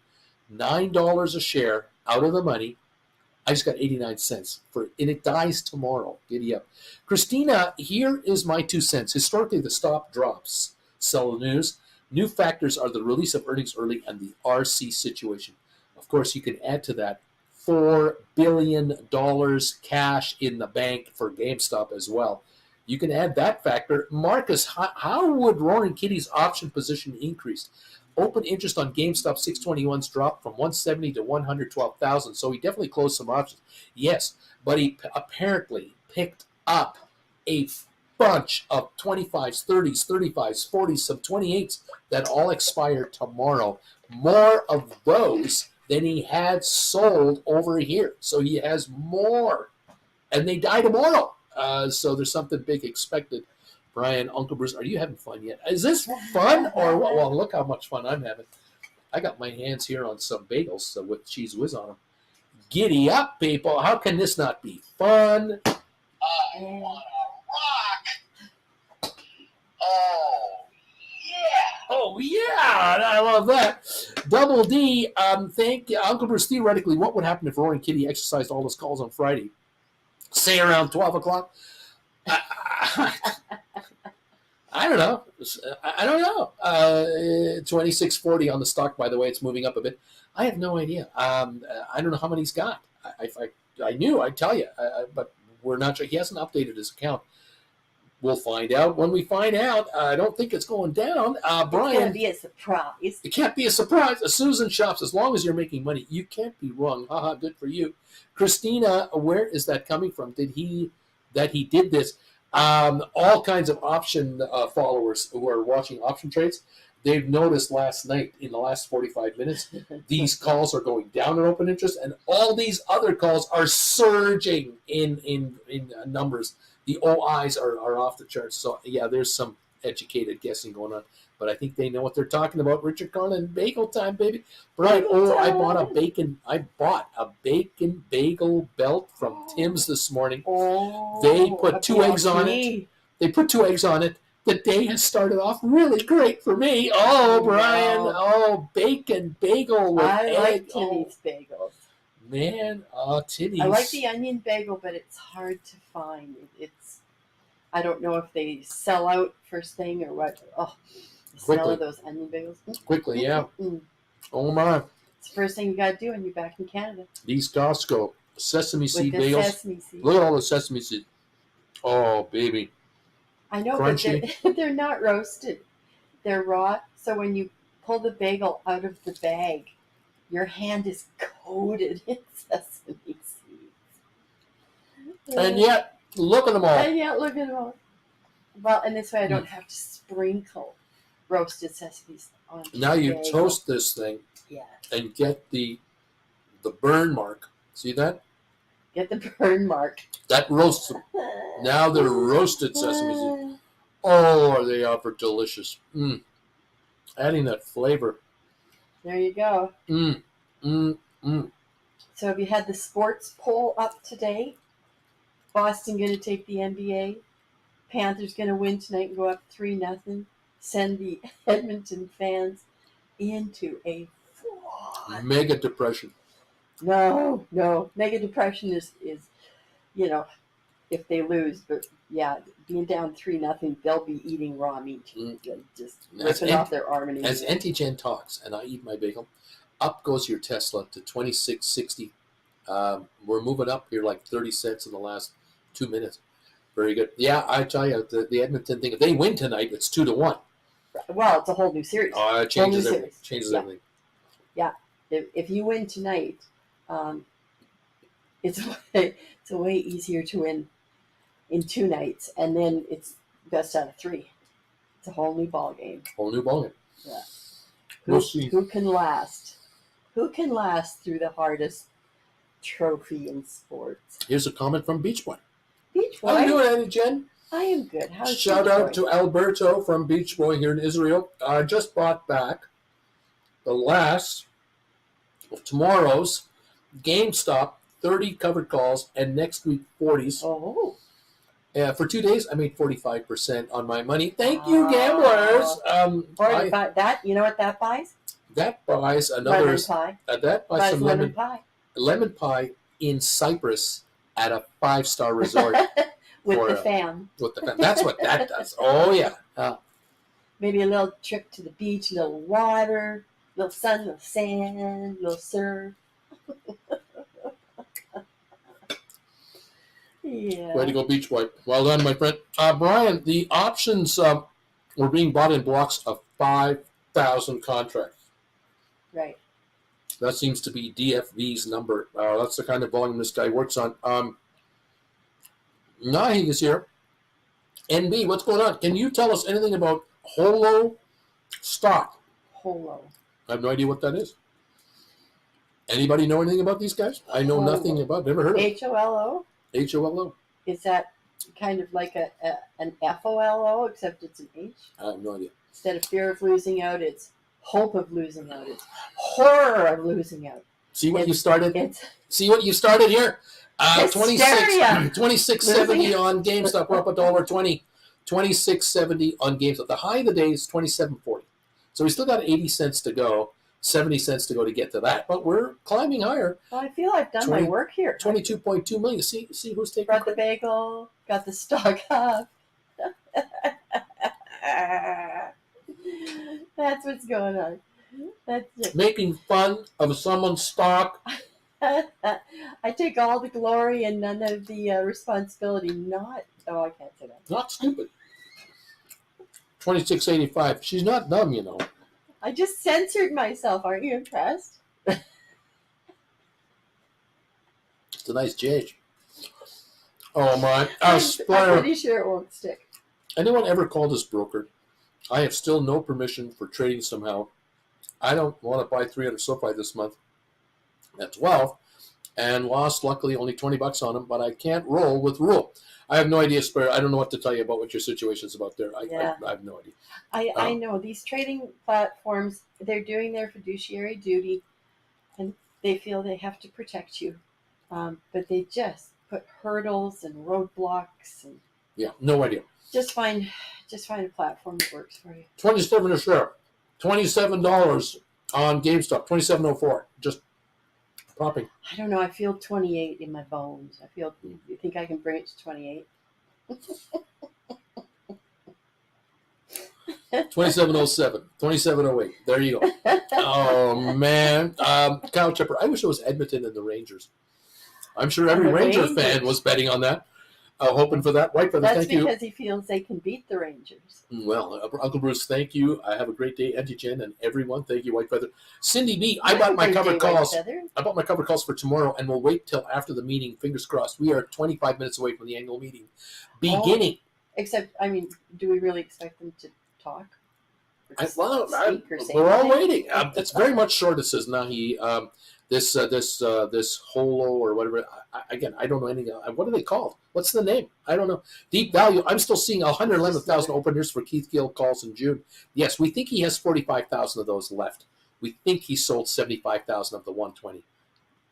$9 a share out of the money. I just got 89 cents for it, and it dies tomorrow. Giddy up. Christina, here is my 2 cents. Historically, the stop drops sell the news. New factors are the release of earnings early and the RC situation. Of course, you can add to that $4 billion cash in the bank for GameStop as well. You can add that factor. Marcus, how would Roaring Kitty's option position increase? Open interest on GameStop 621's dropped from 170 to 112,000, so he definitely closed some options. Yes, but he apparently picked up a bunch of 25s, 30s, 35s, 40s, some 28s that all expire tomorrow. More of those than he had sold over here. So he has more, and they die tomorrow. So there's something big expected. Brian, Uncle Bruce, are you having fun yet? Is this fun or what? Well, look how much fun I'm having. I got my hands here on some bagels with cheese whiz on them. Giddy up, people. How can this not be fun? I wanna rock! Oh, yeah! Oh, yeah, I love that. Double D, thank you. Uncle Bruce, theoretically, what would happen if Roaring Kitty exercised all his calls on Friday? Say around 12 o'clock? I don't know. 2640 on the stock, by the way. It's moving up a bit. I have no idea. I don't know how many he's got. If I knew, I'd tell you. But we're not sure. He hasn't updated his account. We'll find out when we find out. I don't think it's going down. It's gonna Brian, be a surprise. it can't be a surprise. Susan Shops, as long as you're making money, you can't be wrong. Haha, good for you. Christina, where is that coming from? Did he did this? All kinds of option followers who are watching option trades, they've noticed last night in the last 45 minutes, these calls are going down in open interest, and all these other calls are surging in numbers. The OIs are off the charts. So yeah, there's some educated guessing going on, but I think they know what they're talking about. Richard Carlin, bagel time, baby. Brian, I bought a bacon bagel belt from Tim's this morning. They put 2 eggs on it. They put 2 eggs on it. The day has started off really great for me. Oh, Brian. Wow. Oh, bacon bagel with I egg. like Timmy's bagels. Man, Timmy's. I like the onion bagel, but it's hard to find. I don't know if they sell out first thing or what. Oh, the smell Quickly. of those onion bagels. Quickly, yeah. Mm. Oh, my. It's the first thing you got to do when you're back in Canada. These Costco sesame With seed the bagels. sesame seeds. Look at all the sesame seeds. Oh, baby. I know, Crunchy. but they're not roasted. They're raw. So when you pull the bagel out of the bag, your hand is coated in sesame seeds. And yet, look at them all. And yet, look at them all. Well, and this way I don't have to sprinkle roasted sesame seeds on. Now you bagel. toast this thing Yeah. and get the burn mark. See that? Get the burn mark. That roasts them. Now they're roasted sesame seeds. Oh, are they are delicious. Adding that flavor. There you go. So have you had the sports poll up today? Boston going to take the NBA. Panthers going to win tonight and go up 3-0. Send the Edmonton fans into a flood. Mega depression. No. Mega depression is if they lose, but yeah, being down 3-0, they'll be eating raw meat, just ripping off their arm and eating. As Auntie Jen talks, and I eat my bagel, up goes your Tesla to 26.60. We're moving up here like 30 cents in the last 2 minutes. Very good. Yeah, I tell you, the Edmonton thing. If they win tonight, it's 2-1. Well, it's a whole new series. It changes Whole new everything. series. Changes Yeah. everything. If you win tonight, it's a way easier to win in 2 nights, and then it's best out of 3. It's a whole new ball game. Whole new ballgame. Yeah. We'll see. Who can last? Who can last through the hardest trophy in sports? Here's a comment from Beach Boy. Beach Boy. How you doing, Auntie Jen? I am good. How's Shout Beach out Boy? to Alberto from Beach Boy here in Israel. I just bought back the last of tomorrow's GameStop 30 covered calls and next week 40s. Oh. For 2 days, I made 45% on my money. Thank you, gamblers. You know what that buys? That buys another. Lemon pie. That buys Buys some lemon pie. lemon pie in Cyprus at a 5-star resort With for the fam. with the. That's what that does. Oh yeah. Maybe a little trip to the beach, a little water, little sun, little sand, little surf. Yeah. Way to go, Beach Boy. Well done, my friend. Brian, the options were being bought in blocks of 5,000 contracts. Right. That seems to be DFV's number. That's the kind of volume this guy works on. Nahi is here. NB, what's going on? Can you tell us anything about Holo stock? Holo. I have no idea what that is. Anybody know anything about these guys? I know Holo. nothing about. Never heard of them. HOLO? HOLO? Is that kind of like an FOLO, except it's an H? I have no idea. Instead of fear of losing out, it's hope of losing out. It's horror of losing out. See what you started? It's See what you started here? Hysteria. 26.70 on GameStop. We're up $1.20. 26.70 on GameStop. The high of the day is 27.40. So we still got 80 cents to go, 70 cents to go to get to that. But we're climbing higher. well, I feel I've done my work here. 22.2 million. See who's taking Brought the credit? bagel, got the stock up. That's what's going on. That's it. Making fun of someone's stock. I take all the glory and none of the responsibility. Not. Oh, I can't say that. Not stupid. 2685. She's not dumb, you know. I just censored myself. Aren't you impressed? It's a nice change. Oh my! I'm Splatter. pretty sure it won't stick. Anyone ever called us brokered? I have still no permission for trading somehow. I don't want to buy 300 SoFi this month at 12 and lost luckily only $20 on them, but I can't roll with rule. I have no idea, Spare. I don't know what to tell you about what your situation is about there. Yeah. I have no idea. I know these trading platforms, they're doing their fiduciary duty and they feel they have to protect you. But they just put hurdles and roadblocks and Yeah, no idea. just find a platform that works for you. 27 a share. $27 on GameStop. 27.04. Just popping. I don't know, I feel 28 in my bones. You think I can bring it to 28? 2707, 2708. There you go. Oh man, Kyle Chipper. I wish it was Edmonton and the Rangers. I'm sure every And the Ranger Rangers. fan was betting on that, hoping for that. White Feather, That's thank you. because he feels they can beat the Rangers. Well, Uncle Bruce, thank you. I have a great day, Auntie Jen, and everyone. Thank you, White Feather. Cindy B. I bought my covered calls. I bought my covered calls for tomorrow, and we'll wait till after the meeting. Fingers crossed. We are 25 minutes away from the annual meeting beginning. Except, I mean, do we really expect them to talk? We're all waiting. It's very much short. It says Nahi. This holo or whatever. Again, I don't know anything. What are they called? What's the name? I don't know. Deep Value. I'm still seeing 111,000 openers for Keith Gill calls in June. Yes, we think he has 45,000 of those left. We think he sold 75,000 of the 120.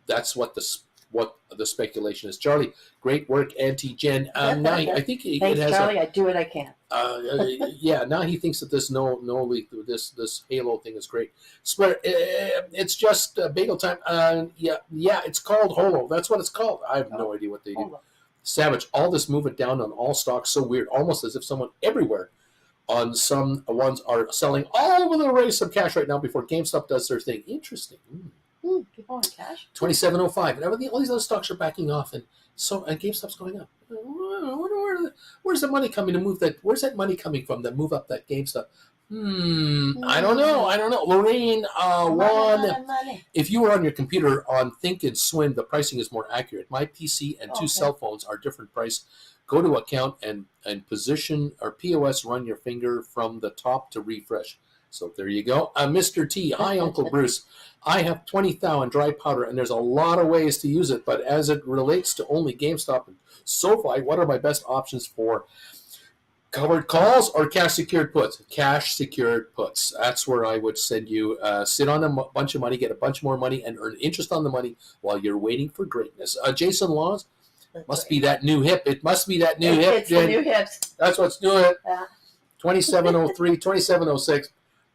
That's what the speculation is. Charlie, great work, Auntie Jen. Now I think it has. Charlie. I do what I can. Yeah, now he thinks that this this Halo thing is great. It's just bagel time. Yeah, it's called Holo. That's what it's called. I have no idea what they do. Holo. Savage, all this movement down on all stocks, so weird. Almost as if someone everywhere on some ones are selling all over the race of cash right now before GameStop does their thing. Interesting. People want cash. 27.05, and all these other stocks are backing off, and GameStop's going up. Where's the money coming to move that? Where's that money coming from that move up that GameStop? I don't know. Lorraine, Money. if you were on your computer on Think and Swim, the pricing is more accurate. My PC and two cell phones are different price. Go to account and position or POS, run your finger from the top to refresh. So there you go. Mr. T, hi, Uncle Bruce. I have 20,000 dry powder, and there's a lot of ways to use it, but as it relates to only GameStop and SoFi, what are my best options for covered calls or cash-secured puts? Cash-secured puts. That's where I would send you. Sit on a bunch of money, get a bunch more money, and earn interest on the money while you're waiting for greatness. Jason Laws, must be that new hip. It must be that new hip. It's the new hips. That's what's doing it. Yeah. 2703, 2706.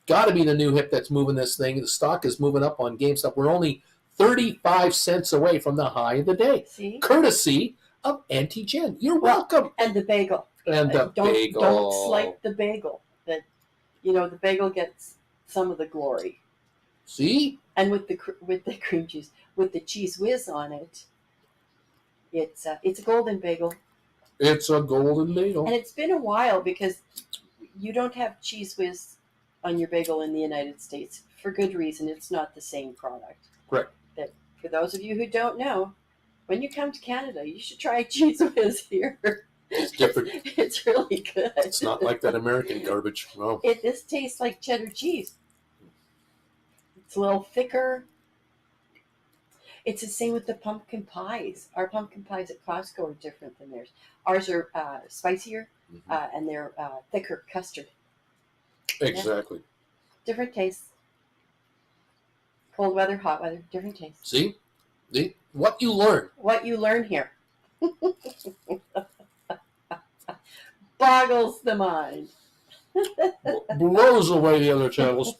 Got to be the new hip that's moving this thing. The stock is moving up on GameStop. We're only 35 cents away from the high of the day. See? Courtesy of Auntie Jen. You're welcome. And the bagel. And the bagel. Don't slight the bagel. The bagel gets some of the glory. See? And with the cream cheese, with the cheese whiz on it, it's a golden bagel. It's a golden bagel. And it's been a while because you don't have cheese whiz on your bagel in the United States for good reason. It's not the same product. Correct. That for those of you who don't know, when you come to Canada, you should try cheese whiz here. It's different. It's really good. It's not like that American garbage. No. This tastes like cheddar cheese. It's a little thicker. It's the same with the pumpkin pies. Our pumpkin pies at Costco are different than theirs. Ours are spicier, and they're thicker custard. Exactly. Yeah. Different tastes. Cold weather, hot weather, different tastes. See? What you learn. What you learn here. Boggles the mind. Blows away the other channels.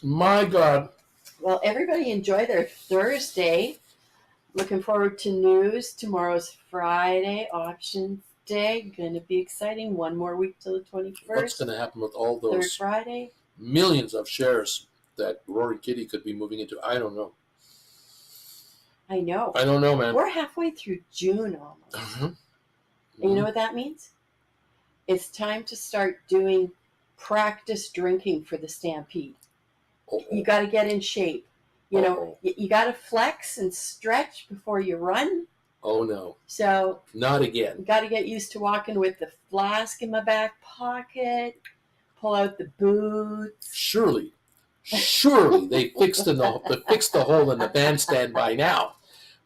My God. Well, everybody enjoy their Thursday. Looking forward to news. Tomorrow's Friday, options day. Going to be exciting. One more week till the 21st. What's going to happen with all Third those Friday. millions of shares that Roaring Kitty could be moving into. I don't know. I know. I don't know, man. We're halfway through June almost. Mhm. And you know what that means? It's time to start doing practice drinking for the Stampede. Uh-oh. You got to get in shape. You know, Uh-oh. you got to flex and stretch before you run. Oh no, So not you again. got to get used to walking with the flask in my back pocket. Pull out the boots. Surely they fixed the hole in the bandstand by now.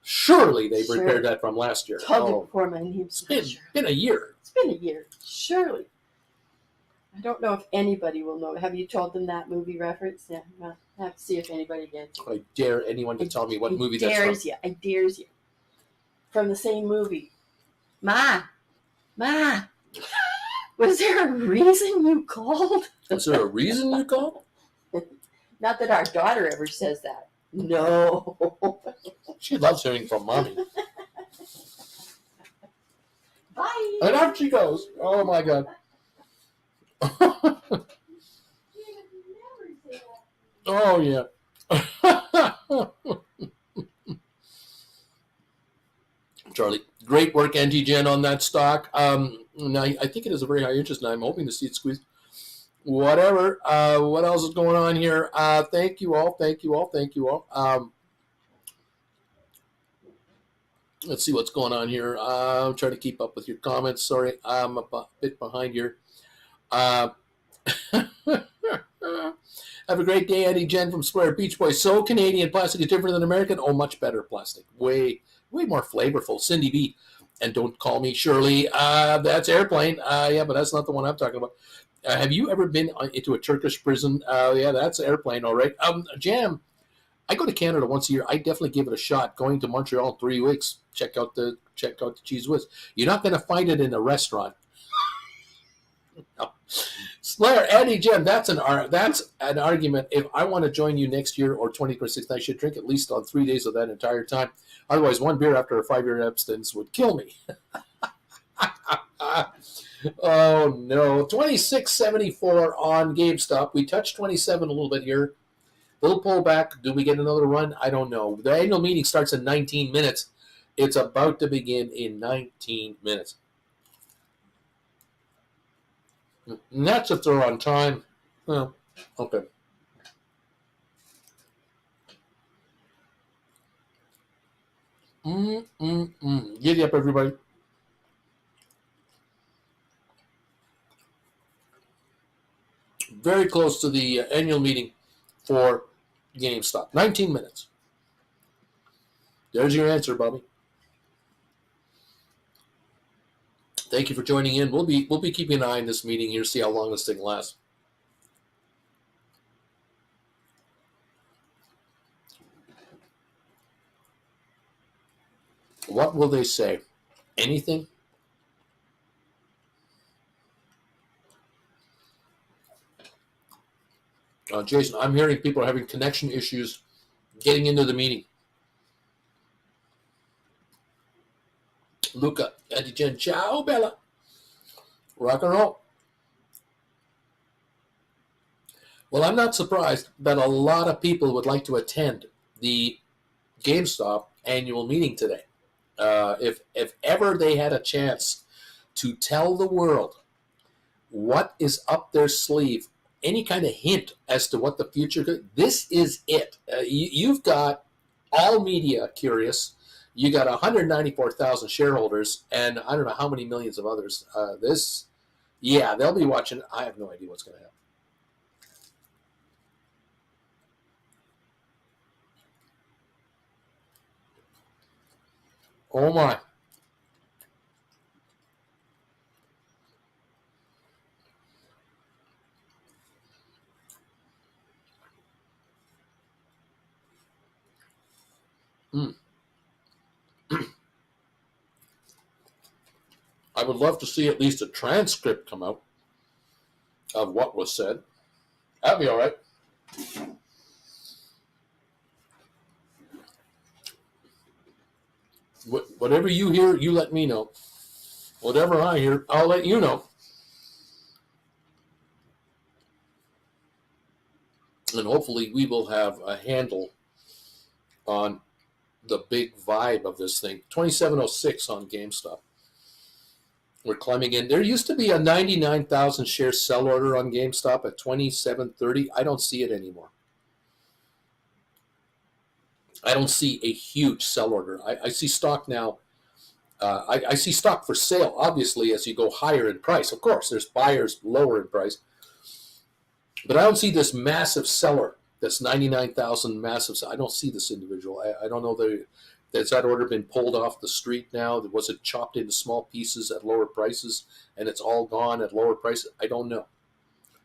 Surely they've Surely. repaired that from last year. Told you Oh, before my name's it's been a year. It's been a year. Surely. I don't know if anybody will know. Have you told them that movie reference? Yeah, well, I have to see if anybody gets it. I dare anyone to tell me what movie that's from. I dares you. From the same movie. Ma, was there a reason you called? Is there a reason you called? Not that our daughter ever says that. No. She loves hearing from mommy. Bye. And out she goes. Oh my god. Oh yeah. Charlie, great work, Anti-Gen, on that stock. Now I think it is a very high interest, and I'm hoping to see it squeeze. Whatever. What else is going on here? Thank you all. Let's see what's going on here. I'm trying to keep up with your comments. Sorry, I'm a bit behind here. Have a great day, Eddie Jen from Square Beach Boy. So Canadian plastic is different than American. Oh, much better plastic. Way more flavorful. Cindy B. And don't call me Shirley. That's Airplane. Yeah, but that's not the one I'm talking about. Have you ever been into a Turkish prison? Yeah, that's Airplane, all right. Jam. I go to Canada once a year. I definitely give it a shot. Going to Montreal in 3 weeks. Check out the cheese whiz. You're not going to find it in a restaurant. No. Slayer, Eddie, Jim, that's an argument. If I want to join you next year or 2026, I should drink at least on 3 days of that entire time. Otherwise, one beer after a 5-year abstinence would kill me. Oh no, 26.74 on GameStop. We touched 27 a little bit here. Little pullback. Do we get another run? I don't know. The annual meeting starts in 19 minutes. It's about to begin in 19 minutes. And that's if they're on time. Well, okay. Giddy up, everybody. Very close to the annual meeting for GameStop. 19 minutes. There's your answer, Bobby. Thank you for joining in. We'll be keeping an eye on this meeting here, see how long this thing lasts. What will they say? Anything? Jason, I'm hearing people are having connection issues getting into the meeting. Luca, Eddie Jen, ciao, Bella. Rock and roll. Well, I'm not surprised that a lot of people would like to attend the GameStop annual meeting today. If ever they had a chance to tell the world what is up their sleeve, any kind of hint as to what the future could, this is it. You've got all media curious. You got 194,000 shareholders and I don't know how many millions of others. They'll be watching. I have no idea what's going to happen. Oh my. I would love to see at least a transcript come out of what was said. That'd be all right. Whatever you hear, you let me know. Whatever I hear, I'll let you know. and hopefully we will have a handle on the big vibe of this thing. 2706 on GameStop. We're climbing in. There used to be a 99,000 share sell order on GameStop at 27.30. I don't see it anymore. I don't see a huge sell order. I see stock now. I see stock for sale, obviously, as you go higher in price. Of course, there's buyers lower in price. But I don't see this massive seller, this 99,000 massive seller. I don't see this individual. I don't know has that order been pulled off the street now? Was it chopped into small pieces at lower prices and it's all gone at lower prices? I don't know.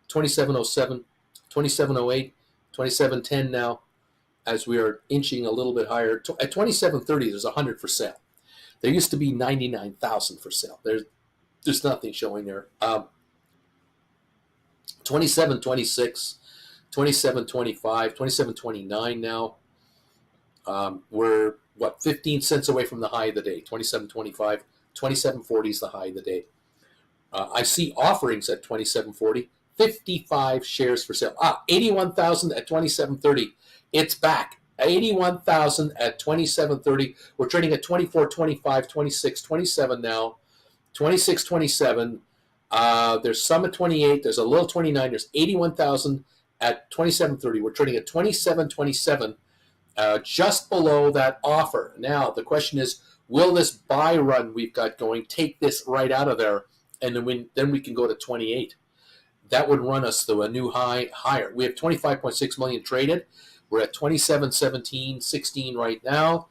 2707, 2708, 2710 now, as we are inching a little bit higher. At 2730, there's 100 for sale. There used to be 99,000 for sale. There's nothing showing there. 2726, 2725, 2729 now. We're 15 cents away from the high of the day. 2725, 2740 is the high of the day. I see offerings at 2740, 55 shares for sale. 81,000 at 2730. It's back. 81,000 at 2730. We're trading at 24, 25, 26, 27 now. 26, 27. There's some at 28. There's a little 29. There's 81,000 at 2730. We're trading at 2727. Just below that offer. Now, the question is, will this buy run we've got going take this right out of there, and then we can go to 28? That would run us to a new high higher. We have 25.6 million traded. We're at 27.17.16 right now.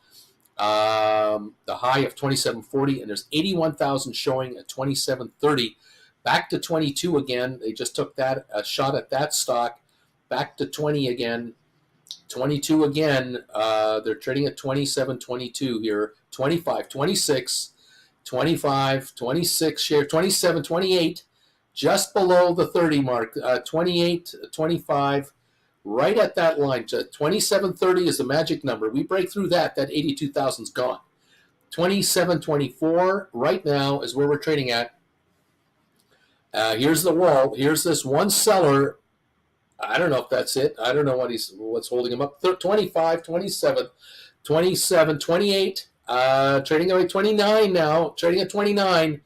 The high of 27.40, and there's 81,000 showing at 27.30. Back to 22 again. They just took a shot at that stock. Back to 20 again. 22 again. They're trading at 27.22 here. 25, 26, 25, 26 share, 27, 28, just below the 30 mark. 28, 25, right at that line. 27.30 is the magic number. We break through that 82,000's gone. 27.24 right now is where we're trading at. Here's the wall. Here's this one seller. I don't know if that's it. I don't know what's holding him up. 25, 27, 27, 28. Trading at 29 now. Trading at 29.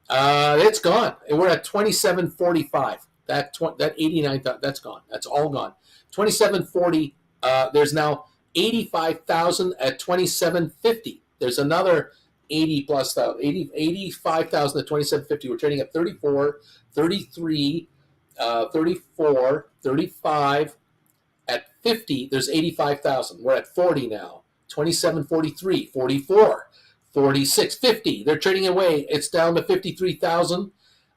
It's gone. We're at 27.45. That 89. That's gone. That's all gone. 27.40. There's now 85,000 at 27.50. There's another 85,000 at 27.50. We're trading at 34, 33. 34, 35, at 50, there's 85,000. We're at 40 now. 27, 43, 44, 46, 50. They're trading away. It's down to 53,000.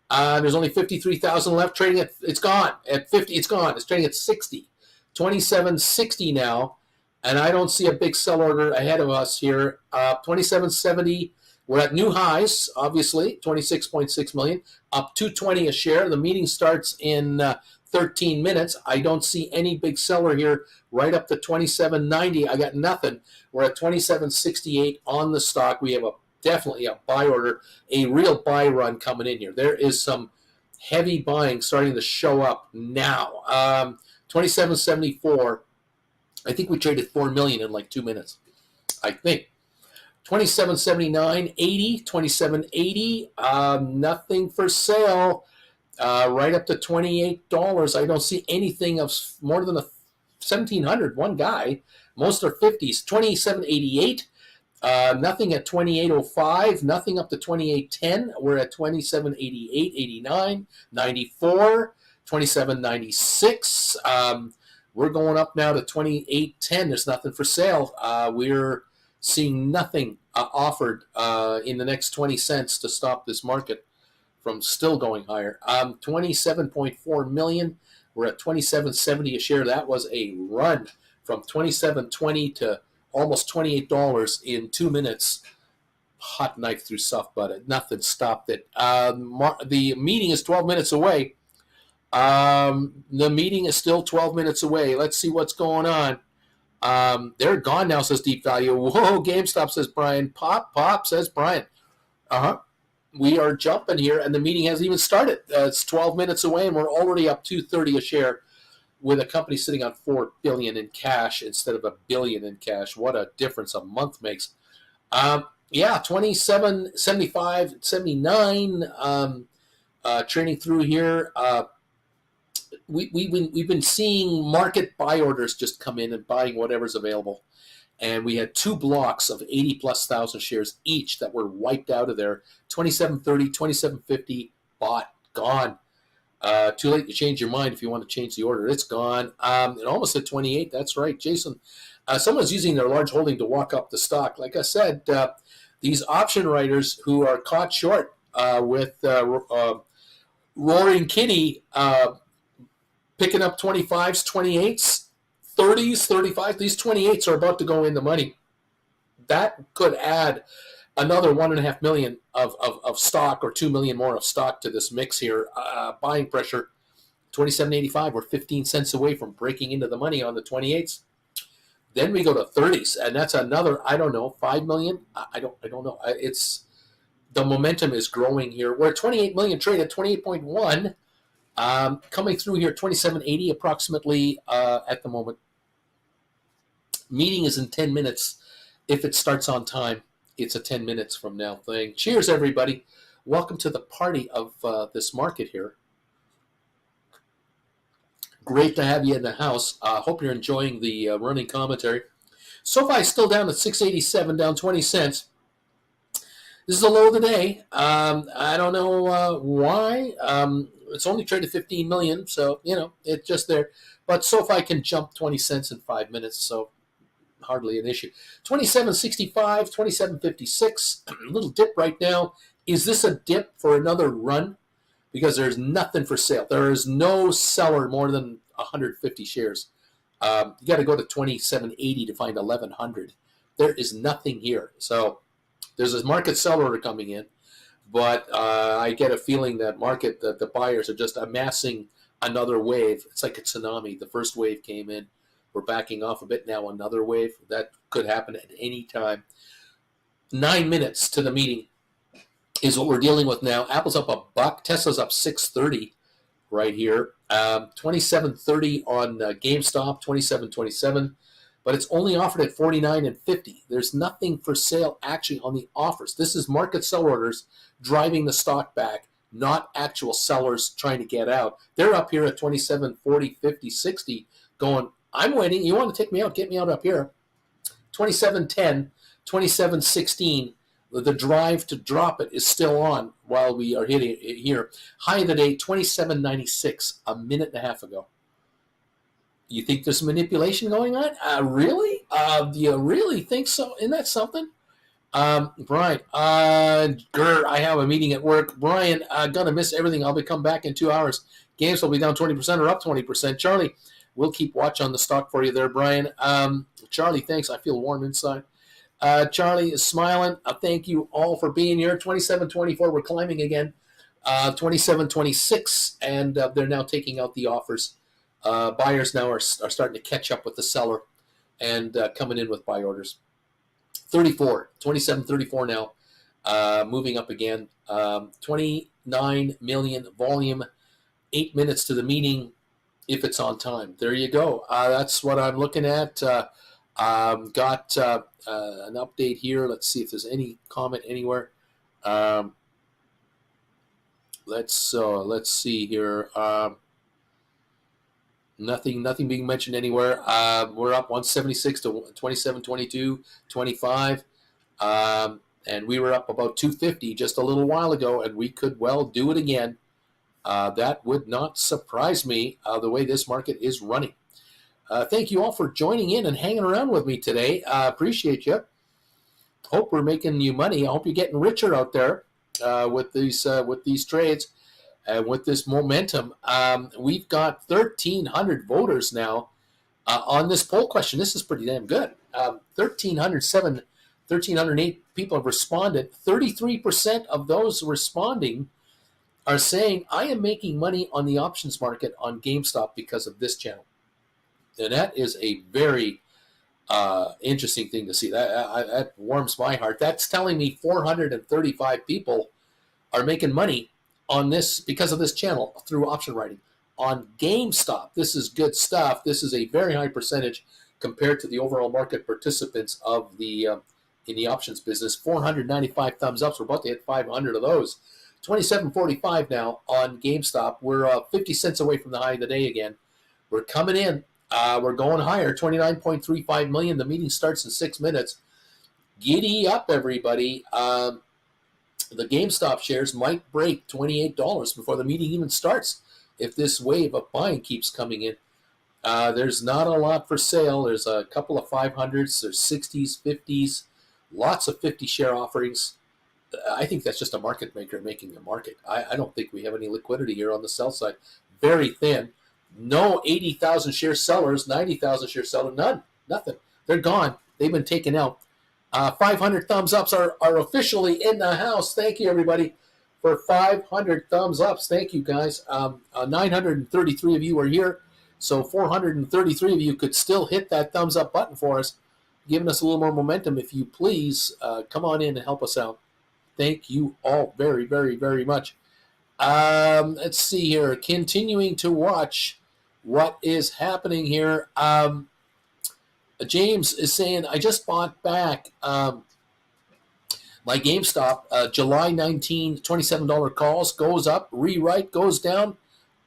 There's only 53,000 left. Trading at, it's gone. At 50, it's gone. It's trading at 60. 27.60 now. And I don't see a big sell order ahead of us here. 27.70. We're at new highs, obviously, 26.6 million, up 220 a share. The meeting starts in 13 minutes. I don't see any big seller here right up to 27.90. I got nothing. We're at 27.68 on the stock. We have definitely a buy order, a real buy run coming in here. There is some heavy buying starting to show up now. 27.74. I think we traded 4 million in like 2 minutes, I think. 27.79, 80, 27.80, nothing for sale, right up to $28. I don't see anything of more than 1,700, one guy. Most are 50s. 27.88, nothing at 28.05, nothing up to 28.10. We're at 27.88, 89, 94, 27.96. We're going up now to 28.10. There's nothing for sale. We're seeing nothing offered in the next 20 cents to stop this market from still going higher. 27.4 million. We're at 27.70 a share. That was a run from 27.20 to almost $28 in 2 minutes. Hot knife through soft butter. Nothing stopped it. The meeting is 12 minutes away. The meeting is still 12 minutes away. Let's see what's going on. They're gone now, says Deep Value. Whoa, GameStop, says Brian. Pop, says Brian. We are jumping here, and the meeting hasn't even started. It's 12 minutes away, and we're already up 230 a share. with a company sitting on $4 billion in cash instead of $1 billion in cash. What a difference a month makes. Yeah, 27, 75, 79, trading through here. We've been seeing market buy orders just come in and buying whatever's available. And we had 2 blocks of 80 plus thousand shares each that were wiped out of there. 27.30, 27.50, bought, gone. Too late to change your mind if you want to change the order. It's gone. It almost at 28. That's right, Jason. Someone's using their large holding to walk up the stock. Like I said, these option writers who are caught short with Roaring Kitty picking up 25s, 28s, 30s, 35s. These 28s are about to go in the money. That could add another 1.5 million of stock, or 2 million more of stock to this mix here. Buying pressure, 27.85. We're 15 cents away from breaking into the money on the 28s. Then we go to 30s, and that's another, I don't know, 5 million. I don't know. It's the momentum is growing here. We're at 28 million trade at 28.1. Coming through here, 27.80 approximately at the moment. Meeting is in 10 minutes. If it starts on time, it's a 10 minutes from now thing. Cheers, everybody. Welcome to the party of this market here. Great to have you in the house. Hope you're enjoying the running commentary. SoFi is still down at 687, down 20 cents. This is a low today. I don't know why. It's only traded 15 million, so, it's just there. But SoFi can jump 20 cents in 5 minutes, so hardly an issue. 27.65, 27.56, a little dip right now. Is this a dip for another run? Because there's nothing for sale. There is no seller more than 150 shares. You got to go to 27.80 to find 1,100. There is nothing here. So there's a market seller order coming in, but I get a feeling that the buyers are just amassing another wave. It's like a tsunami. The first wave came in. We're backing off a bit now. Another wave. That could happen at any time. 9 minutes to the meeting is what we're dealing with now. Apple's up $1. Tesla's up 6.30 right here. 27.30 on GameStop, 27.27. But it's only offered at 49.50. There's nothing for sale actually on the offers. This is market sell orders driving the stock back, not actual sellers trying to get out. They're up here at 27.40, 50, 60 going, I'm waiting. You want to take me out? Get me out up here. 27.10, 27.16. The drive to drop it is still on while we are hitting it here. High of the day, 27.96, a minute and a half ago. You think there's manipulation going on? Really? Do you really think so? Isn't that something? Brian, I have a meeting at work. Brian, I'm going to miss everything. I'll be come back in 2 hours. Games will be down 20% or up 20%. Charlie, we'll keep watch on the stock for you there, Brian. Charlie, thanks. I feel warm inside. Charlie is smiling. Thank you all for being here. 27.24, we're climbing again. 27.26, and they're now taking out the offers. Buyers now are starting to catch up with the seller and coming in with buy orders. 27.34 now, moving up again. 29 million volume, 8 minutes to the meeting if it's on time. There you go. That's what I'm looking at. Got an update here. Let's see if there's any comment anywhere. Let's see here. Nothing being mentioned anywhere. We're up 176 to 27, 22, 25. And we were up about 250 just a little while ago, and we could well do it again. That would not surprise me the way this market is running. Thank you all for joining in and hanging around with me today. Appreciate you. Hope we're making you money. I hope you're getting richer out there with these trades and with this momentum. We've got 1,300 voters now on this poll question. This is pretty damn good. 1,308 people have responded. 33% of those responding are saying, I am making money on the options market on GameStop because of this channel. And that is a very interesting thing to see. That warms my heart. That's telling me 435 people are making money on this because of this channel through option writing. on GameStop. This is good stuff. This is a very high percentage compared to the overall market participants of the in the options business. 495 thumbs ups. We're about to hit 500 of those. 27.45 now on GameStop. We're 50 cents away from the high of the day again. We're coming in. We're going higher. 29.35 million. The meeting starts in 6 minutes. Giddy up, everybody. The GameStop shares might break $28 before the meeting even starts if this wave of buying keeps coming in. There's not a lot for sale. There's a couple of 500s. There's 60s, 50s, lots of 50 share offerings. I think that's just a market maker making a market. I don't think we have any liquidity here on the sell side. Very thin. No 80,000 share sellers, 90,000 share sellers, none, nothing. They're gone. They've been taken out. 500 thumbs ups are officially in the house. Thank you, everybody, for 500 thumbs ups. Thank you, guys. 933 of you are here, so 433 of you could still hit that thumbs up button for us, giving us a little more momentum. If you please, come on in and help us out. Thank you all very, very, very much. Let's see here. Continuing to watch what is happening here. James is saying, I just bought back my GameStop July 19, $27 calls, goes up, rewrite, goes down.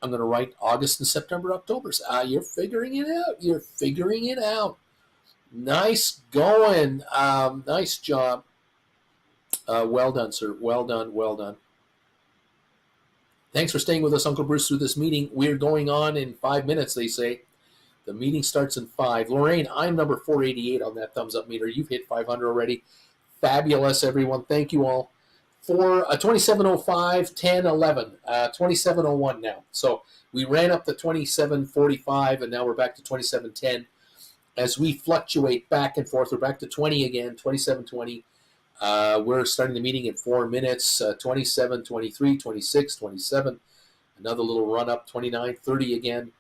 I'm going to write August and September, October. You're figuring it out. You're figuring it out. Nice going. Nice job. Well done, sir. Well done. Well done. Thanks for staying with us, Uncle Bruce, through this meeting. We're going on in 5 minutes, they say. The meeting starts in 5. Lorraine, I'm number 488 on that thumbs up meter. You've hit 500 already. Fabulous, everyone. Thank you all. For 2705, 10, 11, 2701 now. So we ran up to 2745, and now we're back to 2710. As we fluctuate back and forth, we're back to 20 again, 2720. We're starting the meeting in 4 minutes, 27, 23, 26, 27. Another little run up, 29, 30 again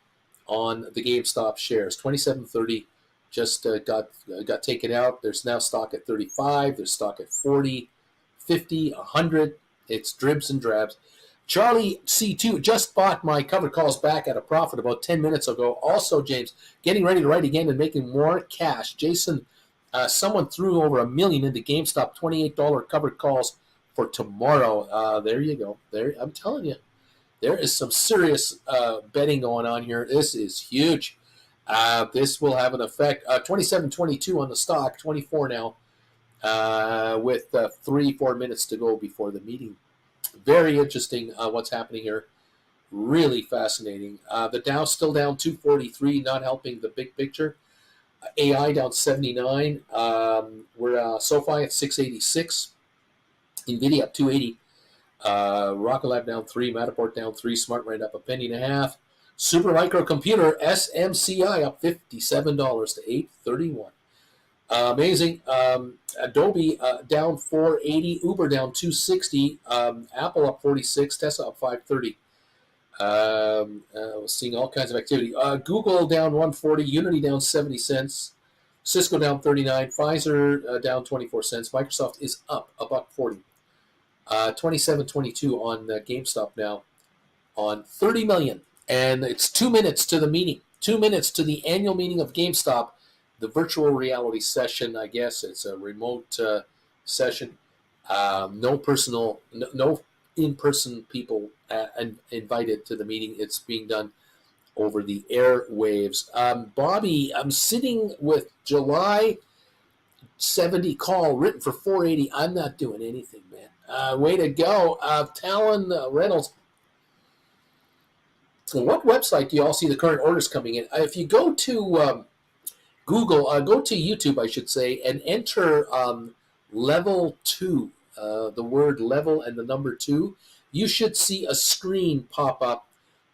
on the GameStop shares. 27.30 just got taken out. There's now stock at 35. There's stock at 40, 50, 100. It's dribs and drabs. Charlie C2 just bought my covered calls back at a profit about 10 minutes ago. Also, James, getting ready to write again and making more cash. Jason, someone threw over $1 million into GameStop, $28 covered calls for tomorrow. There you go. There, I'm telling you, there is some serious betting going on here. This is huge. This will have an effect. 27.22 on the stock, 24 now, with 3-4 minutes to go before the meeting. Very interesting what's happening here. Really fascinating. The Dow still down 243, not helping the big picture. AI down 79. We're SoFi at 686. NVIDIA up 280. Rocket Lab down 3. Matterport down 3. Smart right up a penny and a half. Super Microcomputer SMCI up $57 to $831. Amazing. Adobe down 480. Uber down 260. Apple up 46. Tesla up 530. We're seeing all kinds of activity. Google down 140. Unity down 70 cents. Cisco down 39. Pfizer down 24 cents. Microsoft is up $1.40. 27.22 on GameStop now on 30 million. And it's 2 minutes to the meeting. 2 minutes to the annual meeting of GameStop, the virtual reality session. I guess it's a remote session. No in-person people invited to the meeting. It's being done over the airwaves. Bobby, I'm sitting with July 70 call written for 480. I'm not doing anything, man. Way to go. Talon Reynolds. What website do you all see the current orders coming in? If you go to Google, go to YouTube, I should say, and enter level 2, the word level and the number 2, you should see a screen pop up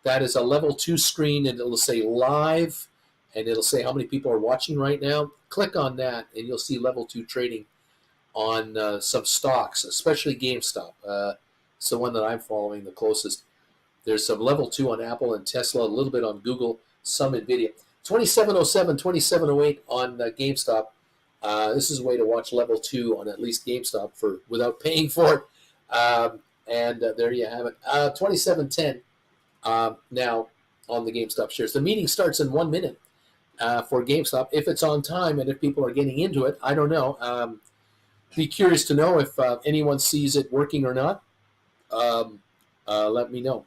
that is a level 2 screen, and it'll say live, and it'll say how many people are watching right now. Click on that, and you'll see level 2 trading on some stocks, especially GameStop. It's the one that I'm following the closest. There's some level 2 on Apple and Tesla, a little bit on Google, some NVIDIA. 2707, 2708 on GameStop. This is a way to watch level 2 on at least GameStop without paying for it. And there you have it. 2710. Now, on the GameStop shares. The meeting starts in 1 minute for GameStop. If it's on time and if people are getting into it, I don't know. Be curious to know if anyone sees it working or not. Let me know.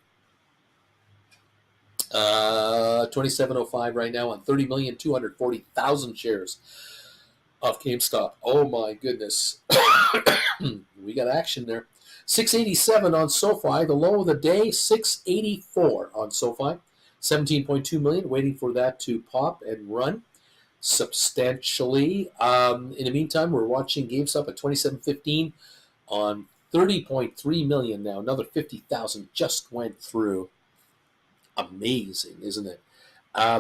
2705 right now on 30,240,000 shares of GameStop. Oh my goodness. We got action there. 687 on SoFi. The low of the day, 684 on SoFi. 17.2 million, waiting for that to pop and run substantially. In the meantime, we're watching GameStop at 27.15 on 30.3 million now. Another 50,000 just went through. Amazing, isn't it?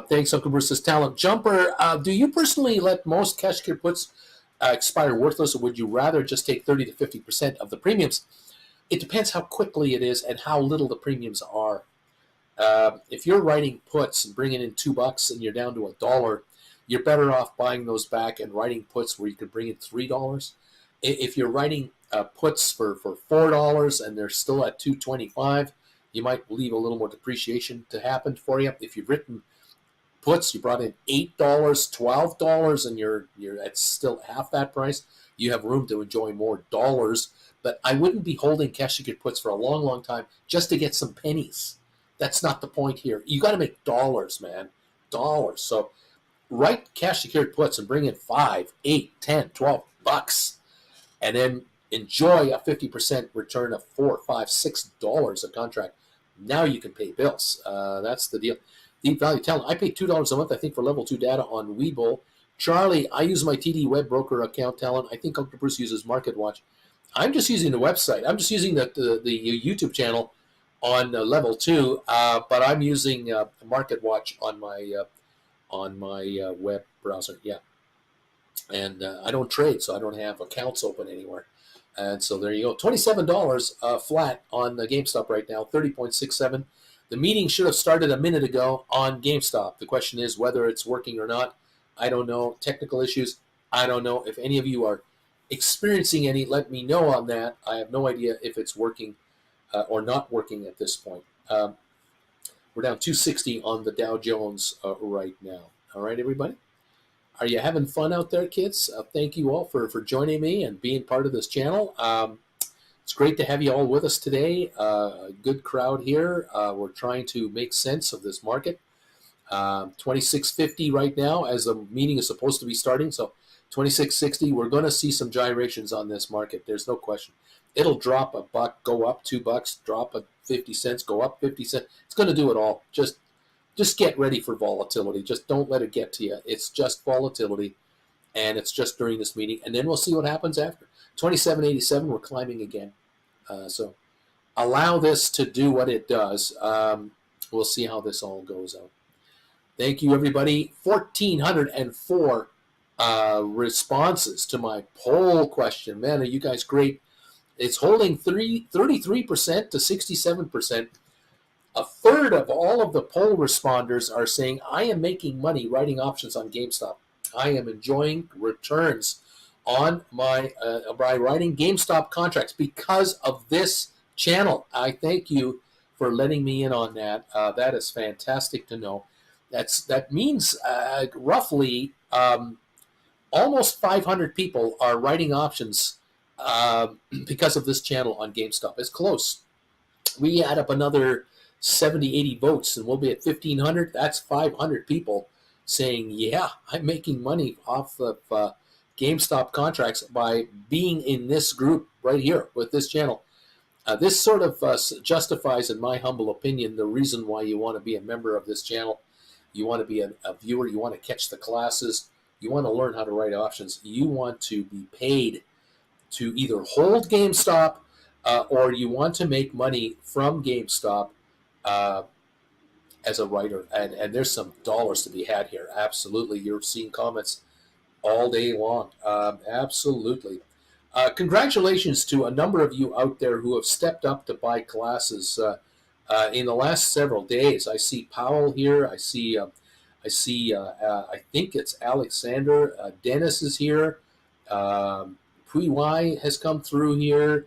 Thanks, Uncle Bruce's talent. Jumper, do you personally let most cash secure puts expire worthless, or would you rather just take 30 to 50% of the premiums? It depends how quickly it is and how little the premiums are. If you're writing puts and bringing in $2 and you're down to $1, you're better off buying those back and writing puts where you could bring in $3. If you're writing puts for $4 and they're still at $2.25, you might leave a little more depreciation to happen for you. If you've written puts, you brought in $8, $12, and you're at still half that price, you have room to enjoy more dollars. But I wouldn't be holding cash secured puts for a long, long time just to get some pennies. That's not the point here. You got to make dollars, man. Dollars. So write cash secured puts and bring in $5, $8, $10, $12, and then enjoy a 50% return of $4, $5, $6 a contract. Now you can pay bills. That's the deal. Deep Value Talent. I pay $2 a month, I think, for level 2 data on Webull. Charlie, I use my TD web broker account, Talent. I think Uncle Bruce uses MarketWatch. I'm just using the website. I'm just using the YouTube channel on level 2, but I'm using MarketWatch on my web browser. Yeah, and I don't trade, so I don't have accounts open anywhere. And so there you go. $27 flat on the GameStop right now, 30.67. The meeting should have started a minute ago on GameStop. The question is whether it's working or not. I don't know. Technical issues, I don't know. If any of you are experiencing any, let me know on that. I have no idea if it's working or not working at this point. We're down 260 on the Dow Jones right now. All right, everybody? Are you having fun out there, kids? Thank you all for joining me and being part of this channel. It's great to have you all with us today. A good crowd here. We're trying to make sense of this market. 26.50 right now as the meeting is supposed to be starting. So 26.60, we're going to see some gyrations on this market. There's no question. It'll drop $1, go up $2, drop 50 cents, go up 50 cents. It's going to do it all. Just get ready for volatility. Just don't let it get to you. It's just volatility, and it's just during this meeting. And then we'll see what happens after. 27.87, we're climbing again. So allow this to do what it does. We'll see how this all goes out. Thank you, everybody. 1,404 responses to my poll question. Man, are you guys great? It's holding 33% to 67%. A third of all of the poll responders are saying, I am making money writing options on GameStop. I am enjoying returns on my by writing GameStop contracts because of this channel. I thank you for letting me in on that. That is fantastic to know. That means roughly almost 500 people are writing options because of this channel on GameStop. It's close. We add up another 70, 80 votes, and we'll be at 1,500. That's 500 people saying, yeah, I'm making money off of GameStop contracts by being in this group right here with this channel. This sort of justifies, in my humble opinion, the reason why you want to be a member of this channel. You want to be a viewer. You want to catch the classes. You want to learn how to write options. You want to be paid to either hold GameStop or you want to make money from GameStop as a writer. And there's some dollars to be had here. Absolutely. You're seeing comments all day long. Absolutely. Congratulations to a number of you out there who have stepped up to buy classes in the last several days. I see Powell here. I see. I think it's Alexander. Dennis is here. Pui Wai has come through here.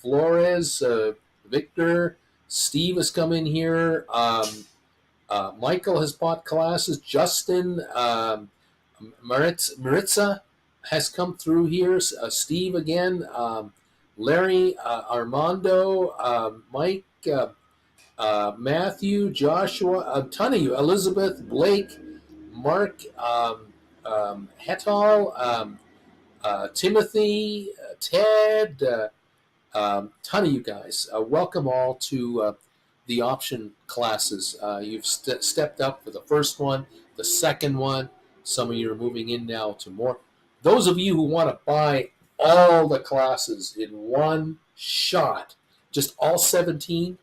Flores, Victor, Steve has come in here. Michael has bought classes. Justin, Maritza has come through here. Steve again. Larry, Armando, Mike, Matthew, Joshua, a ton of you. Elizabeth, Blake, Mark, Hetal, Timothy, Ted, ton of you guys. Welcome all to the option classes. You've stepped up for the first one, the second one. Some of you are moving in now to more. Those of you who want to buy all the classes in one shot, just all 17,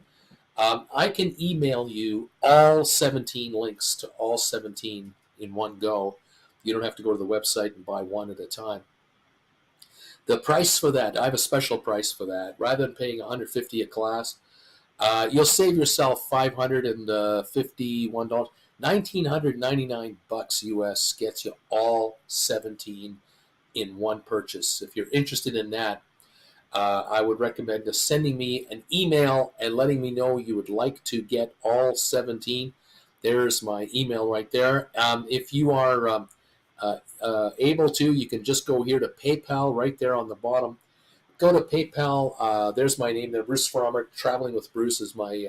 I can email you all 17 links to all 17 in one go. You don't have to go to the website and buy one at a time. The price for that, I have a special price for that. Rather than paying $150 a class, you'll save yourself $551. $1,999 US gets you all 17 in one purchase. If you're interested in that, I would recommend just sending me an email and letting me know you would like to get all 17. There's my email right there. If you are able to, you can just go here to PayPal right there on the bottom. Go to PayPal. There's my name there, Bruce Farmer. Traveling with Bruce is my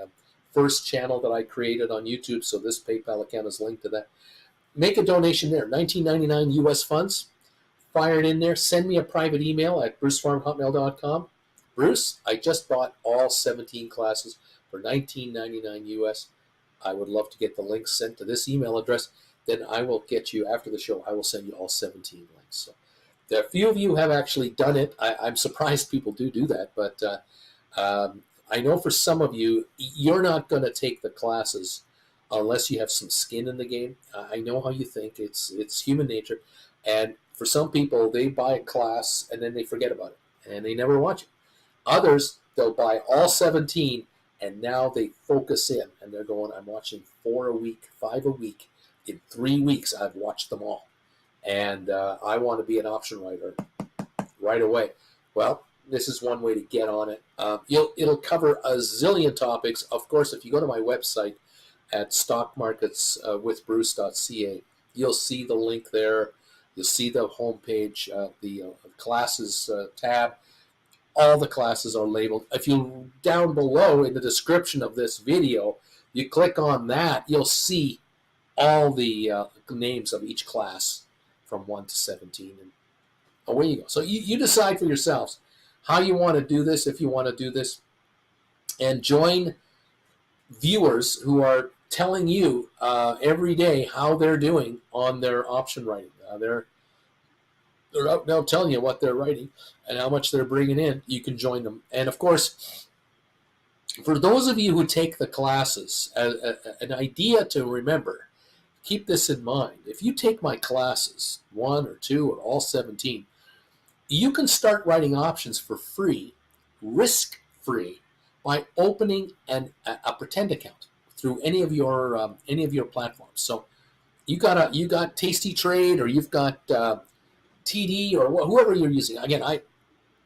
first channel that I created on YouTube, so this PayPal account is linked to that. Make a donation there, $19.99 US funds. Fire it in there. Send me a private email at brucefarm@hotmail.com. Bruce, I just bought all 17 classes for $19.99 US. I would love to get the links sent to this email address. Then I will get you, after the show, I will send you all 17 links. So there, a few of you have actually done it. I'm surprised people do that, but I know for some of you, you're not going to take the classes unless you have some skin in the game. I know how you think. It's human nature. And for some people, they buy a class and then they forget about it and they never watch it. Others, they'll buy all 17 and now they focus in and they're going, I'm watching 4 a week, 5 a week. In 3 weeks, I've watched them all. And I want to be an option writer right away. Well, this is one way to get on it. It'll cover a zillion topics. Of course, if you go to my website at stockmarketswithbruce.ca, you'll see the link there. You'll see the homepage, the classes tab. All the classes are labeled. If you down below in the description of this video, you click on that, you'll see all the names of each class from 1 to 17, and away you go. So you decide for yourselves how you want to do this, if you want to do this, and join viewers who are telling you every day how they're doing on their option writing. They're out now telling you what they're writing and how much they're bringing in. You can join them. And of course, for those of you who take the classes, an idea to remember, keep this in mind. If you take my classes, 1 or 2 or all 17, you can start writing options for free, risk-free, by opening a pretend account through any of your platforms. So you got Tasty Trade, or you've got TD, or whoever you're using. Again,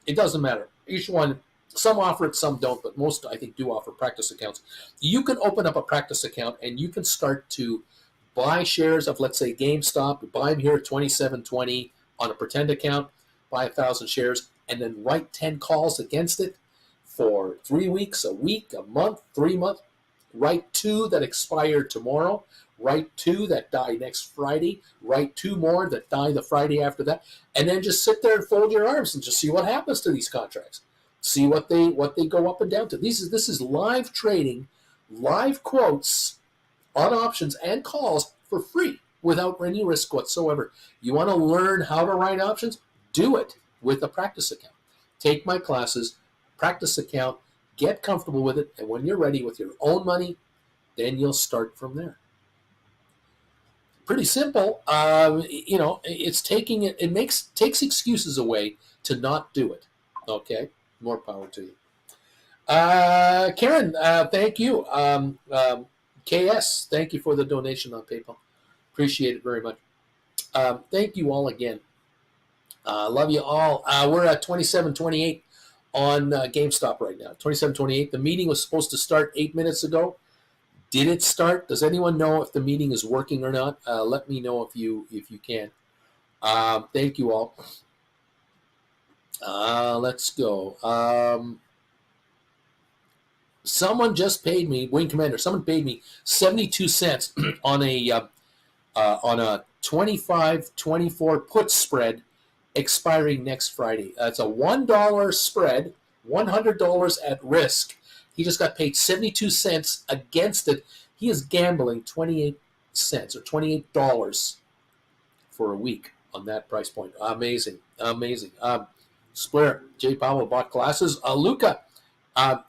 it doesn't matter. Each one, some offer it, some don't, but most I think do offer practice accounts. You can open up a practice account and you can start to buy shares of, let's say, GameStop. Buy them here at $27.20 on a pretend account. Buy 1,000 shares, and then write 10 calls against it for 3 weeks, a week, a month, 3 months. Write 2 that expire tomorrow. Write 2 that die next Friday. Write 2 more that die the Friday after that, and then just sit there and fold your arms and just see what happens to these contracts. See what they go up and down to. This is live trading, live quotes on options and calls for free without any risk whatsoever. You want to learn how to write options? Do it with a practice account. Take my classes, practice account, get comfortable with it, and when you're ready with your own money, then you'll start from there. Pretty simple. It's taking it. Takes excuses away to not do it. Okay, more power to you. Karen, thank you. KS, thank you for the donation on PayPal. Appreciate it very much. Thank you all again. Love you all. We're at 27:28 on GameStop right now. 27.28. The meeting was supposed to start 8 minutes ago. Did it start? Does anyone know if the meeting is working or not? Let me know if you can. Thank you all. Let's go. Someone just paid me, Wing Commander. Someone paid me 72 cents on a 25-24 put spread expiring next Friday. It's a $1 spread, $100 at risk. He just got paid 72 cents against it. He is gambling 28 cents or $28 for a week on that price point. Amazing. Square, J. Powell bought glasses. Luca,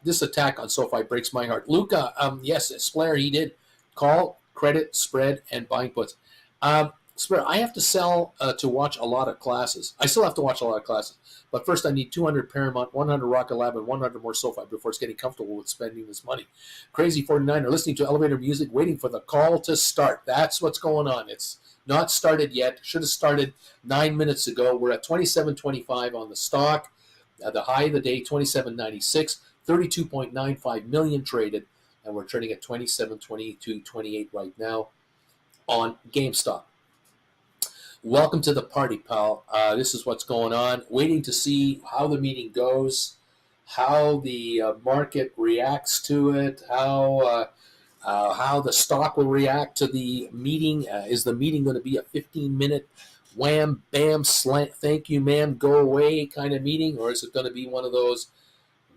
this attack on SoFi breaks my heart. Luca, yes, Splair, he did call, credit, spread, and buying puts. Splair, I have to sell to watch a lot of classes. I still have to watch a lot of classes. But first I need 200 Paramount, 100 Rocket Lab, and 100 more SoFi before it's getting comfortable with spending this money. Crazy 49er, listening to elevator music, waiting for the call to start. That's what's going on. It's not started yet. Should have started 9 minutes ago. We're at 27.25 on the stock. The high of the day, 27.96. 32.95 million traded, and we're trading at 27.22.28 right now on GameStop. Welcome to the party, pal. This is what's going on. Waiting to see how the meeting goes, how the market reacts to it, how the stock will react to the meeting. Is the meeting going to be a 15-minute wham, bam, slant, thank you, ma'am, go away kind of meeting, or is it going to be one of those,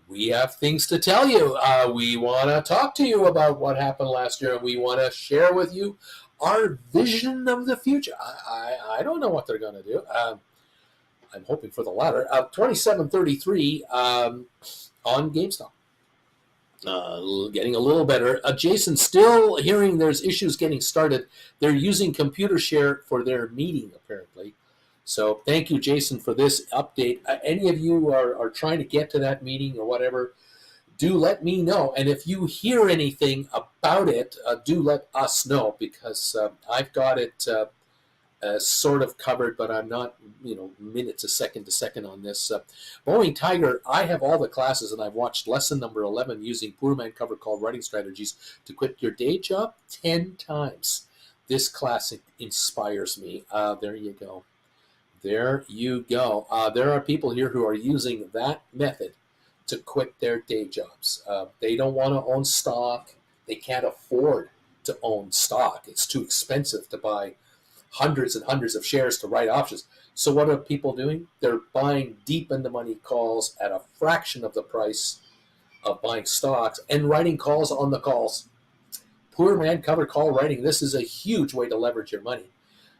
we have things to tell you. We want to talk to you about what happened last year, and we want to share with you our vision of the future. I don't know what they're going to do. I'm hoping for the latter. 27.33 on GameStop. Getting a little better. Jason, still hearing there's issues getting started. They're using computer share for their meeting, apparently. So thank you, Jason, for this update. Any of you are trying to get to that meeting or whatever, do let me know. And if you hear anything about it, do let us know, because I've got it sort of covered, but I'm not, minute to second on this. Boeing Tiger, I have all the classes, and I've watched lesson number 11 using Poor Man Cover Call writing strategies to quit your day job 10 times. This classic inspires me. There you go. There you go. There are people here who are using that method to quit their day jobs. They don't want to own stock. They can't afford to own stock. It's too expensive to buy hundreds and hundreds of shares to write options. So what are people doing? They're buying deep in the money calls at a fraction of the price of buying stocks and writing calls on the calls. Poor man cover call writing. This is a huge way to leverage your money.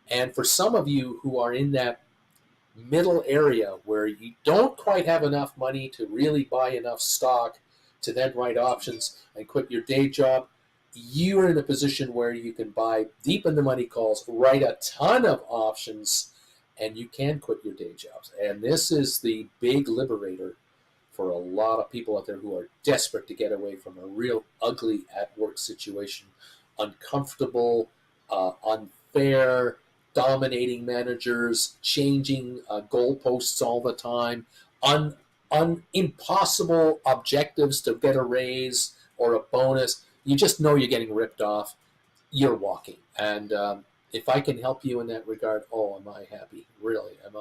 And for some of you who are in that middle area where you don't quite have enough money to really buy enough stock to then write options and quit your day job, you're in a position where you can buy deep in the money calls, write a ton of options, and you can quit your day jobs. And this is the big liberator for a lot of people out there who are desperate to get away from a real ugly at-work situation, uncomfortable, unfair, dominating managers, changing goalposts all the time, impossible objectives to get a raise or a bonus. You just know you're getting ripped off. You're walking. And if I can help you in that regard, oh, am I happy? Really? Am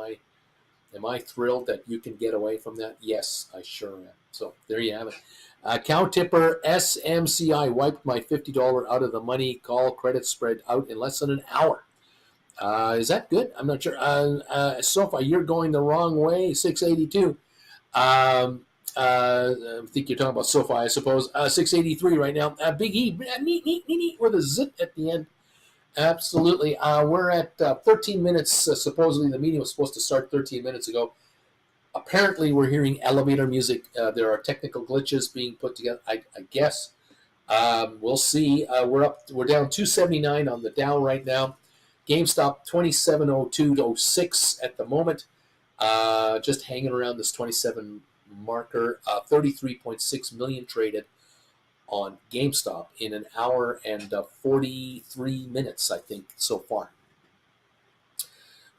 I thrilled that you can get away from that? Yes, I sure am. So there you have it. Cow Tipper SMCI wiped my $50 out of the money call credit spread out in less than an hour. Is that good? I'm not sure. SoFi, you're going the wrong way. 682. I think you're talking about SoFi, I suppose. 683 right now. Big E, neat, with a zip at the end. Absolutely. We're at 13 minutes. Supposedly the meeting was supposed to start 13 minutes ago. Apparently we're hearing elevator music. There are technical glitches being put together, I guess. We'll see. We're down 279 on the Dow right now. GameStop 2702.06 at the moment. Just hanging around this 27 marker. 33.6 million traded on GameStop in an hour and 43 minutes, I think, so far.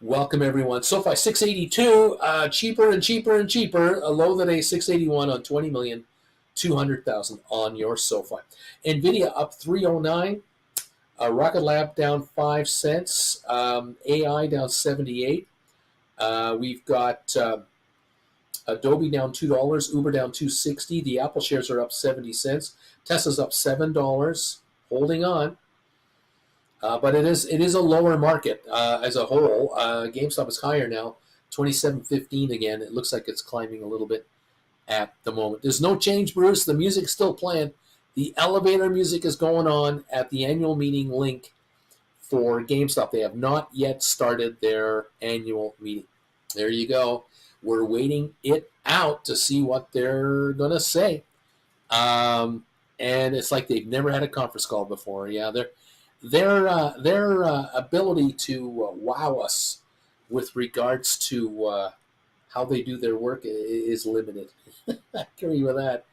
Welcome, everyone. SoFi 682, cheaper and cheaper and cheaper. A low today, 681 on 20,200,000 on your SoFi. NVIDIA up 309. Rocket Lab down 5 cents. AI down 78. We've got Adobe down $2. Uber down 260. The Apple shares are up 70 cents. Tesla's up $7. Holding on. But it is a lower market as a whole. GameStop is higher now, 27.15 again. It looks like it's climbing a little bit at the moment. There's no change, Bruce. The music's still playing. The elevator music is going on at the annual meeting link for GameStop. They have not yet started their annual meeting. There you go. We're waiting it out to see what they're going to say. And it's like they've never had a conference call before. Yeah, their ability to wow us with regards to how they do their work is limited. I agree with that.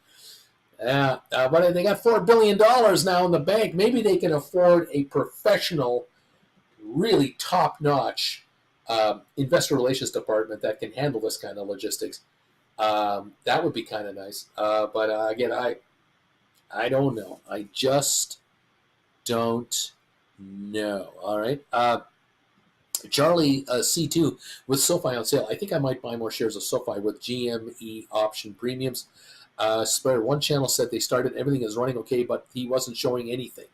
Yeah, but they got $4 billion now in the bank. Maybe they can afford a professional, really top-notch investor relations department that can handle this kind of logistics. That would be kind of nice. But again, I don't know. I just don't know. All right. Charlie C2 with SoFi on sale. I think I might buy more shares of SoFi with GME option premiums. Spare one channel said they started, everything is running okay, but he wasn't showing anything.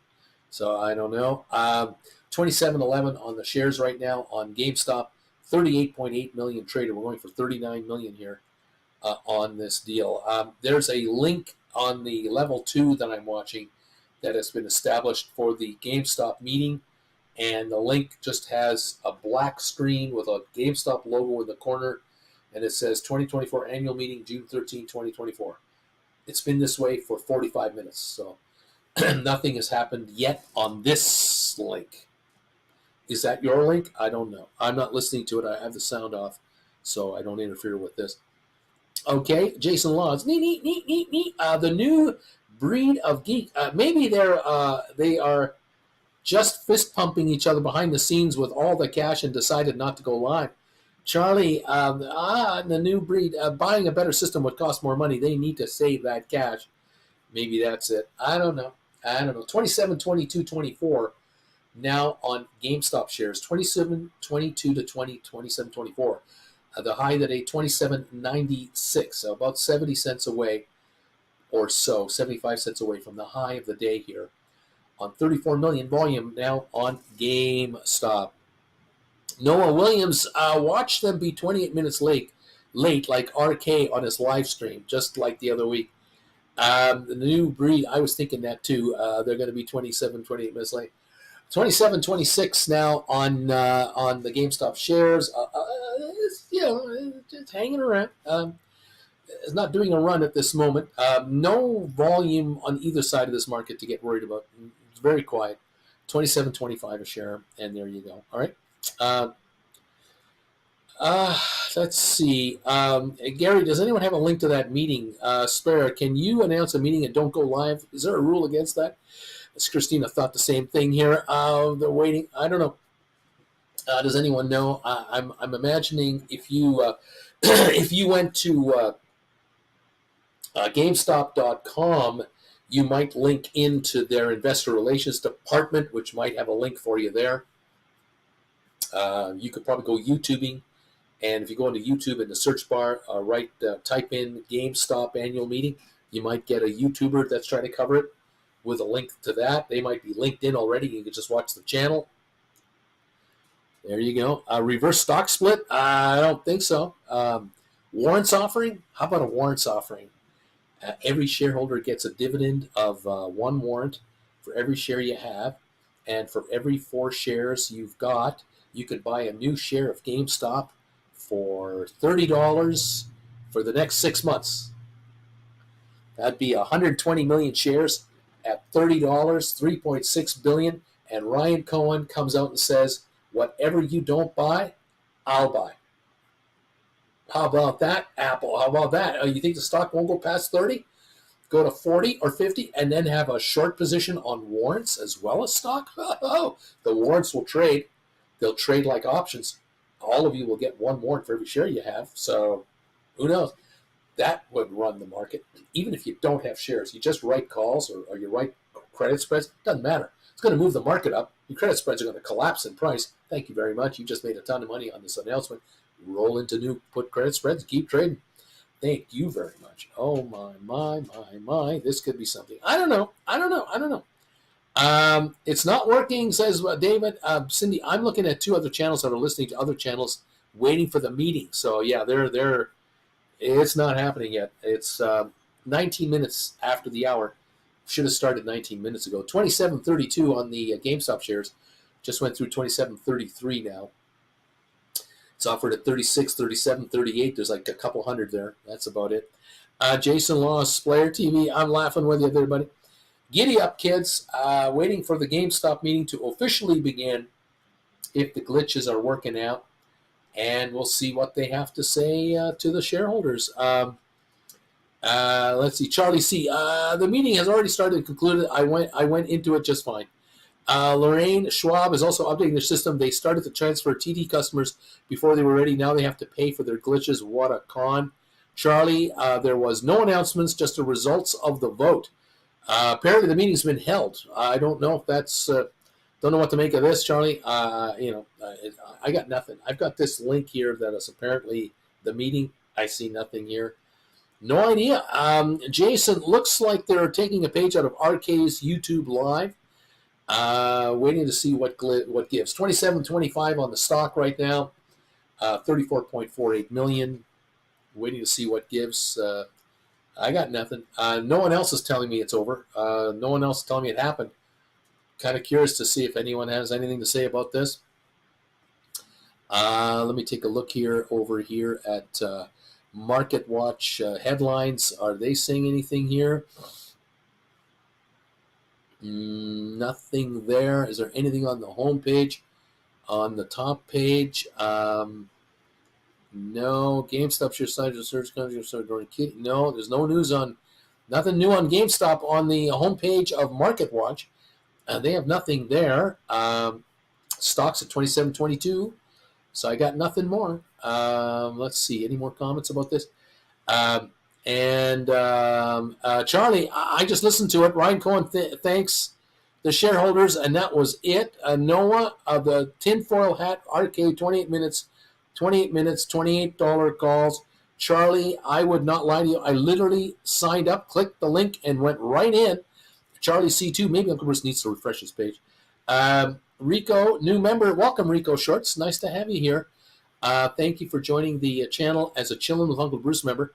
So I don't know. 27.11 on the shares right now on GameStop. 38.8 million traded. We're going for 39 million here on this deal. There's a link on the level 2 that I'm watching that has been established for the GameStop meeting, and the link just has a black screen with a GameStop logo in the corner, and it says 2024 annual meeting, June 13, 2024. It's been this way for 45 minutes, so nothing has happened yet on this link. Is that your link? I don't know. I'm not listening to it. I have the sound off, so I don't interfere with this. Okay, Jason Laws. Neat. The new breed of geek. Maybe they are just fist pumping each other behind the scenes with all the cash and decided not to go live. Charlie, the new breed, buying a better system would cost more money. They need to save that cash. Maybe that's it. I don't know. 27, 22, 24 now on GameStop shares. 27, 22 to 20, 27, 24. The high today, 27.96, so about 70 cents away or so, 75 cents away from the high of the day here on 34 million volume now on GameStop. Noah Williams, watch them be 28 minutes late like RK on his live stream, just like the other week. The new breed, I was thinking that too. They're going to be 27, 28 minutes late. 27, 26 now on the GameStop shares. Just hanging around. It's not doing a run at this moment. No volume on either side of this market to get worried about. It's very quiet. 27, 25 a share, and there you go. All right. Let's see. Gary, does anyone have a link to that meeting? Spare, can you announce a meeting and don't go live? Is there a rule against that? As Christina thought the same thing here. They're waiting. I don't know. Does anyone know? I'm imagining if you if you went to Gamestop.com, you might link into their investor relations department, which might have a link for you there. You could probably go YouTubing, and if you go into YouTube in the search bar, type in GameStop annual meeting, you might get a YouTuber that's trying to cover it with a link to that. They might be linked in already. You can just watch the channel. There you go. Reverse stock split? I don't think so. Warrants offering? How about a warrants offering? Every shareholder gets a dividend of one warrant for every share you have. And for every 4 shares you've got, you could buy a new share of GameStop for $30 for the next 6 months. That'd be 120 million shares at $30, 3.6 billion. And Ryan Cohen comes out and says, whatever you don't buy, I'll buy. How about that, Apple? How about that? You think the stock won't go past 30? Go to 40 or 50 and then have a short position on warrants as well as stock? Oh, the warrants will trade. They'll trade like options. all of you will get one warrant for every share you have. So who knows? That would run the market. Even if you don't have shares, you just write calls or you write credit spreads, doesn't matter. It's going to move the market up. Your credit spreads are going to collapse in price. Thank you very much. You just made a ton of money on this announcement. Roll into new put credit spreads, keep trading. Thank you very much. Oh, my. This could be something. I don't know. It's not working, says David. Cindy, I'm looking at two other channels that are listening to other channels waiting for the meeting. So, yeah, it's not happening yet. It's 19 minutes after the hour. Should have started 19 minutes ago. 27.32 on the GameStop shares. Just went through 27.33 now. It's offered at 36, 37, 38. There's like a couple hundred there. That's about it. Jason Laws, Player TV. I'm laughing with you, everybody. Giddy up, kids. Waiting for the GameStop meeting to officially begin if the glitches are working out. And we'll see what they have to say to the shareholders. Let's see. Charlie C. The meeting has already started and concluded. I went into it just fine. Lorraine Schwab is also updating their system. They started to transfer TD customers before they were ready. Now they have to pay for their glitches. What a con. Charlie, there was no announcements, just the results of the vote. Apparently the meeting's been held. I don't know if that's... don't know what to make of this, Charlie. I got nothing. I've got this link here that is apparently the meeting. I see nothing here. No idea. Jason, looks like they're taking a page out of RK's YouTube Live. Waiting to see what gives. 27.25 on the stock right now. 34.48 million. Waiting to see what gives. I got nothing. No one else is telling me it's over. No one else is telling me it happened. Kind of curious to see if anyone has anything to say about this. Let me take a look here over here at Market Watch headlines. Are they saying anything here? Nothing there. Is there anything on the home page? On the top page? No. GameStop share side of search country. No, there's no news on, nothing new on GameStop on the homepage of Market Watch. They have nothing there. Stocks at 27.22. So I got nothing more. Let's see. Any more comments about this? Charlie, I just listened to it. Ryan Cohen thanks the shareholders, and that was it. Noah of the tinfoil hat arcade, 28 minutes, $28 calls. Charlie, I would not lie to you. I literally signed up, clicked the link, and went right in. Charlie C2, maybe Uncle Bruce needs to refresh his page. Rico, new member. Welcome, Rico Shorts. Nice to have you here. Thank you for joining the channel as a Chillin' with Uncle Bruce member.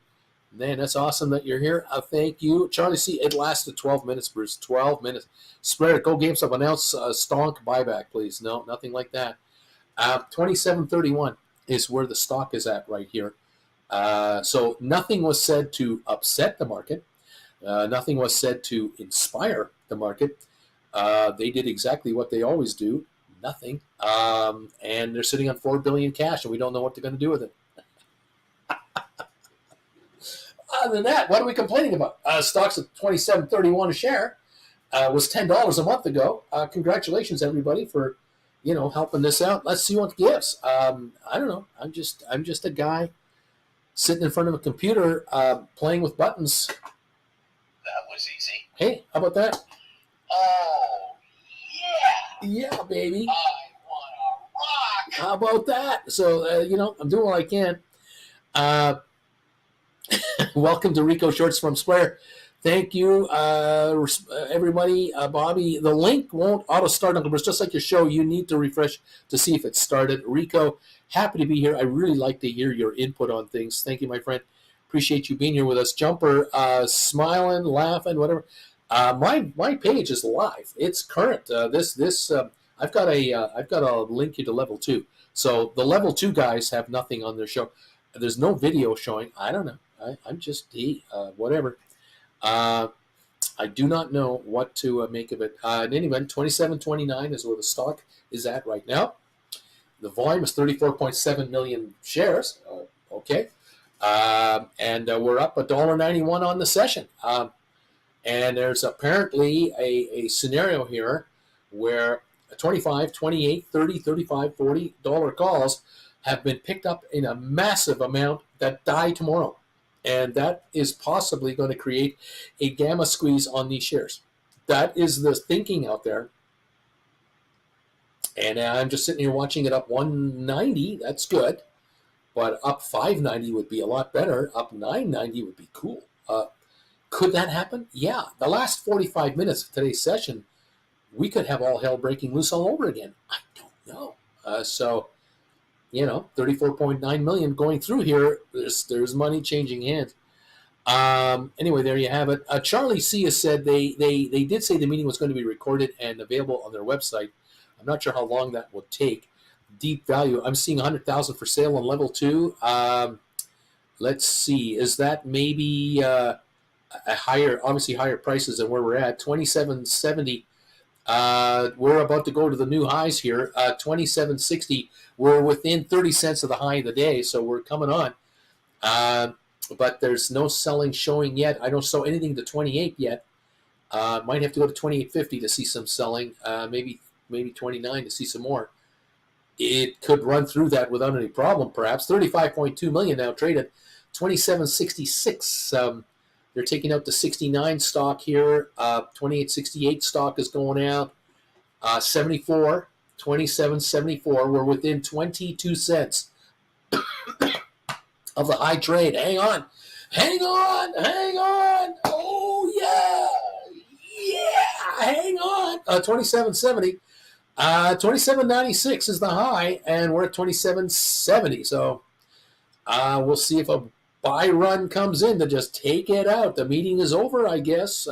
Man, that's awesome that you're here. Thank you. Charlie C, it lasted 12 minutes, Bruce. 12 minutes. Spread, go GameStop. Announce stonk buyback, please. No, nothing like that. 27.31 is where the stock is at right here. So nothing was said to upset the market. Nothing was said to inspire the market. They did exactly what they always do. Nothing. And they're sitting on $4 billion cash, and we don't know what they're going to do with it. Other than that, what are we complaining about? Stocks at $27.31 a share. Was $10 a month ago. Congratulations, everybody, for helping this out. Let's see what gives. I don't know. I'm just a guy sitting in front of a computer playing with buttons. That was easy. Hey, how about that? Oh, yeah. Yeah, baby. I want to rock. How about that? So, I'm doing what I can. Welcome to Rico Shorts from Square. Thank you, everybody. Bobby, the link won't auto-start, Uncle Bruce. Just like your show, you need to refresh to see if it's started. Rico, happy to be here. I really like to hear your input on things. Thank you, my friend. Appreciate you being here with us. Jumper, smiling, laughing, whatever. My page is live. It's current. I've got a link here to level 2. So the level 2 guys have nothing on their show. There's no video showing. I don't know. I'm just whatever. I do not know what to make of it. In any event, 27.29 is where the stock is at right now. The volume is 34.7 million shares. Okay. And we're up $1.91 on the session. And there's apparently a scenario here where $25, $28, $30, $35, $40 calls have been picked up in a massive amount that die tomorrow. And that is possibly going to create a gamma squeeze on these shares. That is the thinking out there. And I'm just sitting here watching it up 190. That's good. But up 590 would be a lot better. Up 990 would be cool. Could that happen? Yeah. The last 45 minutes of today's session, we could have all hell breaking loose all over again. I don't know. So, 34.9 million going through here. There's money changing hands. Anyway, there you have it. Charlie C has said they did say the meeting was going to be recorded and available on their website. I'm not sure how long that will take. Deep value. I'm seeing 100,000 for sale on level 2. Let's see. Is that maybe a obviously higher prices than where we're at? 2770. We're about to go to the new highs here. 2760. We're within 30 cents of the high of the day, so we're coming on. But there's no selling showing yet. I don't show anything to 28 yet. Might have to go to 28.50 to see some selling. Maybe 29 to see some more. It could run through that without any problem, perhaps. 35.2 million now traded. 27.66. They're taking out the 69 stock here. 28.68 stock is going out. 74. 27.74. We're within 22 cents of the high trade. Hang on. Oh, yeah. Hang on. 27.70. 27.96 is the high, and we're at 27.70. So we'll see if a buy run comes in to just take it out. The meeting is over, I guess.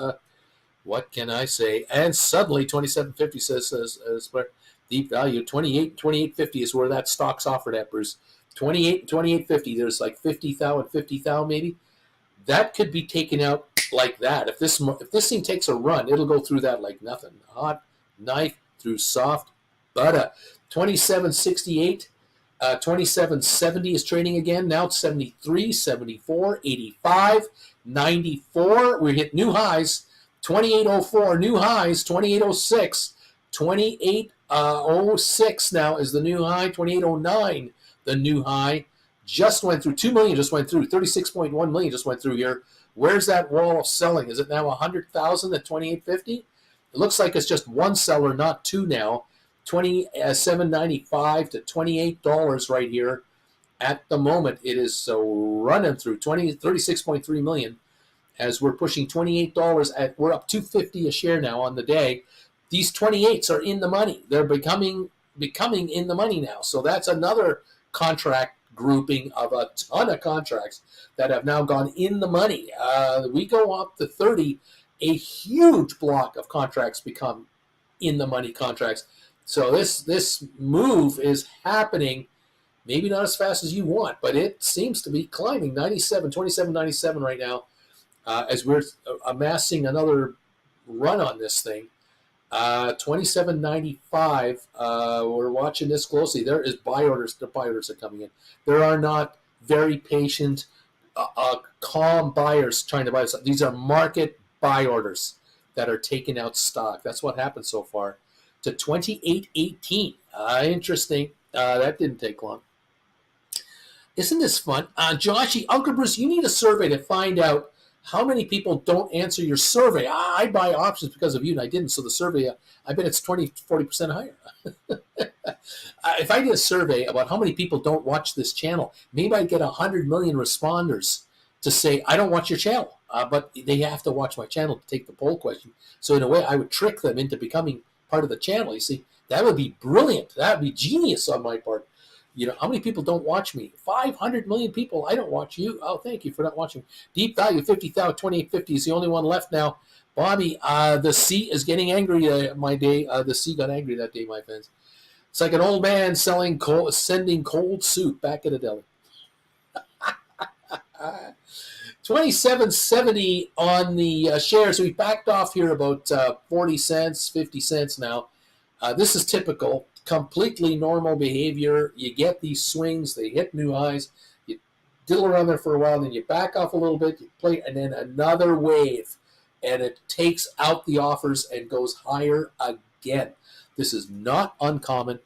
What can I say? And suddenly 27.50 says deep value. 28.50 is where that stock's offered at, Bruce. 28 and 28.50. There's like 50,000 and 50,000 maybe. That could be taken out like that. If this thing takes a run, it'll go through that like nothing. Hot knife through soft butter. 27.68. 27.70 is trading again. Now it's 73, 74, 85, 94. We hit new highs. 28.04 new highs. 28.06. 28.06 now is the new high. 28.09 the new high. Just went through. 2 million just went through. 36.1 million just went through here. Where's that wall of selling? Is it now 100,000 at 28.50? It looks like it's just one seller, not two now. $27.95 to $28 right here. At the moment, it is running through 36.3 million as we're pushing $28 we're up $2.50 a share now on the day. These 28s are in the money. They're becoming in the money now. So that's another contract grouping of a ton of contracts that have now gone in the money. We go up to 30, a huge block of contracts become in the money contracts. So this move is happening, maybe not as fast as you want, but it seems to be climbing. 27.97 right now, as we're amassing another run on this thing. 27.95. We're watching this closely. There is buy orders. The buy orders are coming in. There are not very patient, calm buyers trying to buy this. These are market buy orders that are taking out stock. That's what happened so far. To 28.18. Interesting. That didn't take long. Isn't this fun? Joshy, Uncle Bruce, you need a survey to find out how many people don't answer your survey. I buy options because of you, and I didn't. So the survey, I bet it's 40% higher. If I did a survey about how many people don't watch this channel, maybe I'd get 100 million responders to say, I don't watch your channel. But they have to watch my channel to take the poll question. So in a way, I would trick them into becoming part of the channel. You see, that would be brilliant. That would be genius on my part. How many people don't watch me? 500 million people. I don't watch you. Oh, thank you for not watching. Deep value, 50,000, 28.50 is the only one left now. Bobby, the C is getting angry my day. The C got angry that day, my friends. It's like an old man sending cold soup back at a deli. 27.70 on the shares. We backed off here about 40 cents, 50 cents now. This is typical. Completely normal behavior. You get these swings, they hit new highs, you diddle around there for a while, then you back off a little bit, you play, and then another wave, and it takes out the offers and goes higher again. This is not uncommon.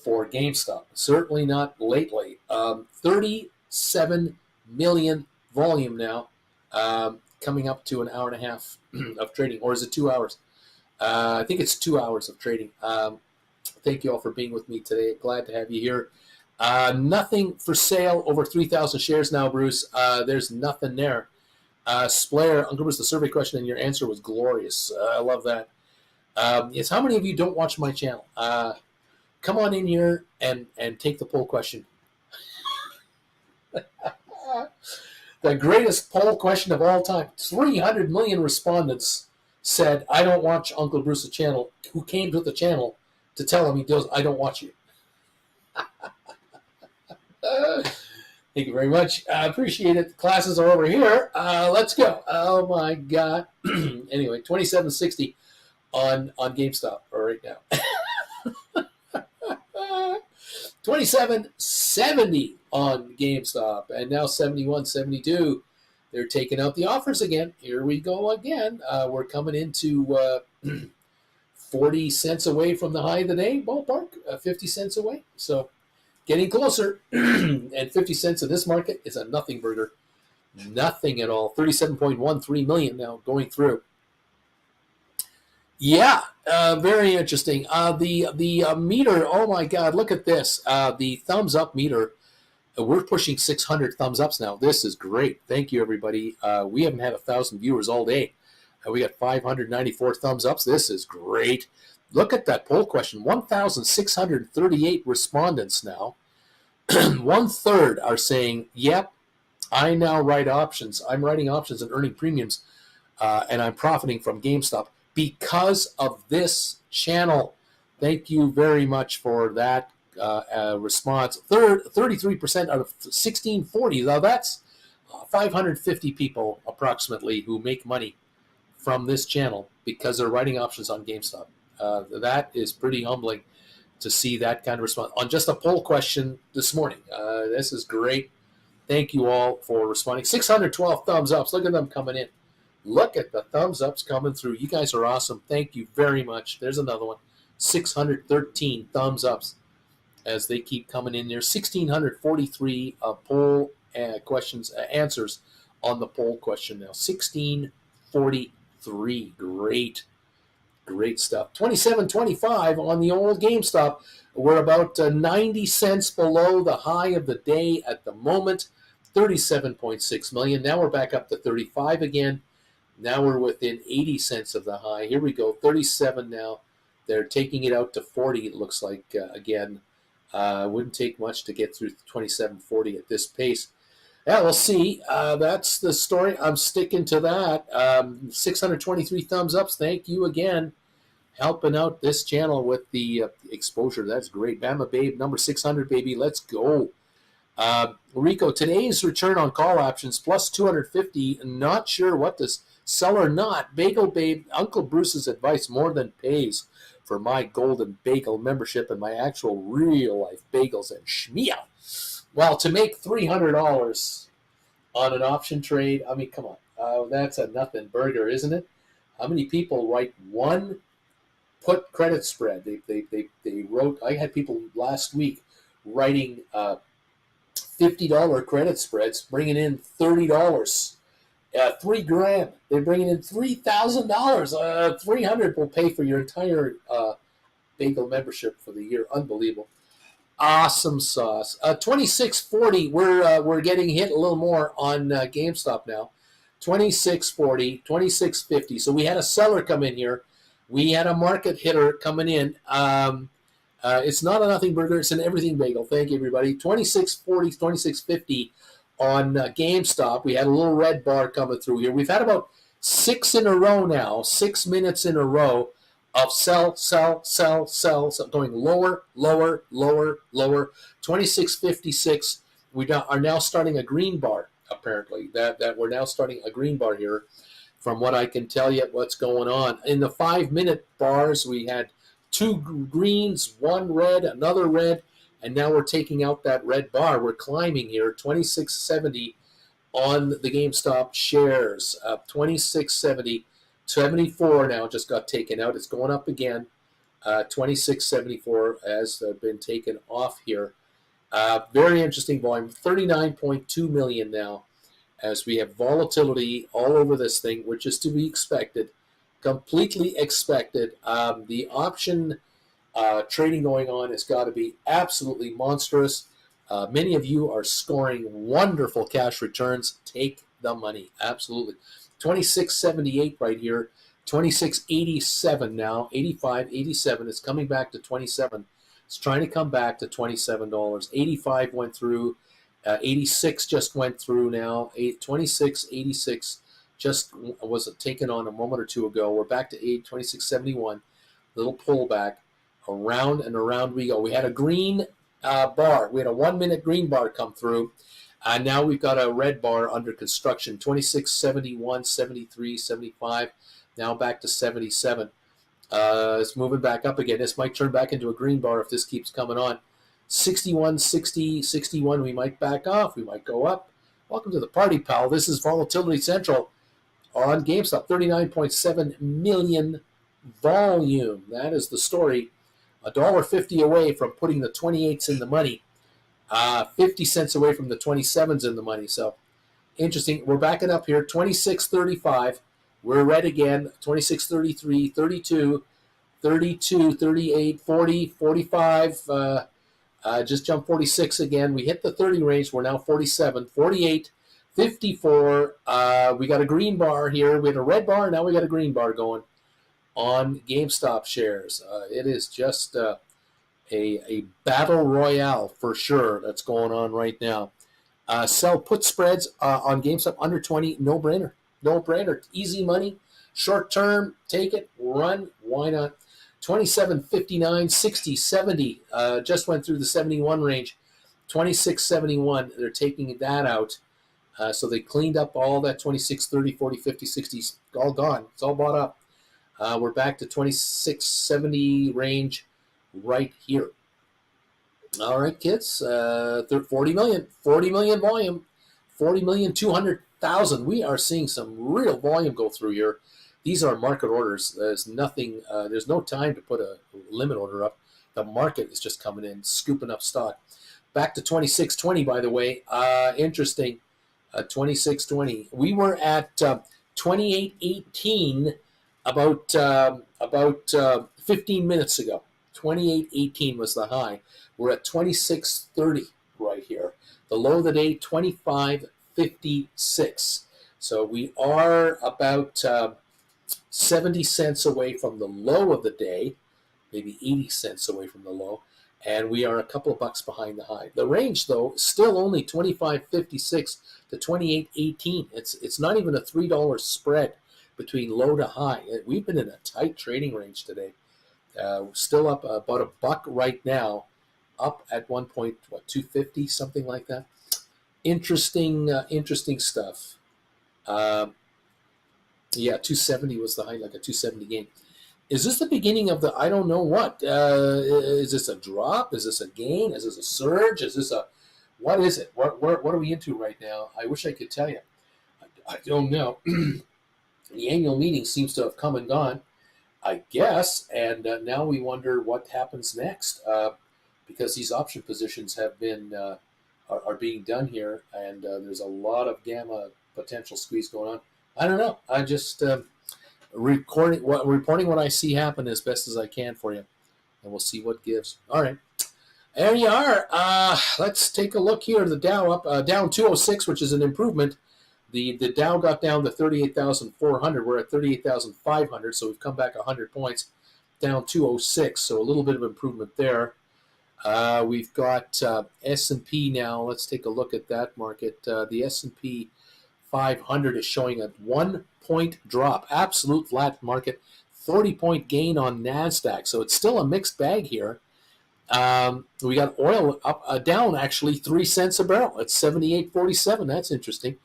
for GameStop. Certainly not lately. 37 million volume now, coming up to an hour and a half of trading. Or is it 2 hours? I think it's 2 hours of trading. Thank you all for being with me today. Glad to have you here. Nothing for sale over 3,000 shares now, Bruce. There's nothing there. Splayer, Uncle Bruce, the survey question and your answer was glorious. I love that. It's how many of you don't watch my channel? Come on in here and take the poll question. The greatest poll question of all time. 300 million respondents said, I don't watch Uncle Bruce's channel, who came to the channel to tell him he does. I don't watch you. Thank you very much. I appreciate it. The classes are over here. Let's go. Oh, my God. Anyway, 2760 on GameStop right now. 2770 on GameStop, and now 71.72. They're taking out the offers again. Here we go again. We're coming into 40 cents away from the high of the day, ballpark, 50 cents away. So getting closer, and 50 cents in this market is a nothing burger. Nothing at all. 37.13 million now going through. Yeah, very interesting. The meter, oh my God, look at this. The thumbs up meter, we're pushing 600 thumbs ups now. This is great. Thank you, everybody. We haven't had 1,000 viewers all day. We got 594 thumbs ups. This is great. Look at that poll question. 1,638 respondents now. 1/3 are saying, yep, I now write options. I'm writing options and earning premiums, and I'm profiting from GameStop because of this channel. Thank you very much for that response. 33% out of 1,640. Now that's 550 people approximately who make money from this channel because they're writing options on GameStop. That is pretty humbling to see that kind of response on just a poll question this morning. This is great. Thank you all for responding. 612 thumbs ups. Look at them coming in. Look at the thumbs ups coming through. You guys are awesome. Thank you very much. There's another one. 613 thumbs ups as they keep coming in there. 1,643 poll questions, answers on the poll question now. 1,643. Great stuff. 27.25 on the old GameStop. We're about 90 cents below the high of the day at the moment. 37.6 million. Now we're back up to 35 again. Now we're within 80 cents of the high. Here we go. 37 now. They're taking it out to 40, it looks like, again. Wouldn't take much to get through 27.40 at this pace. Yeah, we'll see. That's the story. I'm sticking to that. 623 thumbs ups. Thank you again. Helping out this channel with the exposure. That's great. Bama Babe, number 600, baby. Let's go. Rico, today's return on call options plus 250. Not sure what to sell or not. Bagel Babe, Uncle Bruce's advice more than pays for my golden bagel membership and my actual real life bagels and schmeal. Well, to make $300 on an option trade, I mean, come on. That's a nothing burger, isn't it? How many people write one put credit spread? They wrote, I had people last week writing $50 credit spreads, bringing in $30. $3,000. They're bringing in $3,000. 300 will pay for your entire bagel membership for the year. Unbelievable. Awesome sauce. 2640. We're getting hit a little more on GameStop now. 2640, 2650. So we had a seller come in here. We had a market hitter coming in. It's not a nothing burger. It's an everything bagel. Thank you, everybody. 2640, 2650 on GameStop. We had a little red bar coming through here. We've had about 6 in a row now, 6 minutes in a row of sell, going lower, lower, lower, lower. 2656. We are now starting a green bar, apparently. That we're now starting a green bar here. From what I can tell you, what's going on. In the 5-minute bars, we had 2 greens, 1 red, another red, and now we're taking out that red bar. We're climbing here, 2670 on the GameStop shares. 2670, 74 now just got taken out. It's going up again. 26.74 has been taken off here. Very interesting volume, 39.2 million now, as we have volatility all over this thing, which is to be expected, completely expected. The option trading going on has got to be absolutely monstrous. Many of you are scoring wonderful cash returns. Take the money, absolutely. 26.78 right here, 26.87 now, 85, 87. It's coming back to 27. It's trying to come back to $27. 85 went through. 86 just went through now. 26.86 just was taken on a moment or two ago. We're back to 26.71. Little pullback. Around and around we go. We had a green bar. We had a 1 minute green bar come through. Now we've got a red bar under construction. 26.71, 73, 75. Now back to 77. It's moving back up again. This might turn back into a green bar if this keeps coming on. 61, 60, 61. We might back off. We might go up. Welcome to the party, pal. This is Volatility Central on GameStop. 39.7 million volume. That is the story. $1.50 away from putting the 28s in the money. 50 cents away from the 27s in the money. So interesting. We're backing up here. 26.35. We're red again. 26.33, 32, 32, 38, 40, 45. Just jumped 46 again. We hit the 30 range. We're now 47, 48, 54. We got a green bar here. We had a red bar. Now we got a green bar going on GameStop shares. It is just a battle royale for sure that's going on right now. Sell put spreads on GameStop under 20, no brainer. No brainer. Easy money. Short term, take it, run. Why not? 27.59, 60, 70. Just went through the 71 range. 26.71. They're taking that out. So they cleaned up all that 26, 30, 40, 50, 60. All gone. It's all bought up. We're back to 26.70 range right here. All right, kids. 40 million volume. 40,200,000. We are seeing some real volume go through here. These are market orders. There's nothing. There's no time to put a limit order up. The market is just coming in, scooping up stock. Back to 26.20, by the way. Interesting. 26.20. We were at 28.18 about 15 minutes ago. 28.18 was the high. We're at 26.30 right here. The low of the day, 25.56. So we are about 70 cents away from the low of the day, maybe 80 cents away from the low, and we are a couple of bucks behind the high. The range, though, is still only 25.56 to 28.18. It's not even a $3 spread between low to high. We've been in a tight trading range today. Still up about a buck right now, up at 250, something like that. Interesting stuff. Yeah, 270 was the high, like a 270 gain. Is this the beginning of the, I don't know what? Is this a drop? Is this a gain? Is this a surge? Is this what is it? What are we into right now? I wish I could tell you. I don't know. The annual meeting seems to have come and gone, I guess, and now we wonder what happens next, because these option positions have been are being done here, and there's a lot of gamma potential squeeze going on. I don't know. I just reporting what I see happen as best as I can for you, and we'll see what gives. All right, there you are. Let's take a look here. The Dow up down 206, which is an improvement. The Dow got down to 38,400. We're at 38,500, so we've come back 100 points, down 206. So a little bit of improvement there. We've got S&P now. Let's take a look at that market. The S&P 500 is showing a 1 point drop, absolute flat market, 40-point gain on NASDAQ. So it's still a mixed bag here. We got oil up, down actually 3 cents a barrel at 78.47. That's interesting.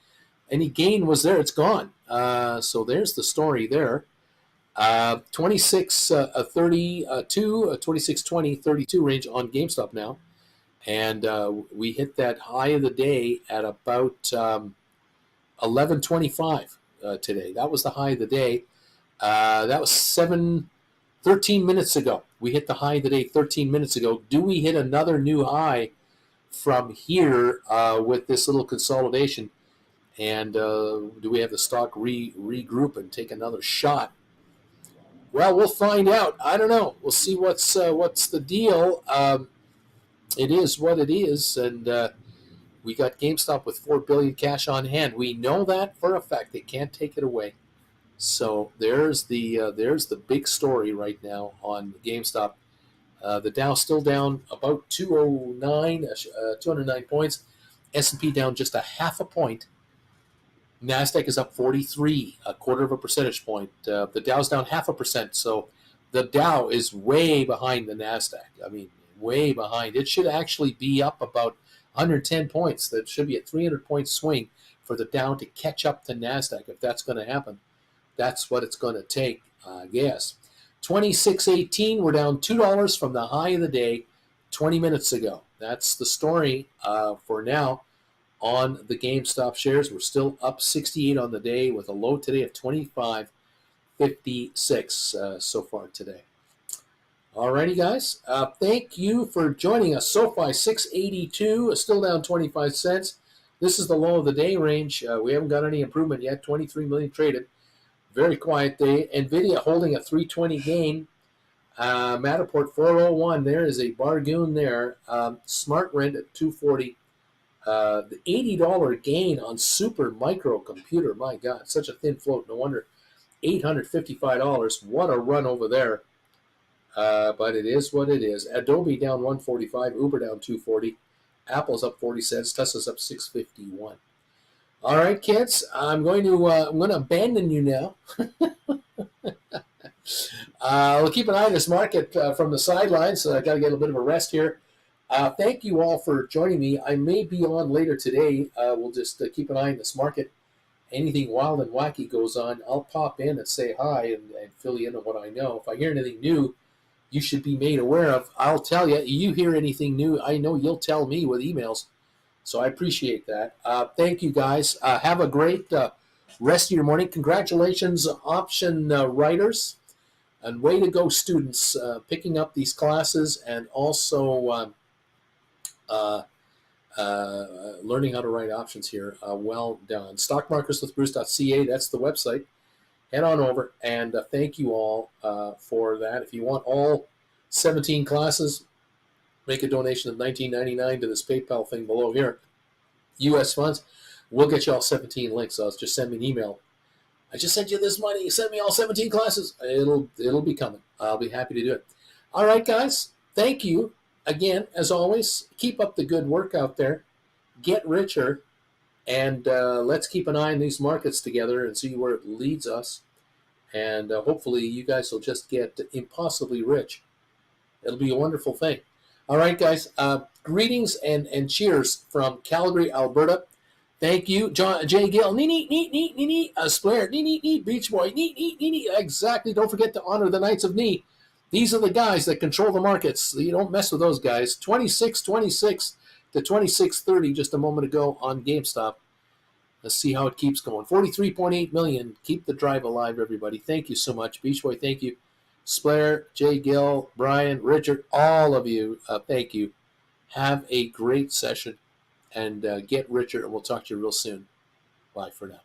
Any gain was there, it's gone. So there's the story there. 26.32, 26.20, 32 range on GameStop now. And we hit that high of the day at about 11.25 today. That was the high of the day. That was 13 minutes ago. We hit the high today 13 minutes ago. Do we hit another new high from here with this little consolidation? And do we have the stock regroup and take another shot? Well, we'll find out. I don't know. We'll see what's the deal. It is what it is, and we got GameStop with $4 billion cash on hand. We know that for a fact. They can't take it away. So there's the big story right now on GameStop. The Dow still down about 209 points. S&P down just a half a point. NASDAQ is up 43, a quarter of a percentage point. The Dow's down 0.5%. So the Dow is way behind the NASDAQ. I mean, way behind. It should actually be up about 110 points. That should be a 300-point swing for the Dow to catch up to NASDAQ. If that's going to happen, that's what it's going to take, I guess. 26.18, we're down $2 from the high of the day 20 minutes ago. That's the story for now on the GameStop shares. We're still up 68 on the day with a low today of 25.56 so far today. Alrighty, guys. Thank you for joining us. SoFi 682, still down 25 cents. This is the low of the day range. We haven't got any improvement yet. 23 million traded. Very quiet day. NVIDIA holding a 320 gain. Matterport 401. There is a bargain there. Smart Rent at 240. The $80 gain on Super Micro Computer. My God, such a thin float. No wonder. $855. What a run over there. But it is what it is. Adobe down 145. Uber down 240. Apple's up 40 cents. Tesla's up 651. All right, kids. I'm going to abandon you now. We'll keep an eye on this market from the sidelines. So I got to get a bit of a rest here. Thank you all for joining me. I may be on later today. We'll just keep an eye on this market. Anything wild and wacky goes on, I'll pop in and say hi and fill you in on what I know. If I hear anything new you should be made aware of, I'll tell you. You hear anything new, I know you'll tell me with emails. So I appreciate that. Thank you, guys. Have a great rest of your morning. Congratulations, option writers. And way to go, students, picking up these classes and also learning how to write options here. Well done. Stockmarkerswithbruce.ca, that's the website. Head on over, and thank you all for that. If you want all 17 classes, make a donation of $19.99 to this PayPal thing below here. U.S. funds. We'll get you all 17 links. So just send me an email. I just sent you this money. Send me all 17 classes. It'll be coming. I'll be happy to do it. All right, guys. Thank you again, as always. Keep up the good work out there. Get richer. And let's keep an eye on these markets together and see where it leads us. And hopefully you guys will just get impossibly rich. It'll be a wonderful thing. All right, guys. Greetings and cheers from Calgary, Alberta. Thank you, John J. Gill. Nee. Splair. Nee. Beach Boy. Nee. Exactly. Don't forget to honor the Knights of Nee. These are the guys that control the markets. You don't mess with those guys. 26.26 to 26.30 just a moment ago on GameStop. Let's see how it keeps going. 43.8 million. Keep the drive alive, everybody. Thank you so much. Beach Boy, thank you. Splair, Jay Gill, Brian, Richard, all of you, thank you. Have a great session and get richer, and we'll talk to you real soon. Bye for now.